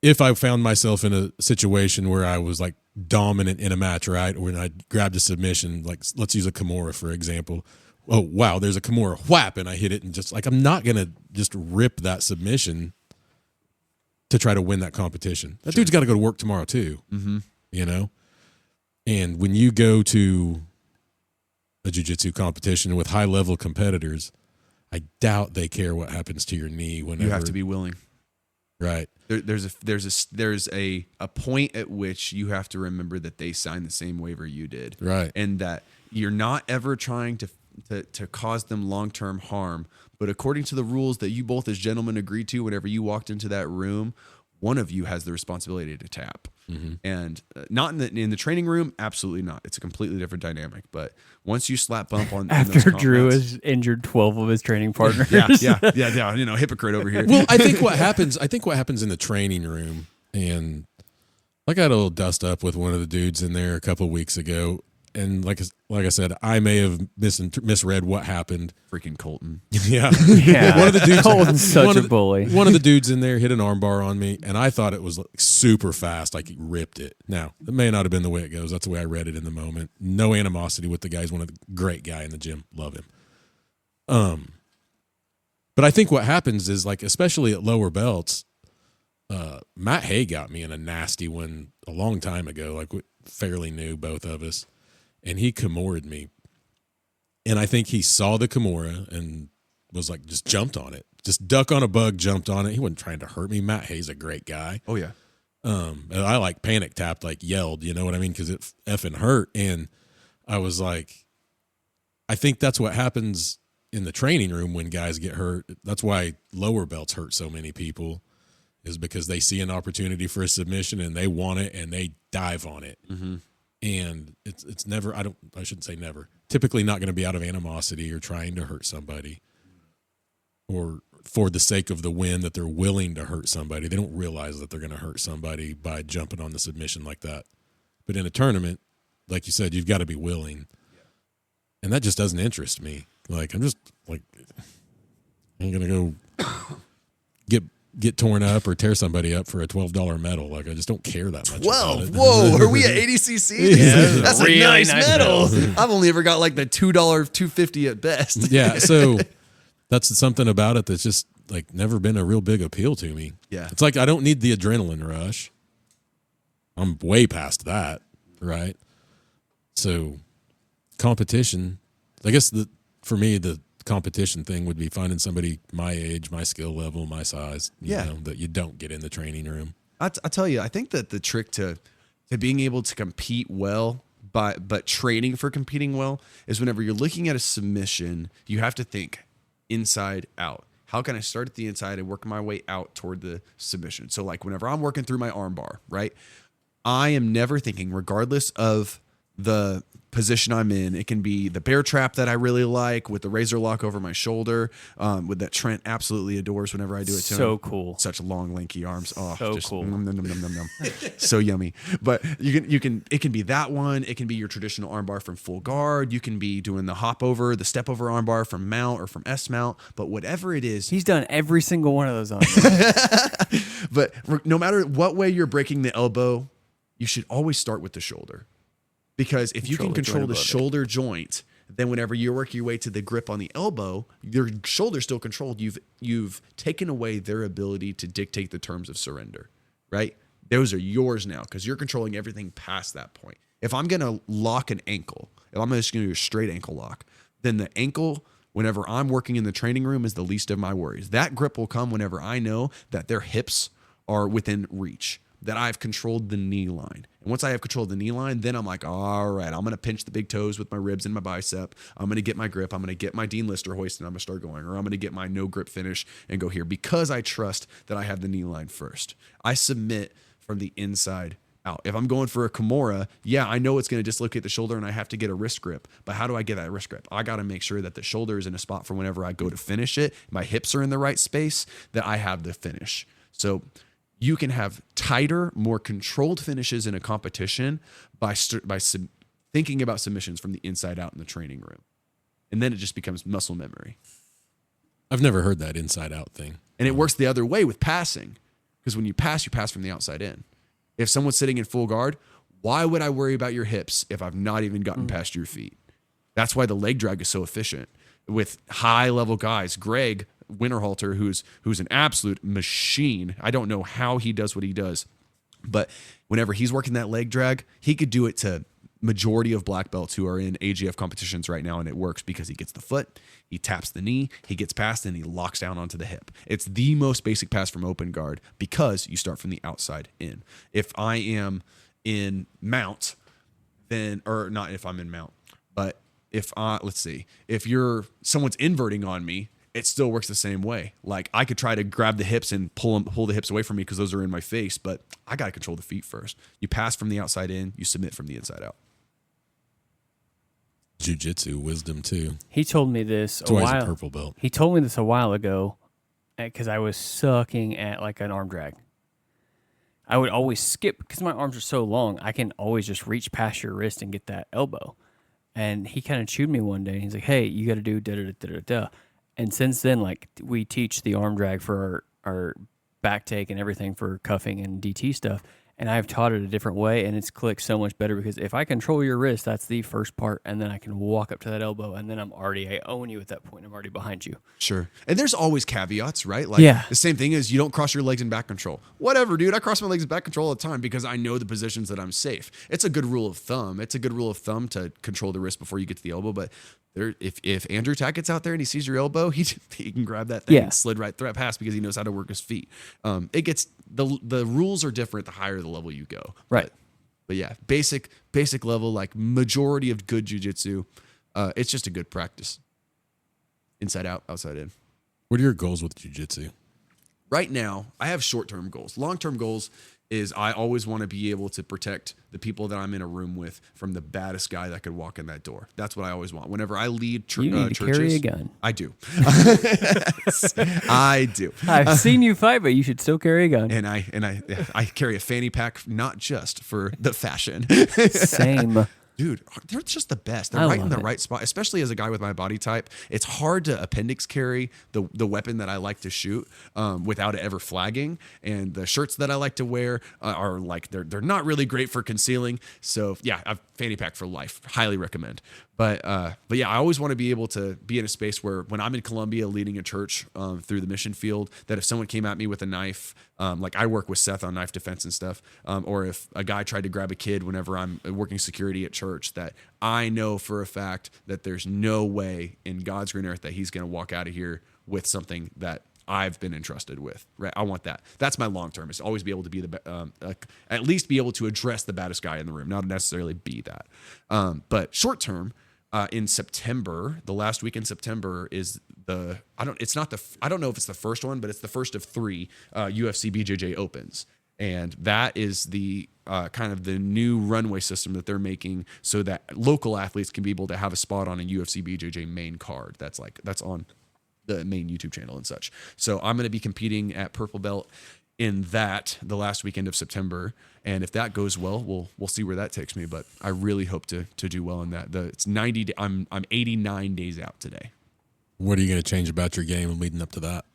if I found myself in a situation where I was like dominant in a match, right? When I grabbed a submission, like let's use a Kimura for example. Oh wow, there's a Kimura whap, and I hit it, and just like I'm not gonna just rip that submission to try to win that competition. That dude's got to go to work tomorrow too. Mm-hmm. You know. And when you go to a jiu-jitsu competition with high-level competitors, I doubt they care what happens to your knee whenever. You have to be willing. Right. There's a point at which you have to remember that they signed the same waiver you did. Right. And that you're not ever trying to cause them long-term harm. But according to the rules that you both as gentlemen agreed to whenever you walked into that room, one of you has the responsibility to tap. Mm-hmm. And not in the training room, absolutely not. It's a completely different dynamic. But once you slap bump on after Drew has injured 12 of his training partners, yeah, you know, hypocrite over here. Well, I think what happens in the training room, and like I had a little dust up with one of the dudes in there a couple of weeks ago, and like I said, I may have misread what happened. Freaking Colton. Yeah. One of the dudes. Colton's such a bully. One of the dudes in there hit an armbar on me, and I thought it was like super fast, like he ripped it. Now, it may not have been the way it goes. That's the way I read it in the moment. No animosity with the guy. He's one of the great guy in the gym. Love him. But I think what happens is, like, especially at lower belts, Matt Hay got me in a nasty one a long time ago, like fairly new, both of us. And he Kimura'd me. And I think he saw the Kimura and was like, just jumped on it. Just duck on a bug, jumped on it. He wasn't trying to hurt me. Matt Hay's a great guy. Oh, yeah. And I like panic tapped, like yelled, you know what I mean? Because it effing hurt. And I was like, I think that's what happens in the training room when guys get hurt. That's why lower belts hurt so many people, is because they see an opportunity for a submission and they want it and they dive on it. Mm-hmm. And it's never, I shouldn't say never, typically not going to be out of animosity or trying to hurt somebody or for the sake of the win, that they're willing to hurt somebody. They don't realize that they're going to hurt somebody by jumping on the submission like that. But in a tournament, like you said, you've got to be willing. And that just doesn't interest me. Like, I'm just like, I ain't going to go get torn up or tear somebody up for a $12 medal. Like, I just don't care that much. 12? Whoa, are we at 80cc? Yeah, that's a really nice medal. I've only ever got like the $2, $2.50 at best. Yeah, so that's something about it that's just like never been a real big appeal to me. Yeah. It's like I don't need the adrenaline rush. I'm way past that, right? So competition, I guess for me, the competition thing would be finding somebody my age, my skill level, my size, you know, that you don't get in the training room. I tell you, I think that the trick to being able to compete well, but training for competing well, is whenever you're looking at a submission, you have to think inside out. How can I start at the inside and work my way out toward the submission? So like whenever I'm working through my arm bar, right, I am never thinking, regardless of the position I'm in, it can be the bear trap that I really like with the razor lock over my shoulder, with that Trent absolutely adores whenever I do it to him. So cool. Such long, lanky arms. Oh, So just cool. Nom, nom, nom, nom, nom, nom. So yummy. But it can be that one. It can be your traditional armbar from full guard. You can be doing the hop over, the step over armbar from mount or from S mount. But whatever it is, He's done every single one of those on. but no matter what way you're breaking the elbow, you should always start with the shoulder. Because if you can control the shoulder joint, then whenever you work your way to the grip on the elbow, your shoulder's still controlled. You've taken away their ability to dictate the terms of surrender, right? Those are yours now because you're controlling everything past that point. If I'm going to lock an ankle, if I'm just going to do a straight ankle lock, then the ankle, whenever I'm working in the training room, is the least of my worries. That grip will come whenever I know that their hips are within reach, that I've controlled the knee line. And once I have controlled the knee line, then I'm like, all right, I'm going to pinch the big toes with my ribs and my bicep. I'm going to get my grip. I'm going to get my Dean Lister hoist and I'm going to start going. Or I'm going to get my no grip finish and go here because I trust that I have the knee line first. I submit from the inside out. If I'm going for a Kimura, yeah, I know it's going to dislocate the shoulder and I have to get a wrist grip. But how do I get that wrist grip? I got to make sure that the shoulder is in a spot for whenever I go to finish it. My hips are in the right space, that I have the finish. So you can have tighter, more controlled finishes in a competition by thinking about submissions from the inside out in the training room. And then it just becomes muscle memory. I've never heard that inside out thing. And it works the other way with passing. Because when you pass from the outside in. If someone's sitting in full guard, why would I worry about your hips if I've not even gotten past your feet? That's why the leg drag is so efficient. With high-level guys, Greg Winterhalter, who's an absolute machine. I don't know how he does what he does, but whenever he's working that leg drag, he could do it to majority of black belts who are in AGF competitions right now, and it works because he gets the foot, he taps the knee, he gets past, and he locks down onto the hip. It's the most basic pass from open guard because you start from the outside in. If I am in mount, then, or not if I'm in mount, but if someone's inverting on me, it still works the same way. Like I could try to grab the hips and pull the hips away from me because those are in my face, but I got to control the feet first. You pass from the outside in, you submit from the inside out. Jiu-Jitsu wisdom too. He told me this Twice a purple belt. He told me this a while ago because I was sucking at like an arm drag. I would always skip because my arms are so long. I can always just reach past your wrist and get that elbow. And he kind of chewed me one day. And he's like, "Hey, you got to do da da da da da." And since then, like we teach the arm drag for our back take and everything for cuffing and DT stuff. And I've taught it a different way, and it's clicked so much better because if I control your wrist, that's the first part, and then I can walk up to that elbow, and then I own you at that point. I'm already behind you. Sure. And there's always caveats, right? Like Yeah. the same thing is you don't cross your legs in back control. Whatever, dude. I cross my legs in back control all the time because I know the positions that I'm safe. It's a good rule of thumb. It's a good rule of thumb to control the wrist before you get to the elbow. But if Andrew Tackett's out there and he sees your elbow, he can grab that thing and slid right past because he knows how to work his feet. It gets the rules are different the higher the level you go. Right. But yeah, basic level, like majority of good jiu-jitsu, it's just a good practice. Inside out, outside in. What are your goals with jiu-jitsu? Right now, I have short-term goals. Long-term goals is I always want to be able to protect the people that I'm in a room with from the baddest guy that could walk in that door. That's what I always want. Whenever I lead You need to churches, carry a gun. I do. I do. I've seen you fight, but you should still carry a gun. And I carry a fanny pack, not just for the fashion. Same. Dude, they're just the best. They're I right in love the it. right spot, especially as a guy with my body type. It's hard to appendix carry the weapon that I like to shoot without it ever flagging. And the shirts that I like to wear are like they're not really great for concealing. So yeah, I've fanny pack for life. Highly recommend. But yeah, I always want to be able to be in a space where when I'm in Colombia leading a church through the mission field, that if someone came at me with a knife, like I work with Seth on knife defense and stuff, or if a guy tried to grab a kid whenever I'm working security at church, that I know for a fact that there's no way in God's green earth that he's going to walk out of here with something that I've been entrusted with, right? I want that. That's my long term, is to always be able to be at least be able to address the baddest guy in the room, not necessarily be that. But short term, in September, the last week in September is I don't know if it's the first one, but it's the first of 3 UFC BJJ Opens. And that is the kind of the new runway system that they're making so that local athletes can be able to have a spot on a UFC BJJ main card. That's on the main YouTube channel and such. So I'm going to be competing at Purple Belt in that the last weekend of September. And if that goes well, we'll see where that takes me. But I really hope to do well in that. It's 90. I'm 89 days out today. What are you going to change about your game leading up to that?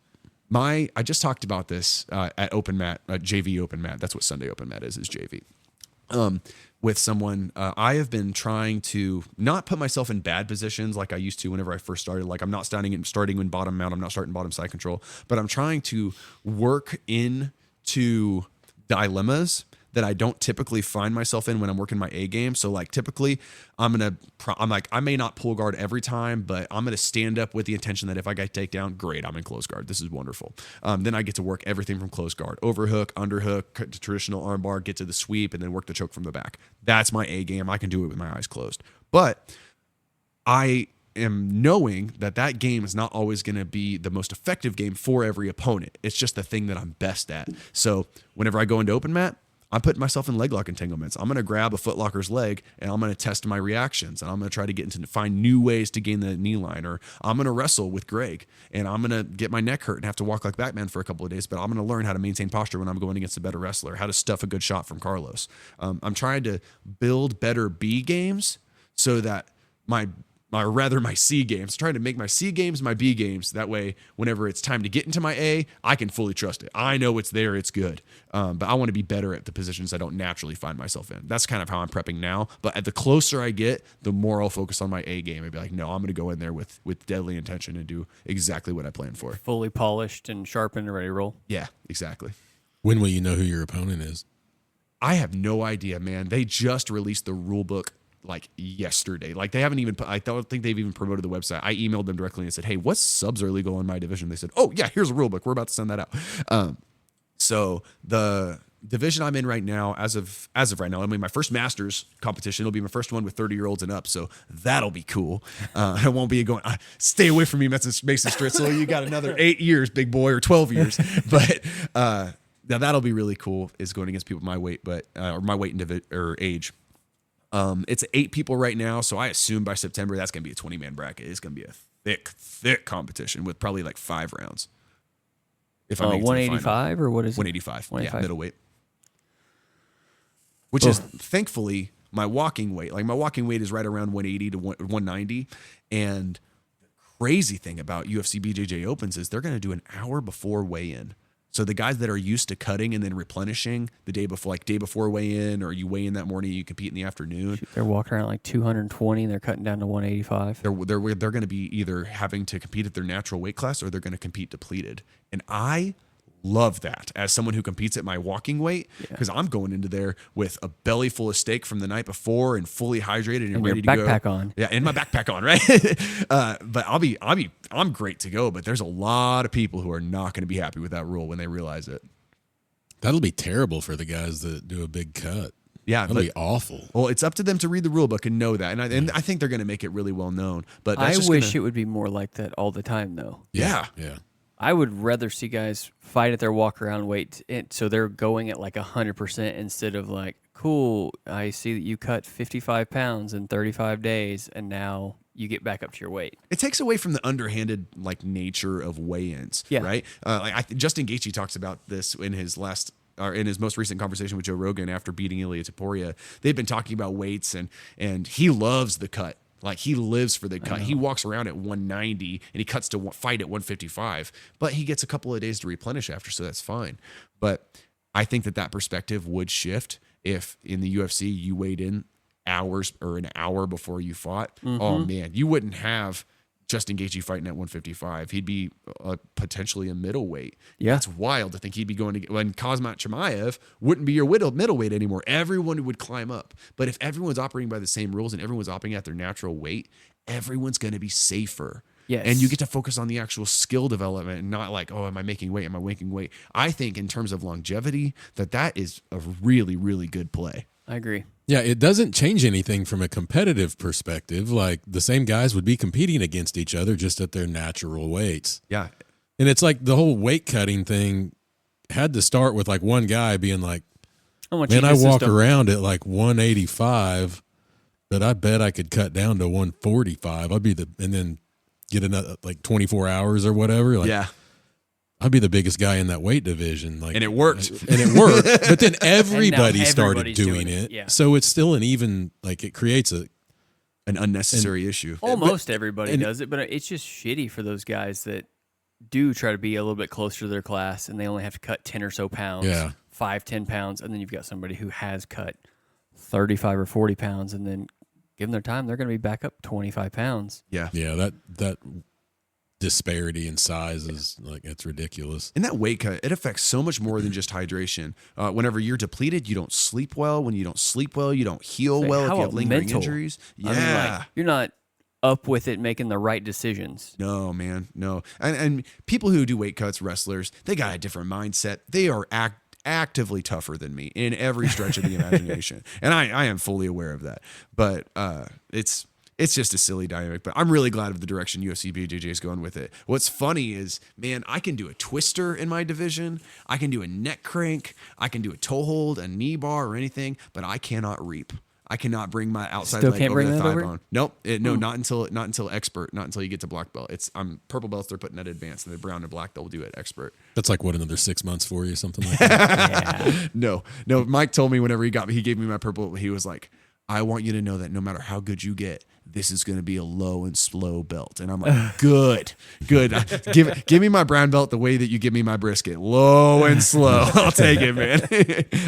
I just talked about this at Open Mat, JV Open Mat. That's what Sunday Open Mat is JV. With someone, I have been trying to not put myself in bad positions like I used to whenever I first started. Like I'm not starting in bottom mount. I'm not starting bottom side control, but I'm trying to work into dilemmas that I don't typically find myself in when I'm working my A game. So like typically I may not pull guard every time, but I'm going to stand up with the intention that if I get takedown, great, I'm in close guard. This is wonderful. Then I get to work everything from close guard, overhook, underhook, to traditional armbar, get to the sweep, and then work the choke from the back. That's my A game. I can do it with my eyes closed. But I am knowing that game is not always going to be the most effective game for every opponent. It's just the thing that I'm best at. So whenever I go into open mat, I'm putting myself in leg lock entanglements. I'm going to grab a foot locker's leg and I'm going to test my reactions. And I'm going to try to find new ways to gain the knee line. Or I'm going to wrestle with Greg and I'm going to get my neck hurt and have to walk like Batman for a couple of days. But I'm going to learn how to maintain posture when I'm going against a better wrestler, how to stuff a good shot from Carlos. I'm trying to build better B games so that my C games, trying to make my C games my B games. That way, whenever it's time to get into my A, I can fully trust it. I know it's there, it's good. But I want to be better at the positions I don't naturally find myself in. That's kind of how I'm prepping now. But the closer I get, the more I'll focus on my A game and be like, no, I'm going to go in there with deadly intention and do exactly what I planned for. Fully polished and sharpened and ready to roll. Yeah, exactly. When will you know who your opponent is? I have no idea, man. They just released the rule book like yesterday. Like they haven't even, I don't think they've even promoted the website. I emailed them directly and said, hey, what subs are legal in my division? They said, oh yeah, here's a rule book. We're about to send that out. So the division I'm in right now, as of right now, I mean, my first Masters competition will be my first one with 30-year-olds and up. So that'll be cool. I won't be going, stay away from me, Mason Stritzel. You got another 8 years, big boy, or 12 years. But, now that'll be really cool, is going against people my weight, or my weight or age. It's 8 people right now, so I assume by September that's going to be a 20-man bracket. It's going to be a thick competition with probably like 5 rounds. If I make 185 or what is it? 185. Yeah, middleweight. Which is thankfully my walking weight. Like my walking weight is right around 180 to 190, and the crazy thing about UFC BJJ Opens is they're going to do an hour before weigh-in. So the guys that are used to cutting and then replenishing the day before, like day before weigh-in, or you weigh in that morning, you compete in the afternoon. They're walking around like 220 and they're cutting down to 185. They're going to be either having to compete at their natural weight class or they're going to compete depleted. And I love that as someone who competes at my walking weight, because I'm going into there with a belly full of steak from the night before and fully hydrated and ready to go. And your backpack on. Yeah, and my backpack on, right? But I'm great to go. But there's a lot of people who are not going to be happy with that rule when they realize it. That'll be terrible for the guys that do a big cut. Yeah, that'll be awful. Well, it's up to them to read the rule book and know that, and I think they're going to make it really well known. But I wish it would be more like that all the time, though. Yeah. I would rather see guys fight at their walk around weight, so they're going at like 100% instead of like, cool, I see that you cut 55 pounds in 35 days, and now you get back up to your weight. It takes away from the underhanded like nature of weigh-ins, right? Justin Gaethje talks about this in his most recent conversation with Joe Rogan after beating Ilia Topuria. They've been talking about weights, and he loves the cut. Like he lives for the cut. He walks around at 190 and he cuts to fight at 155, but he gets a couple of days to replenish after, so that's fine. But I think that perspective would shift if in the UFC you weighed in an hour before you fought. Mm-hmm. Oh man, you wouldn't have Justin Gaethje fighting at 155. He'd be potentially a middleweight. Yeah. That's wild to think he'd be going to, when Khamzat Chimaev wouldn't be your middleweight anymore. Everyone would climb up. But if everyone's operating by the same rules and everyone's operating at their natural weight, everyone's going to be safer. Yes. And you get to focus on the actual skill development and not like, oh, am I making weight? Am I making weight? I think in terms of longevity, that is a really, really good play. I agree. Yeah, it doesn't change anything from a competitive perspective. Like the same guys would be competing against each other just at their natural weights. Yeah. And it's like the whole weight cutting thing had to start with like one guy being like, man, I walk around at like 185, but I bet I could cut down to 145. And then get another like 24 hours or whatever. Like, yeah. I'd be the biggest guy in that weight division. Like, And it worked. But then everybody started doing it. Yeah. So it's still an even, like it creates an unnecessary issue. Almost everybody does it, but it's just shitty for those guys that do try to be a little bit closer to their class and they only have to cut 10 or so pounds, 5-10 pounds. And then you've got somebody who has cut 35 or 40 pounds and then give them their time, they're going to be back up 25 pounds. Yeah. Yeah. That disparity in size is like, it's ridiculous. And that weight cut, it affects so much more than just hydration. Whenever you're depleted, you don't sleep well. When you don't sleep well, you don't heal well if you have lingering injuries. Yeah. I mean, like, you're not up with it making the right decisions. No, man, no. And people who do weight cuts, wrestlers, they got a different mindset. They are actively tougher than me in every stretch of the imagination. And I am fully aware of that. But it's just a silly dynamic, but I'm really glad of the direction UFC BJJ is going with it. What's funny is, man, I can do a twister in my division. I can do a neck crank. I can do a toe hold, a knee bar, or anything, but I cannot reap. I cannot bring my outside leg over the thigh bone. Nope. Not until expert, not until you get to black belt. I'm purple belts, they're putting at advanced, and the brown and black, they'll do it expert. That's like, what, another 6 months for you, something like that? No. Mike told me whenever he gave me my purple, he was like, I want you to know that no matter how good you get, this is going to be a low and slow belt. And I'm like, good. Give me my brown belt the way that you give me my brisket, low and slow. I'll take it, man.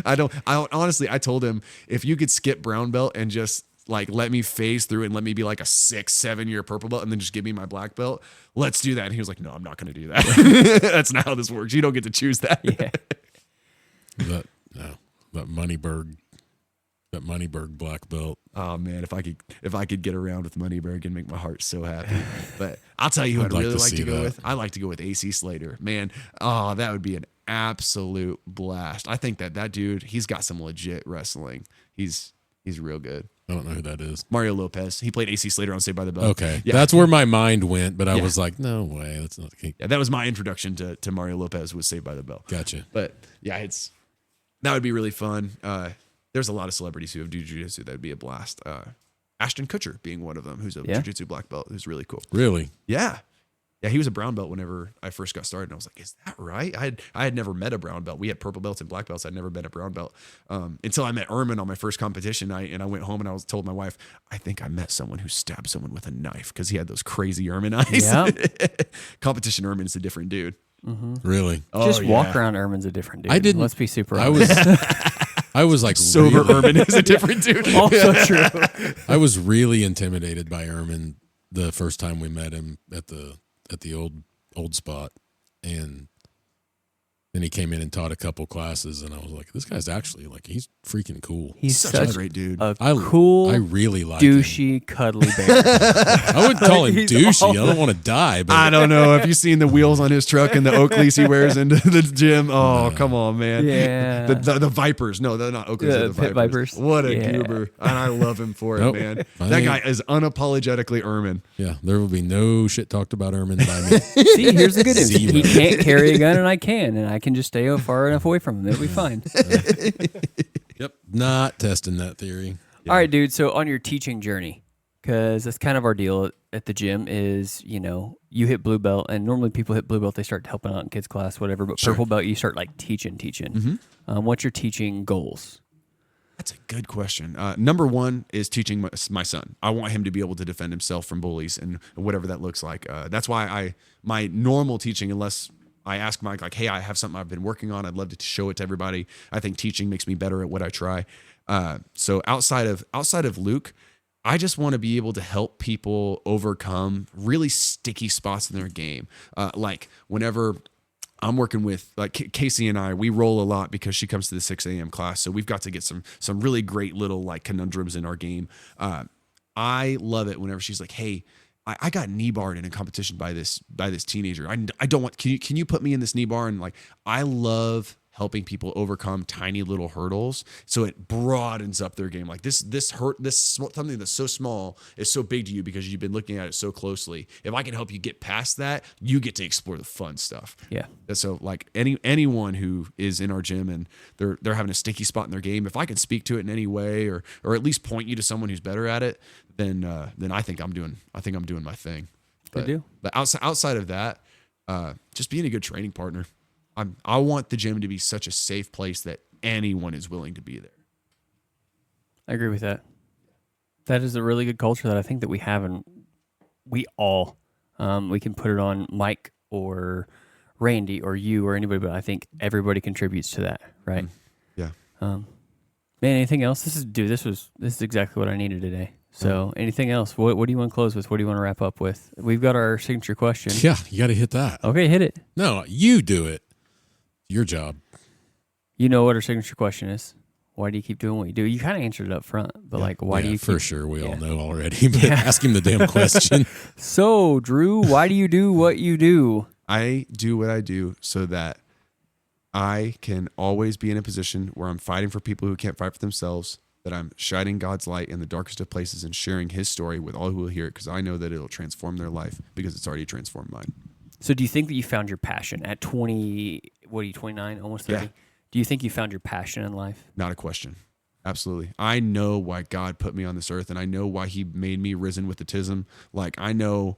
I told him, if you could skip brown belt and just like let me phase through and let me be like a 6-7 year purple belt and then just give me my black belt, let's do that. And he was like, no, I'm not going to do that. That's not how this works. You don't get to choose that. Yeah. That Moneyberg black belt. Oh man, if I could get around with Moneyberg and make my heart so happy. But I'll tell you who I'd really like to go with. I like to go with AC Slater. Man, that would be an absolute blast. I think that dude, he's got some legit wrestling. He's real good. I don't know who that is. Mario Lopez. He played AC Slater on Saved by the Bell. Okay. Yeah. That's where my mind went, but I was like, no way. That's not the case. Yeah, that was my introduction to Mario Lopez, was Saved by the Bell. Gotcha. But yeah, that would be really fun. There's a lot of celebrities who have do jiu-jitsu. That would be a blast. Ashton Kutcher being one of them, who's a jiu-jitsu black belt, who's really cool. Really? Yeah. Yeah, he was a brown belt whenever I first got started. And I was like, is that right? I had never met a brown belt. We had purple belts and black belts. I'd never been a brown belt until I met Ermin on my first competition night. And I went home and I told my wife, I think I met someone who stabbed someone with a knife, because he had those crazy Ermin eyes. Yeah. Competition Ermin is a different dude. Mm-hmm. Really? Just walk around Ermin's a different dude. Let's be super honest. I was like, sober Ermin is a different dude. Also true. I was really intimidated by Ermin the first time we met him at the old spot, and then he came in and taught a couple classes, and I was like, this guy's actually like, he's freaking cool. He's such a great dude. I really like douchey, cuddly bear. I wouldn't call him douchey. I don't want to die, but I don't know. Have you seen the wheels on his truck and the Oakleys he wears into the gym? Oh, come on, man. Yeah. The Vipers. No, they're not Oakleys. They're the Pit Vipers. What a goober. And I love him for it, man. That guy is unapologetically Ermin. Yeah, there will be no shit talked about Ermin by me. See, here's the good news. He can't carry a gun, and I can, and I can just stay far enough away from him. It'll be fine. Yep. Not testing that theory. Yeah. All right, dude. So on your teaching journey, because that's kind of our deal at the gym is, you hit blue belt, and normally people hit blue belt, they start helping out in kids class, whatever. But purple belt, you start like teaching. Mm-hmm. What's your teaching goals? That's a good question. Number one is teaching my son. I want him to be able to defend himself from bullies and whatever that looks like. That's why my normal teaching, unless I ask Mike, like, hey, I have something I've been working on, I'd love to show it to everybody. I think teaching makes me better at what I try. So outside of Luke, I just want to be able to help people overcome really sticky spots in their game. Like whenever I'm working with, like, Casey and I, we roll a lot because she comes to the 6 a.m. class. So we've got to get some really great little like conundrums in our game. I love it whenever she's like, hey, I got knee barred in a competition by this teenager. I don't want, can you put me in this knee bar? And like, I love helping people overcome tiny little hurdles. So it broadens up their game. Like this something that's so small is so big to you because you've been looking at it so closely. If I can help you get past that, you get to explore the fun stuff. Yeah. And so like anyone who is in our gym and they're having a sticky spot in their game, if I can speak to it in any way or at least point you to someone who's better at it, then I think I'm doing my thing. Good deal. But outside of that, just being a good training partner. I want the gym to be such a safe place that anyone is willing to be there. I agree with that. That is a really good culture that I think that we have, and we all we can put it on Mike or Randy or you or anybody, but I think everybody contributes to that, right? Yeah. Man, anything else? This is exactly what I needed today. So, anything else? What do you want to close with? What do you want to wrap up with? We've got our signature question. Yeah, you got to hit that. Okay, hit it. No, you do it. Your job. You know what our signature question is. Why do you keep doing what you do? You kind of answered it up front, but like, why do you keep... For sure, we all know already, but ask him the damn question. So, Drew, why do you do what you do? I do what I do so that I can always be in a position where I'm fighting for people who can't fight for themselves, that I'm shining God's light in the darkest of places and sharing his story with all who will hear it, because I know that it'll transform their life because it's already transformed mine. So do you think that you found your passion at 20, what are you, 29, almost 30? Yeah. Do you think you found your passion in life? Not a question. Absolutely. I know why God put me on this earth, and I know why he made me risen with autism. Like, I know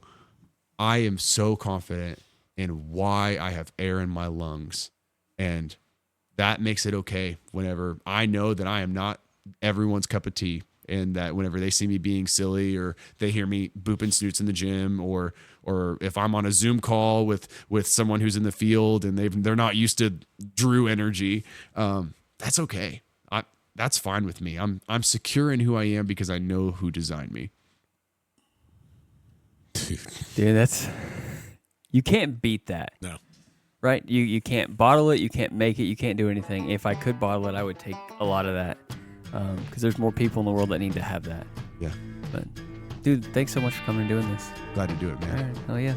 I am so confident in why I have air in my lungs, and that makes it okay whenever I know that I am not everyone's cup of tea, and that whenever they see me being silly or they hear me booping snoots in the gym, or if I'm on a Zoom call with someone who's in the field and they're not used to Drew energy, that's okay. That's fine with me. I'm secure in who I am because I know who designed me. Dude, that's... You can't beat that. No. Right? You can't bottle it. You can't make it. You can't do anything. If I could bottle it, I would take a lot of that. Because there's more people in the world that need to have that. Yeah. But, dude, thanks so much for coming and doing this. Glad to do it, man. All right. Oh, yeah.